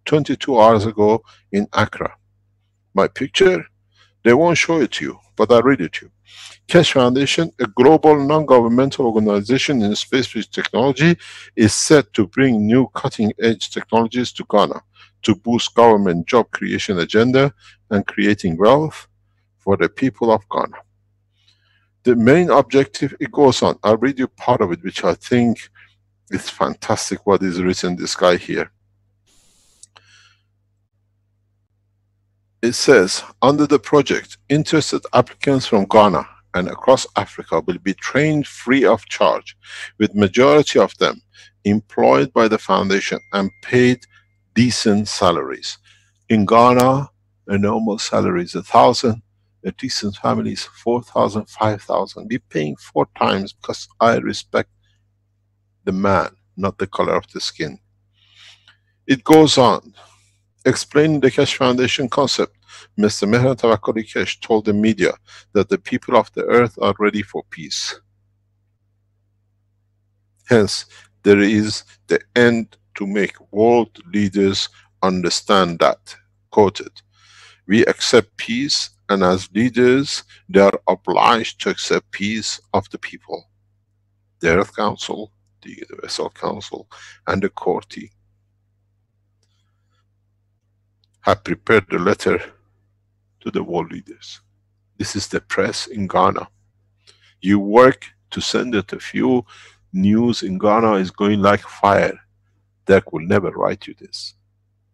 22 hours ago in Accra. My picture, they won't show it to you, but I read it to you. Keshe Foundation, a global non-governmental organization in space-based technology, is set to bring new cutting-edge technologies to Ghana to boost government job creation agenda and creating wealth for the people of Ghana. The main objective, it goes on. I'll read you part of it, which I think is fantastic what is written, this guy here. It says, under the project, interested applicants from Ghana and across Africa will be trained free of charge, with majority of them employed by the foundation and paid decent salaries. In Ghana, a normal salary is 1,000, a decent family is 4,000, 5,000. We're paying 4 times because I respect the man, not the color of the skin. It goes on. Explaining the Keshe Foundation concept, Mr. Mehran Tavakoli Keshe told the media that the people of the earth are ready for peace. Hence, there is the end to make world leaders understand that. Quoted, we accept peace, and as leaders, they are obliged to accept peace of the people. The Earth Council, the Universal Council, and the Courti have prepared the letter to the world leaders. This is the press in Ghana. You work to send it a few. News in Ghana is going like fire. Dirk will never write you this.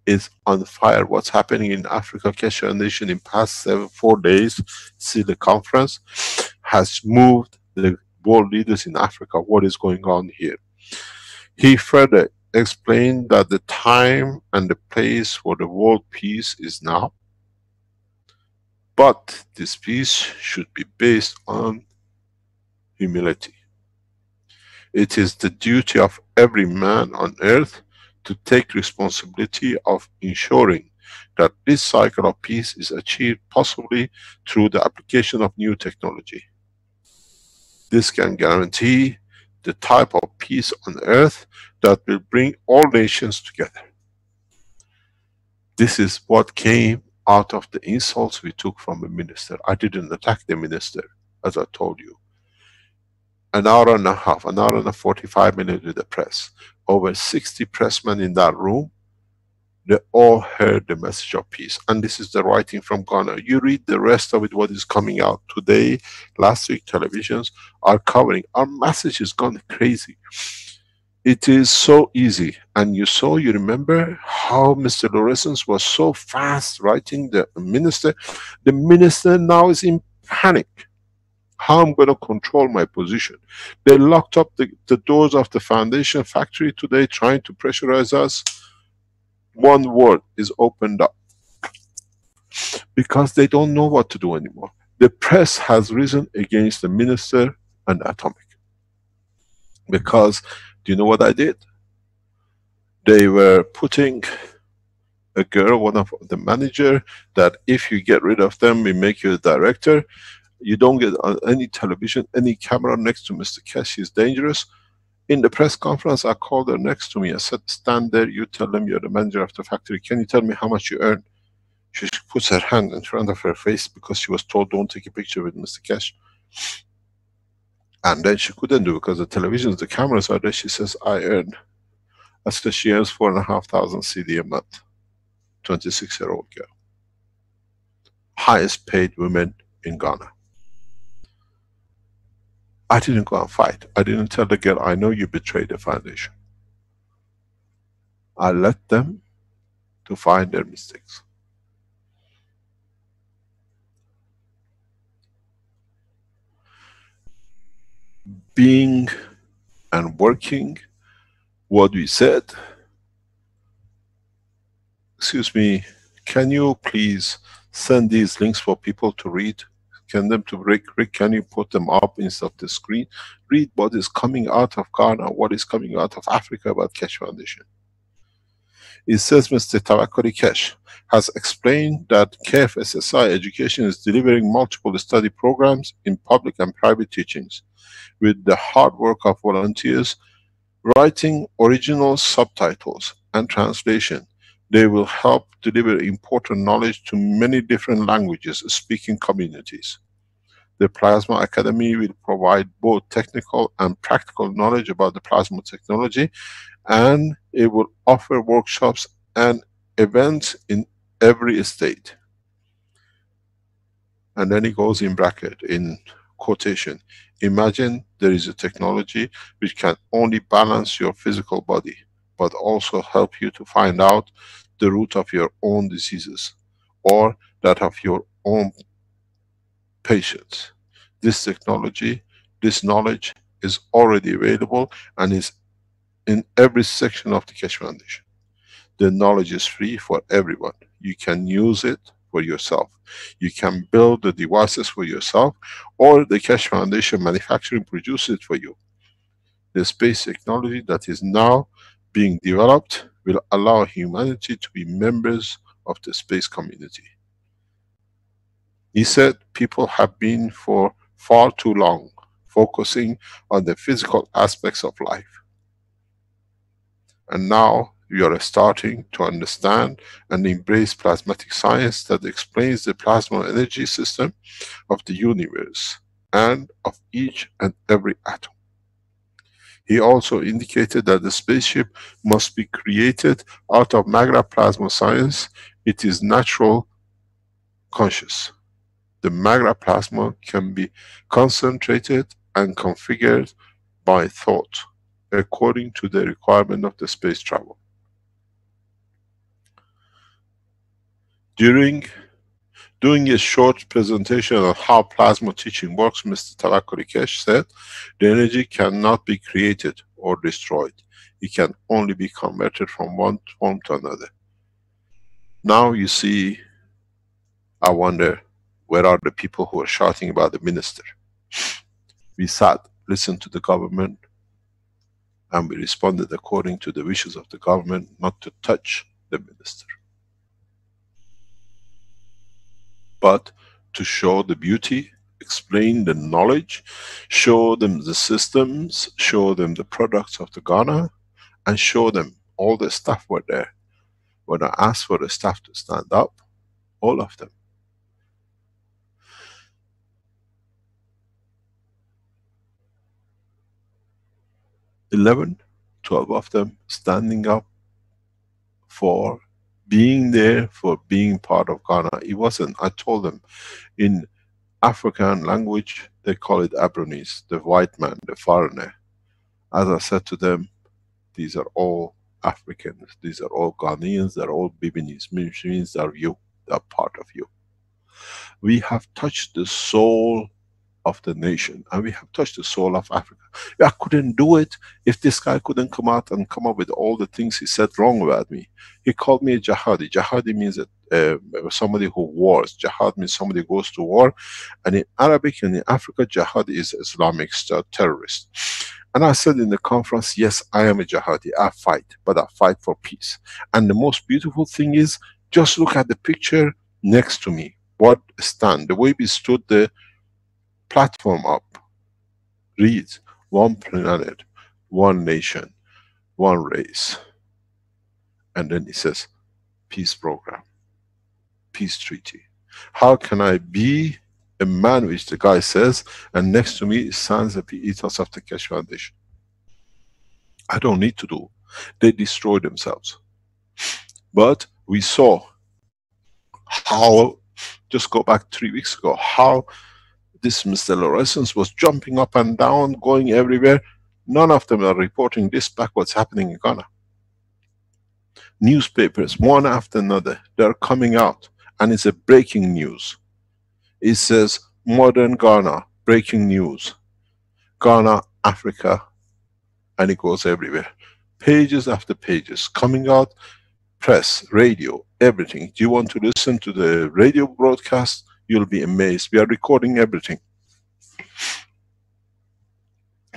It's on fire. What's happening in Africa, Keshe Foundation in past 4 days, see the conference, has moved the world leaders in Africa. What is going on here? He further explained that the time and the place for the world peace is now, but this peace should be based on humility. It is the duty of every man on earth to take responsibility of ensuring that this cycle of peace is achieved possibly through the application of new technology. This can guarantee the type of peace on earth that will bring all nations together. This is what came out of the insults we took from a minister. I didn't attack the minister, as I told you. An hour and a half, an hour and 45 minutes with the press. Over 60 pressmen in that room, they all heard the message of peace. And this is the writing from Ghana. You read the rest of it, what is coming out today, last week, televisions are covering. Our message has gone crazy. It is so easy. And you remember how Mr. Lorenzen was so fast writing the minister. The minister now is in panic. How I'm going to control my position? They locked up the doors of the foundation factory today, trying to pressurize us. One word is opened up. Because they don't know what to do anymore. The press has risen against the minister and Atomic. Because, do you know what I did? They were putting a girl, one of the manager, that if you get rid of them, we make you a director. You don't get on any television, any camera next to Mr. Keshe, is dangerous. In the press conference, I called her next to me. I said, stand there, you tell them you're the manager of the factory. Can you tell me how much you earn? She puts her hand in front of her face because she was told, don't take a picture with Mr. Keshe. And then she couldn't do it because the televisions, the cameras are there. She says, I earn. I said, she earns 4,500 CD a month. 26-year-old girl. Highest paid women in Ghana. I didn't go and fight. I didn't tell the girl, I know you betrayed the foundation. I let them to find their mistakes. Being and working what we said. Excuse me, can you please send these links for people to read? Can them to Rick, can you put them up instead of the screen? Read what is coming out of Ghana, what is coming out of Africa about Keshe Foundation. It says Mr. Tavakoli Keshe has explained that KF SSI Education is delivering multiple study programs in public and private teachings with the hard work of volunteers writing original subtitles and translation. They will help deliver important knowledge to many different languages speaking communities. The Plasma Academy will provide both technical and practical knowledge about the plasma technology, and it will offer workshops and events in every state. And then it goes in bracket, in quotation. Imagine there is a technology which can only balance your physical body, but also help you to find out the root of your own diseases or that of your own patients. This technology, this knowledge is already available and is in every section of the Keshe Foundation. The knowledge is free for everyone. You can use it for yourself. You can build the devices for yourself, or the Keshe Foundation manufacturing produces it for you. The space technology that is now being developed will allow humanity to be members of the space community. He said people have been for far too long focusing on the physical aspects of life. And now we are starting to understand and embrace plasmatic science that explains the plasma energy system of the universe and of each and every atom. He also indicated that the spaceship must be created out of Magra plasma science. It is natural conscious. The Magra plasma can be concentrated and configured by thought according to the requirement of the space travel. Doing a short presentation on how plasma teaching works, Mr. Tavakoli Keshe said, the energy cannot be created or destroyed. It can only be converted from one form to another. Now you see, I wonder, where are the people who are shouting about the minister? We sat, listened to the government, and we responded according to the wishes of the government not to touch the minister, but to show the beauty, explain the knowledge, show them the systems, show them the products of the Ghana, and show them all the staff were there. When I asked for the staff to stand up, all of them. 11, 12 of them standing up for being there, for being part of Ghana. It wasn't, I told them, in African language, they call it Abronese, the white man, the foreigner. As I said to them, these are all Africans, these are all Ghanaians, they're all Bibinese, which means they're you, they're part of you. We have touched the soul of the nation, and we have touched the soul of Africa. I couldn't do it if this guy couldn't come out and come up with all the things he said wrong about me. He called me a jihadi. Jihadi means that somebody who wars. Jihad means somebody who goes to war. And in Arabic and in Africa, jihad is Islamic terrorist. And I said in the conference, yes, I am a jihadi. I fight, but I fight for peace. And the most beautiful thing is, just look at the picture next to me. What stand? The way we stood the platform up reads, one planet, one nation, one race. And then he says, peace program, peace treaty. How can I be a man, which the guy says, and next to me stands the ethos of the Keshe Foundation? I don't need to do. They destroy themselves. But we saw how, just go back 3 weeks ago, how this Mr. Lawrence was jumping up and down, going everywhere. None of them are reporting this back, what's happening in Ghana. Newspapers, one after another, they're coming out, and it's a breaking news. It says, modern Ghana, breaking news. Ghana, Africa, and it goes everywhere. Pages after pages, coming out, press, radio, everything. Do you want to listen to the radio broadcast? You'll be amazed. We are recording everything.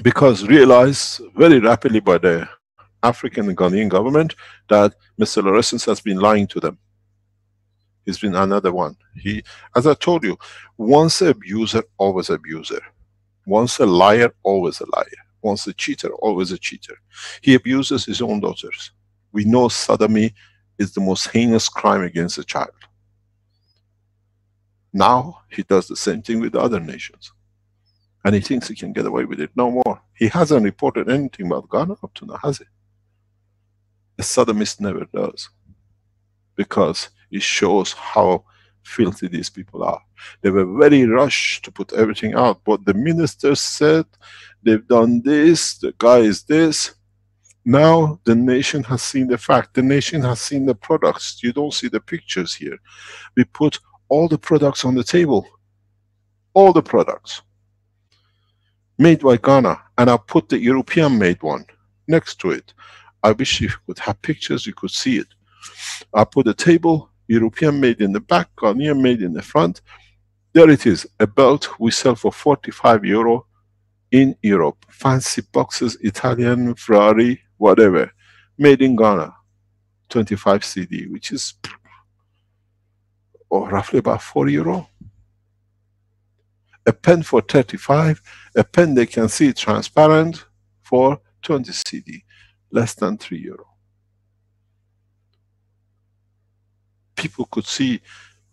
Because realized very rapidly by the African and Ghanaian government that Mr. Lawrence has been lying to them. He's been another one. He, as I told you, once an abuser, always abuser. Once a liar, always a liar. Once a cheater, always a cheater. He abuses his own daughters. We know sodomy is the most heinous crime against a child. Now he does the same thing with the other nations. And he thinks he can get away with it. No more. He hasn't reported anything about Ghana up to now, has he? A sodomist never does. Because it shows how filthy these people are. They were very rushed to put everything out. But the minister said, they've done this, the guy is this. Now the nation has seen the fact. The nation has seen the products. You don't see the pictures here. We put all the products on the table. All the products. Made by Ghana. And I put the European made one next to it. I wish you could have pictures, you could see it. I put a table, European made in the back, Ghanaian made in the front. There it is, a belt we sell for €45 in Europe. Fancy boxes, Italian, Ferrari, whatever. Made in Ghana, 25 CD, which is roughly about €4. A pen for 35, a pen they can see transparent for 20 CD, less than €3. People could see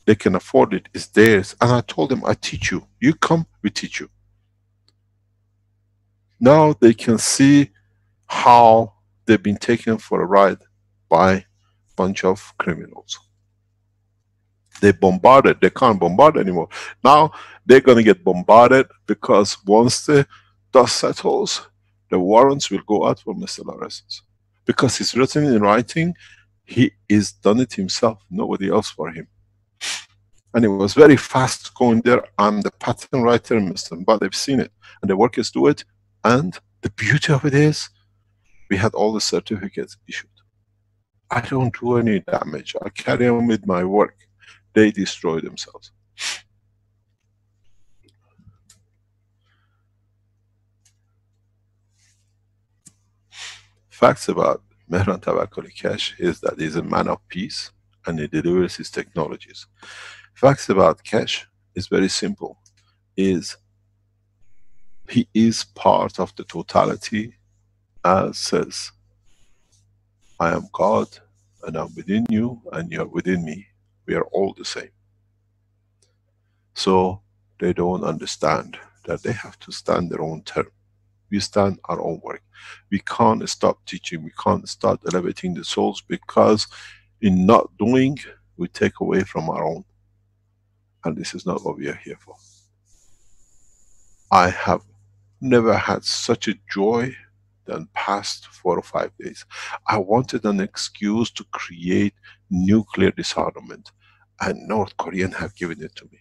they can afford it, it's theirs. And I told them, I teach you. You come, we teach you. Now they can see how they've been taken for a ride by a bunch of criminals. They bombarded, they can't bombard anymore. Now they're going to get bombarded because once the dust settles, the warrants will go out for Mr. Lawrence. Because he's written in writing, he is done it himself, nobody else for him. And it was very fast going there. I'm the patent writer, Mr. But they've seen it. And the workers do it. And the beauty of it is, we had all the certificates issued. I don't do any damage. I carry on with my work. They destroy themselves. Facts about Mehran Tavakoli Keshe is that he's a man of peace and he delivers his technologies. Facts about Keshe is very simple. Is he is part of the totality, as says, I am God and I'm within you and you're within me. We are all the same. So they don't understand that they have to stand their own term. We stand our own work. We can't stop teaching, we can't start elevating the souls, because in not doing, we take away from our own. And this is not what we are here for. I have never had such a joy than past 4 or 5 days. I wanted an excuse to create nuclear disarmament, and North Koreans have given it to me.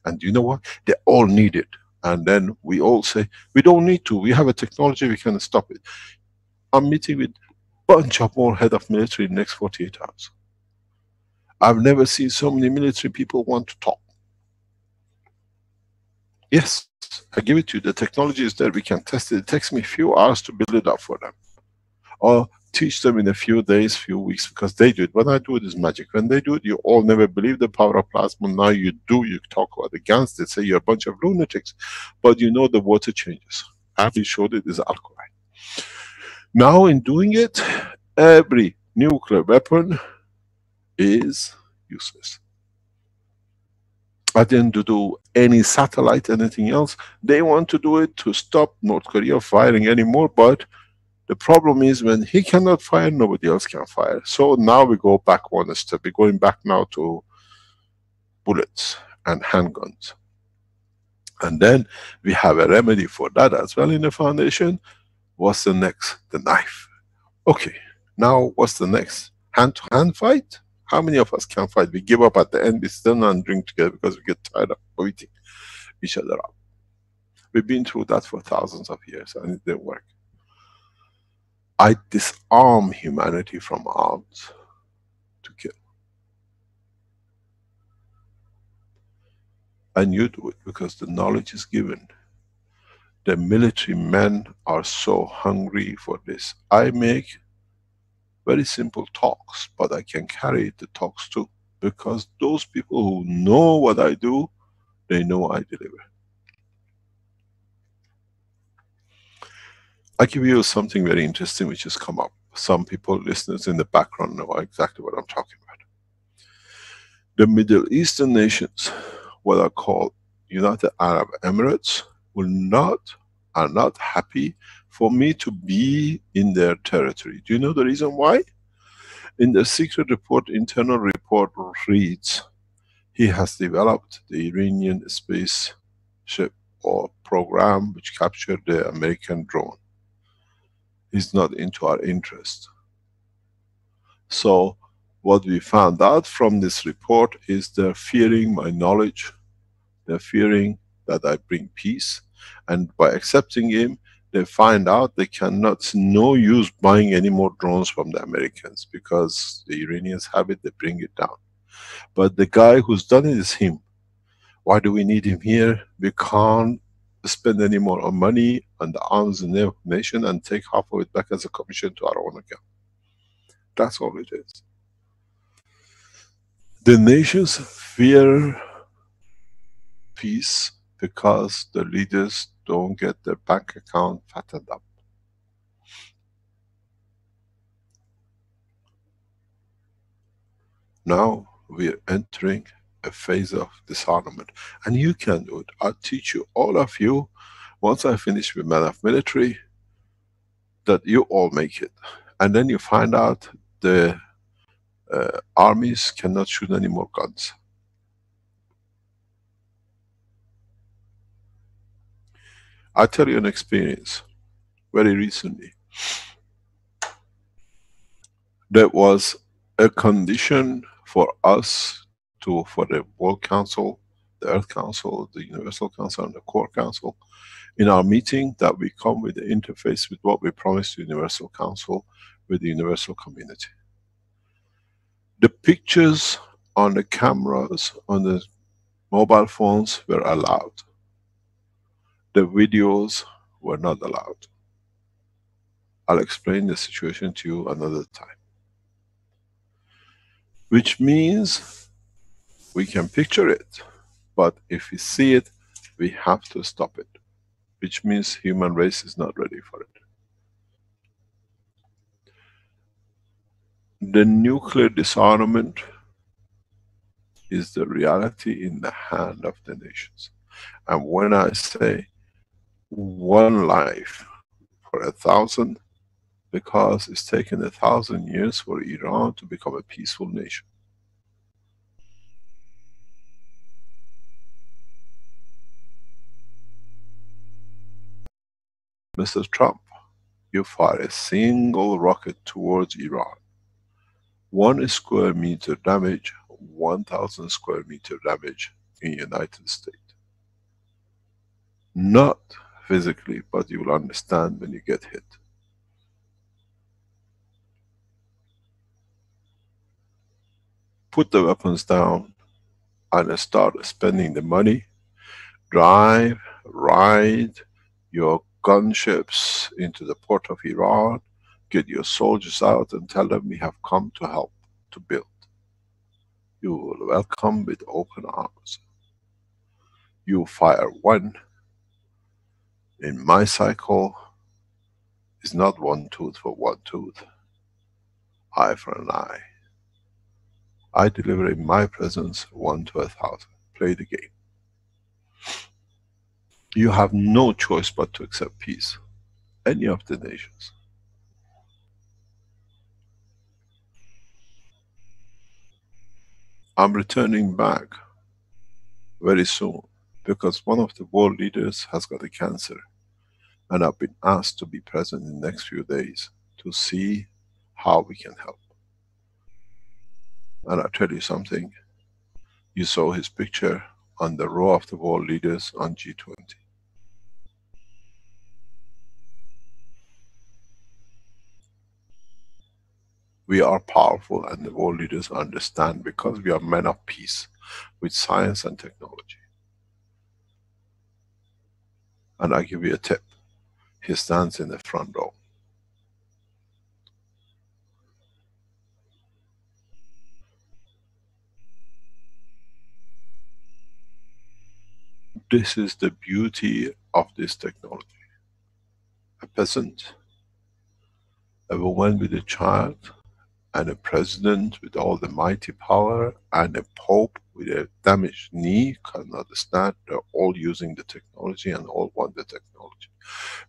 And you know what? They all need it. And then we all say, we don't need to, we have a technology, we can stop it. I'm meeting with a bunch of more head of military in the next 48 hours. I've never seen so many military people want to talk. Yes, I give it to you, the technology is there, we can test it. It takes me a few hours to build it up for them. Or teach them in a few days, few weeks, because they do it. When I do it, it's magic. When they do it, you all never believe the power of plasma. Now you do, you talk about against it, say you're a bunch of lunatics. But you know the water changes. Abby showed it is alkaline. Now in doing it, every nuclear weapon is useless. I didn't do any satellite, anything else. They want to do it to stop North Korea firing anymore, but the problem is when he cannot fire, nobody else can fire. So now we go back one step. We're going back now to bullets and handguns. And then we have a remedy for that as well in the foundation. What's the next? The knife. Okay, now what's the next? Hand-to-hand fight? How many of us can fight? We give up at the end, we still not drink together because we get tired of beating each other up. We've been through that for thousands of years and it didn't work. I disarm humanity from arms to kill. And you do it because the knowledge is given. The military men are so hungry for this. I make very simple talks, but I can carry the talks too. Because those people who know what I do, they know I deliver. I give you something very interesting which has come up. Some people, listeners in the background, know exactly what I'm talking about. The Middle Eastern nations, what are called United Arab Emirates, are not happy for me to be in their territory. Do you know the reason why? In the secret report, internal report reads, he has developed the Iranian Spaceship or program which captured the American drone. Is not into our interest. So what we found out from this report is they're fearing my knowledge, they're fearing that I bring peace, and by accepting him, they find out they cannot, no use buying any more drones from the Americans because the Iranians have it, they bring it down. But the guy who's done it is him. Why do we need him here? We can't spend any more money on the arms in the nation and take half of it back as a commission to our own account. That's all it is. The nations fear peace because the leaders don't get their bank account fattened up. Now we are entering a phase of disarmament. And you can do it. I'll teach you, all of you, once I finish with Man of Military, that you all make it. And then you find out the armies cannot shoot any more guns. I'll tell you an experience. Very recently, there was a condition for us to, for the World Council, the Earth Council, the Universal Council and the Core Council, in our meeting that we come with the interface with what we promised the Universal Council with the Universal Community. The pictures on the cameras, on the mobile phones were allowed. The videos were not allowed. I'll explain the situation to you another time. Which means we can picture it, but if we see it, we have to stop it. Which means human race is not ready for it. The nuclear disarmament is the reality in the hand of the nations. And when I say one life for 1,000, because it's taken 1,000 years for Iran to become a peaceful nation. Mr. Trump, you fire a single rocket towards Iran. 1 square meter damage, 1,000 square meter damage in United States. Not physically, but you will understand when you get hit. Put the weapons down and start spending the money. Drive, ride your gunships into the port of Iran, get your soldiers out and tell them we have come to help, to build. You will welcome with open arms. You fire 1. In my cycle, It's not one tooth for one tooth, eye for an eye. I deliver in my presence 1 to 1,000. Play the game. You have no choice but to accept peace. Any of the nations. I'm returning back very soon because one of the world leaders has got a cancer, and I've been asked to be present in the next few days to see how we can help. And I'll tell you something, you saw his picture on the row of the world leaders on G20. We are powerful and the world leaders understand because we are men of peace with science and technology. And I give you a tip, he stands in the front row. This is the beauty of this technology. A peasant, a woman with a child, and a president with all the mighty power, and a pope with a damaged knee cannot stand. They're all using the technology and all want the technology.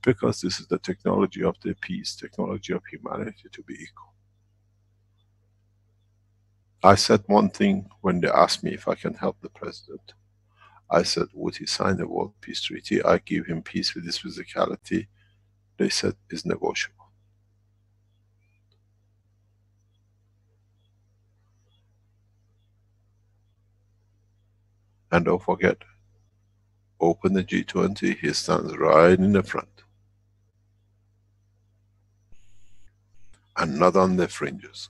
Because this is the technology of the peace, technology of humanity to be equal. I said one thing when they asked me if I can help the president. I said, would he sign the World Peace Treaty? I give him peace with his physicality. They said, it's negotiable. And don't forget, open the G20, he stands right in the front. And not on the fringes.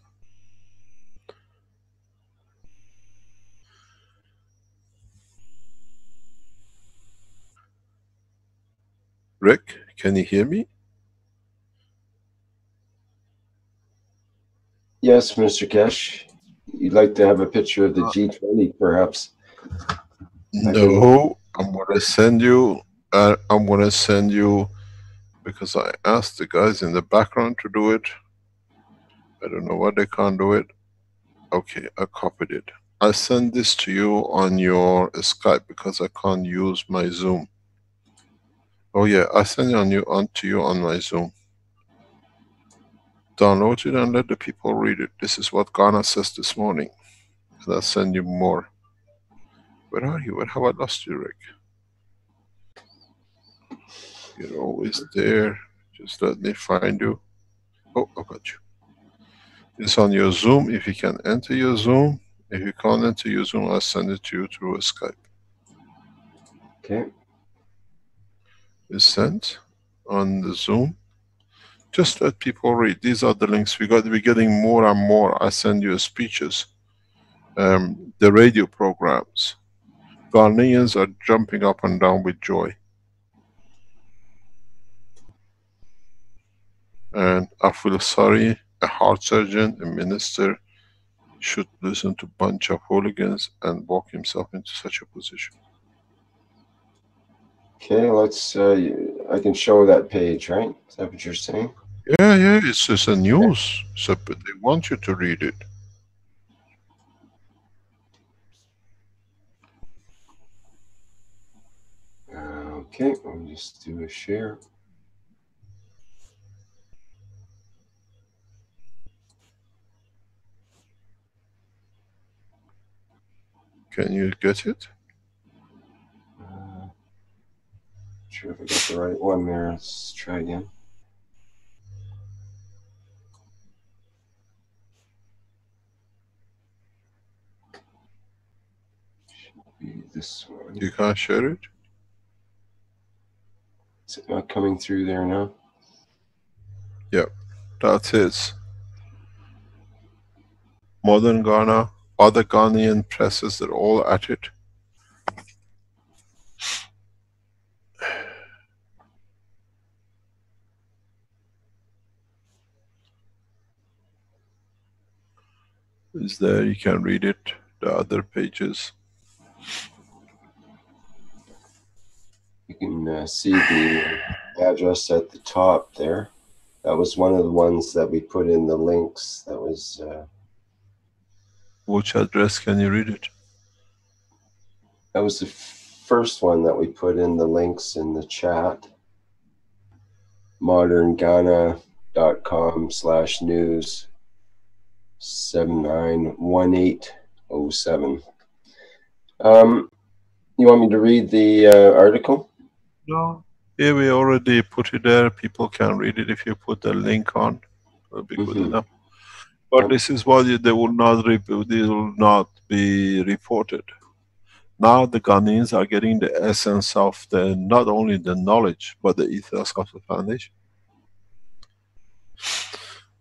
Rick, can you hear me? Yes, Mr. Keshe. You'd like to have a picture of the G20, perhaps? No, I'm gonna send you, because I asked the guys in the background to do it. I don't know why they can't do it. Okay, I copied it. I send this to you on your Skype because I can't use my Zoom. Oh yeah, I send it to you on my Zoom. Download it and let the people read it. This is what Ghana says this morning. And I'll send you more. Where are you? Where have I lost you, Rick? You're always there. Just let me find you. Oh, I got you. It's on your Zoom. If you can enter your Zoom. If you can't enter your Zoom, I'll send it to you through Skype. Okay. It's sent on the Zoom. Just let people read. These are the links. We're getting more and more. I send you speeches, the radio programs. Ghanaians are jumping up and down with joy. And I feel sorry, a heart surgeon, a minister, should listen to a bunch of hooligans and walk himself into such a position. Okay, let's, I can show that page, right? Is that what you're saying? Yeah, it's just a news. So they want you to read it. Okay, I'll just do a share. Can you get it? Not sure if I got the right one there. Let's try again. Should be this one. You can't share it? Is it not coming through there now? Yeah, that's it. Modern Ghana, other Ghanaian presses, they're all at it. It's there, you can read it, the other pages. You can see the address at the top there. That was one of the ones that we put in the links. That was... Which address? Can you read it? That was the first one that we put in the links in the chat. modernghana.com/news 791807. You want me to read the article? No. Here we already put it there. People can read it. If you put the link on, it'll be good enough. But this is what they will not be reported. Now the Ghanaians are getting the essence of the, not only the knowledge, but the ethos of the foundation.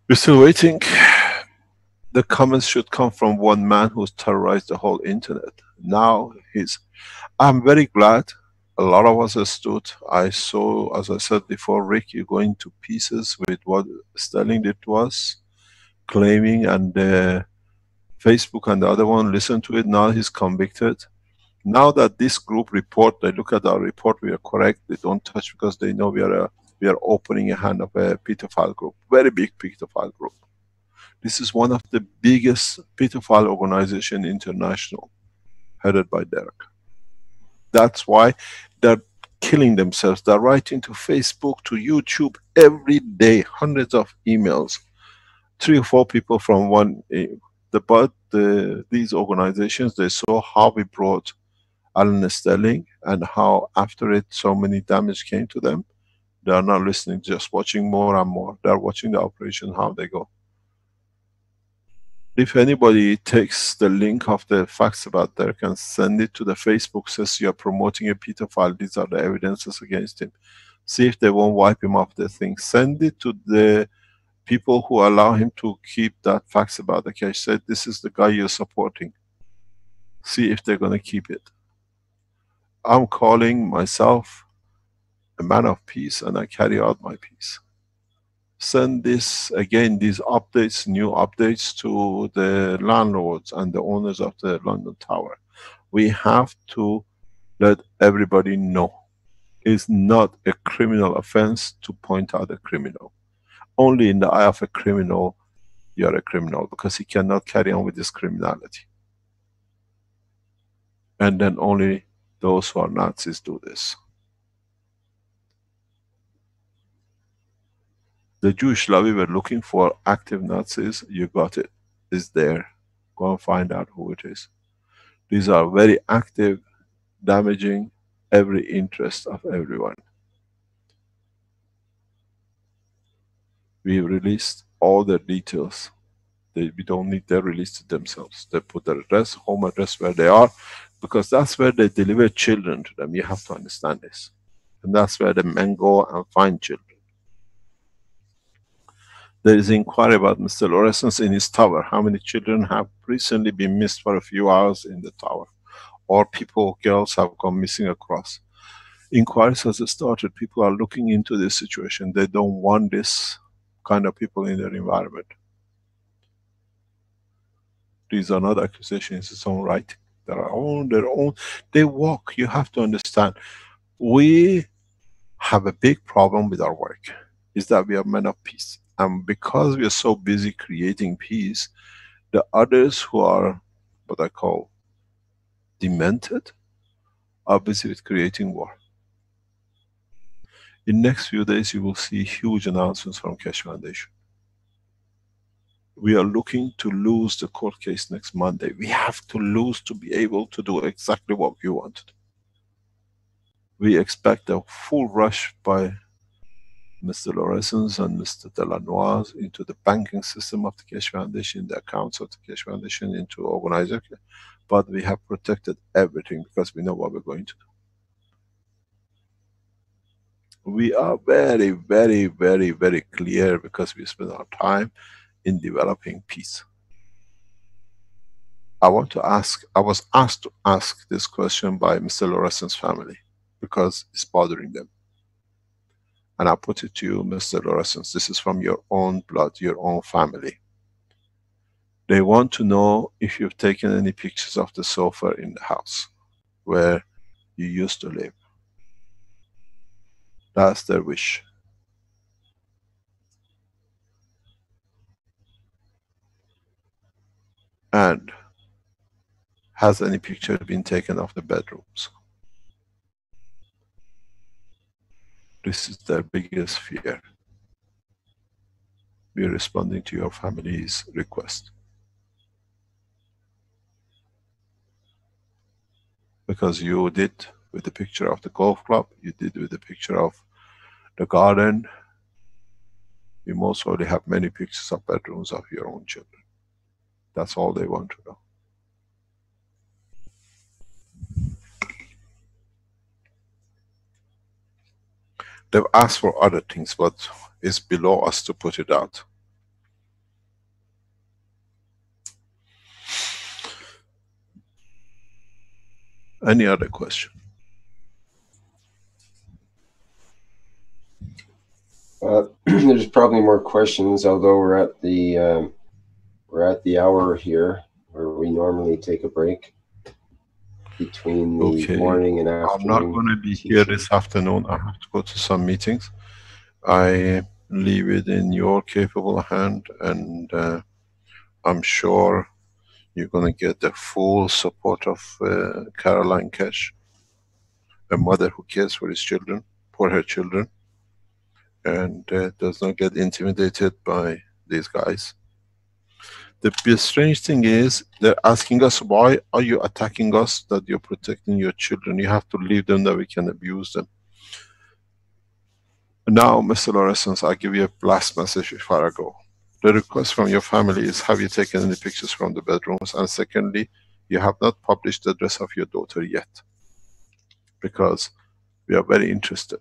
We're still waiting. The comments should come from one man who's terrorized the whole internet. Now I'm very glad a lot of us have stood. I saw, as I said before, Rick, you going to pieces with what Sterling did to us, claiming, and Facebook and the other one listened to it. Now he's convicted. Now that this group report, they look at our report, we are correct, they don't touch, because they know we are opening a hand of a pedophile group, very big pedophile group. This is one of the biggest pedophile organization international, headed by Derek. That's why they're killing themselves. They're writing to Facebook, to YouTube every day, hundreds of emails. 3 or 4 people from one, these organizations, they saw how we brought Alan Sterling and how after it so many damage came to them. They are not listening, just watching more and more. They are watching the operation, how they go. If anybody takes the link of the facts about Derek and send it to the Facebook, says you are promoting a pedophile, these are the evidences against him. See if they won't wipe him off the thing. Send it to the people who allow him to keep that facts about the Keshe. Said this is the guy you're supporting. See if they're going to keep it. I'm calling myself a man of peace, and I carry out my peace. Send this, again, these updates, new updates to the landlords and the owners of the London Tower. We have to let everybody know. It's not a criminal offense to point out a criminal. Only in the eye of a criminal, you are a criminal, because he cannot carry on with this criminality. And then only those who are Nazis do this. The Jewish lobby were looking for active Nazis. You got it. It's there. Go and find out who it is. These are very active, damaging every interest of everyone. We released all their details. We don't need their release to themselves. They put their address, home address, where they are, because that's where they deliver children to them. You have to understand this. And that's where the men go and find children. There is inquiry about Mr. Lorenz in his tower. How many children have recently been missed for a few hours in the tower? Or people, girls have gone missing across. Inquiries has started. People are looking into this situation. They don't want this kind of people in their environment. These are not accusations, it's own right. Their own, they walk. You have to understand. We have a big problem with our work, is that we are men of peace. And because we are so busy creating peace, the others who are what I call demented are busy with creating war. In next few days you will see huge announcements from Keshe Foundation. We are looking to lose the court case next Monday. We have to lose to be able to do exactly what we wanted. We expect a full rush by Mr. Lorenz and Mr. Delanois into the banking system of the Keshe Foundation, the accounts of the Keshe Foundation, into organization. But we have protected everything because we know what we're going to do. We are very, very, very, very clear because we spend our time in developing peace. I was asked to ask this question by Mr. Lorenz's family because it's bothering them. And I put it to you, Mr. Lorenz, this is from your own blood, your own family. They want to know if you've taken any pictures of the sofa in the house where you used to live. That's their wish. And has any picture been taken of the bedrooms? This is their biggest fear. We are responding to your family's request. Because you did with the picture of the golf club, you did with the picture of the garden, you most probably have many pictures of bedrooms of your own children. That's all they want to know. They've asked for other things, but it's below us to put it out. Any other question? There's probably more questions, although we're at the hour here, where we normally take a break between the morning and afternoon. I'm not going to be here this afternoon. I have to go to some meetings. I leave it in your capable hand, and I'm sure you're going to get the full support of Caroline Keshe, a mother who cares for her children, and does not get intimidated by these guys. The strange thing is, they're asking us, why are you attacking us that you're protecting your children? You have to leave them that we can abuse them. Now, Mr. Lawrence, I'll give you a last message before I go. The request from your family is, have you taken any pictures from the bedrooms? And secondly, you have not published the address of your daughter yet. Because we are very interested.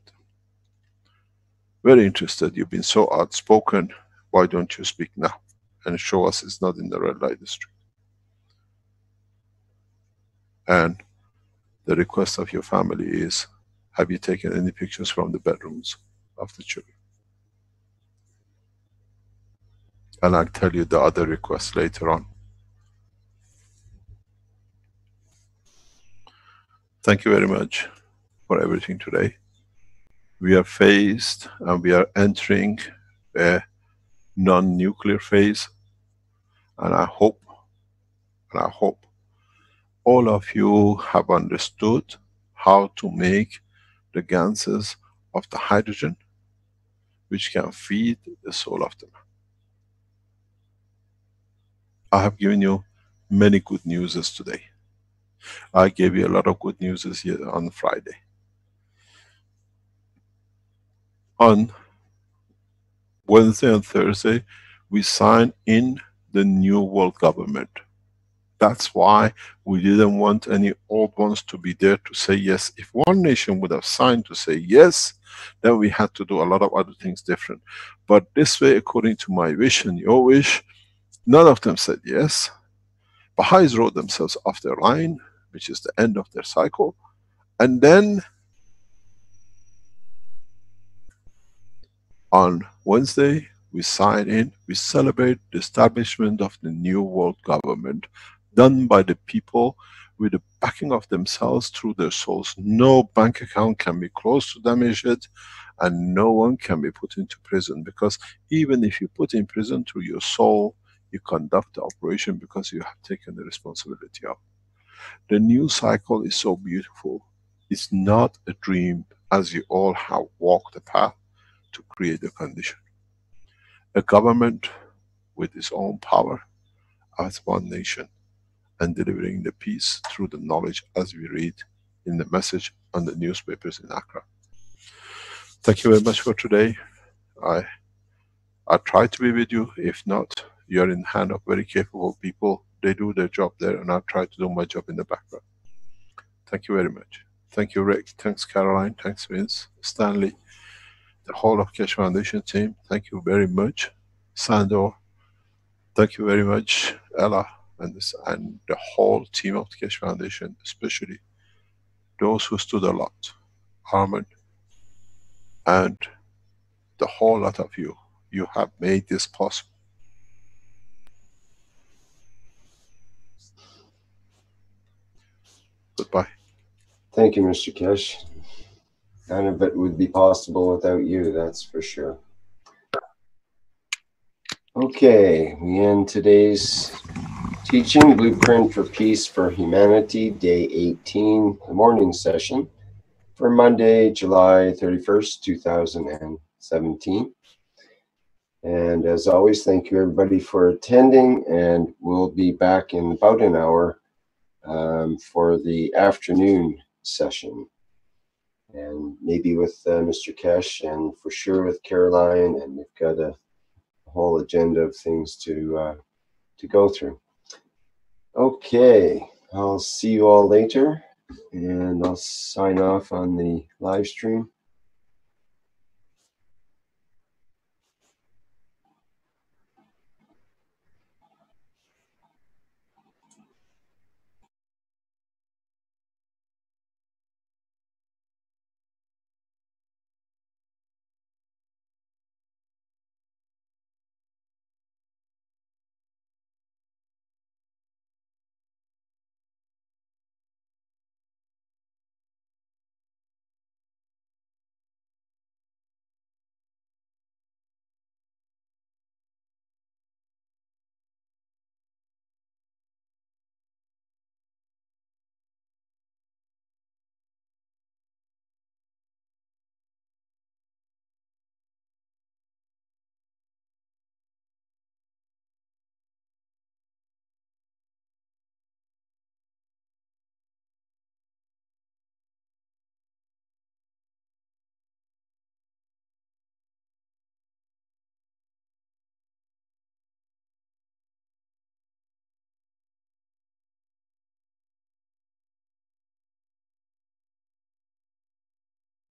Very interested. You've been so outspoken. Why don't you speak now? And show us it's not in the red light district. And the request of your family is, have you taken any pictures from the bedrooms of the children? And I'll tell you the other requests later on. Thank you very much for everything today. We are phased and we are entering a non-nuclear phase. And I hope all of you have understood how to make the ganses of the hydrogen which can feed the soul of the man. I have given you many good news today. I gave you a lot of good news here on Friday. On Wednesday and Thursday, we signed in the new world government. That's why we didn't want any old ones to be there to say yes. If one nation would have signed to say yes, then we had to do a lot of other things different. But this way, according to my wish and your wish, none of them said yes. Baha'is wrote themselves off their line, which is the end of their cycle. And then on Wednesday, we sign in, we celebrate the establishment of the new world government done by the people with the backing of themselves through their souls. No bank account can be closed to damage it, and no one can be put into prison, because even if you put in prison through your soul, you conduct the operation because you have taken the responsibility of. The new cycle is so beautiful. It's not a dream, as you all have walked the path to create the condition. A government with its own power as one nation, and delivering the peace through the knowledge as we read in the message on the newspapers in Accra. Thank you very much for today. I try to be with you. If not, you are in the hand of very capable people. They do their job there, and I try to do my job in the background. Thank you very much. Thank you, Rick. Thanks, Caroline. Thanks, Vince. Stanley. The whole of Keshe Foundation team. Thank you very much. Sandor. Thank you very much, Ella. And the whole team of the Keshe Foundation, especially those who stood a lot, Armand, and the whole lot of you. You have made this possible. Goodbye. Thank you, Mr. Keshe. None of it would be possible without you, that's for sure. Okay, we end today's Teaching Blueprint for Peace for Humanity, Day 18, the morning session for Monday, July 31st, 2017. And as always, thank you everybody for attending, and we'll be back in about an hour for the afternoon session. And maybe with Mr. Keshe, and for sure with Caroline, and we've got a whole agenda of things to go through. Okay, I'll see you all later, and I'll sign off on the live stream.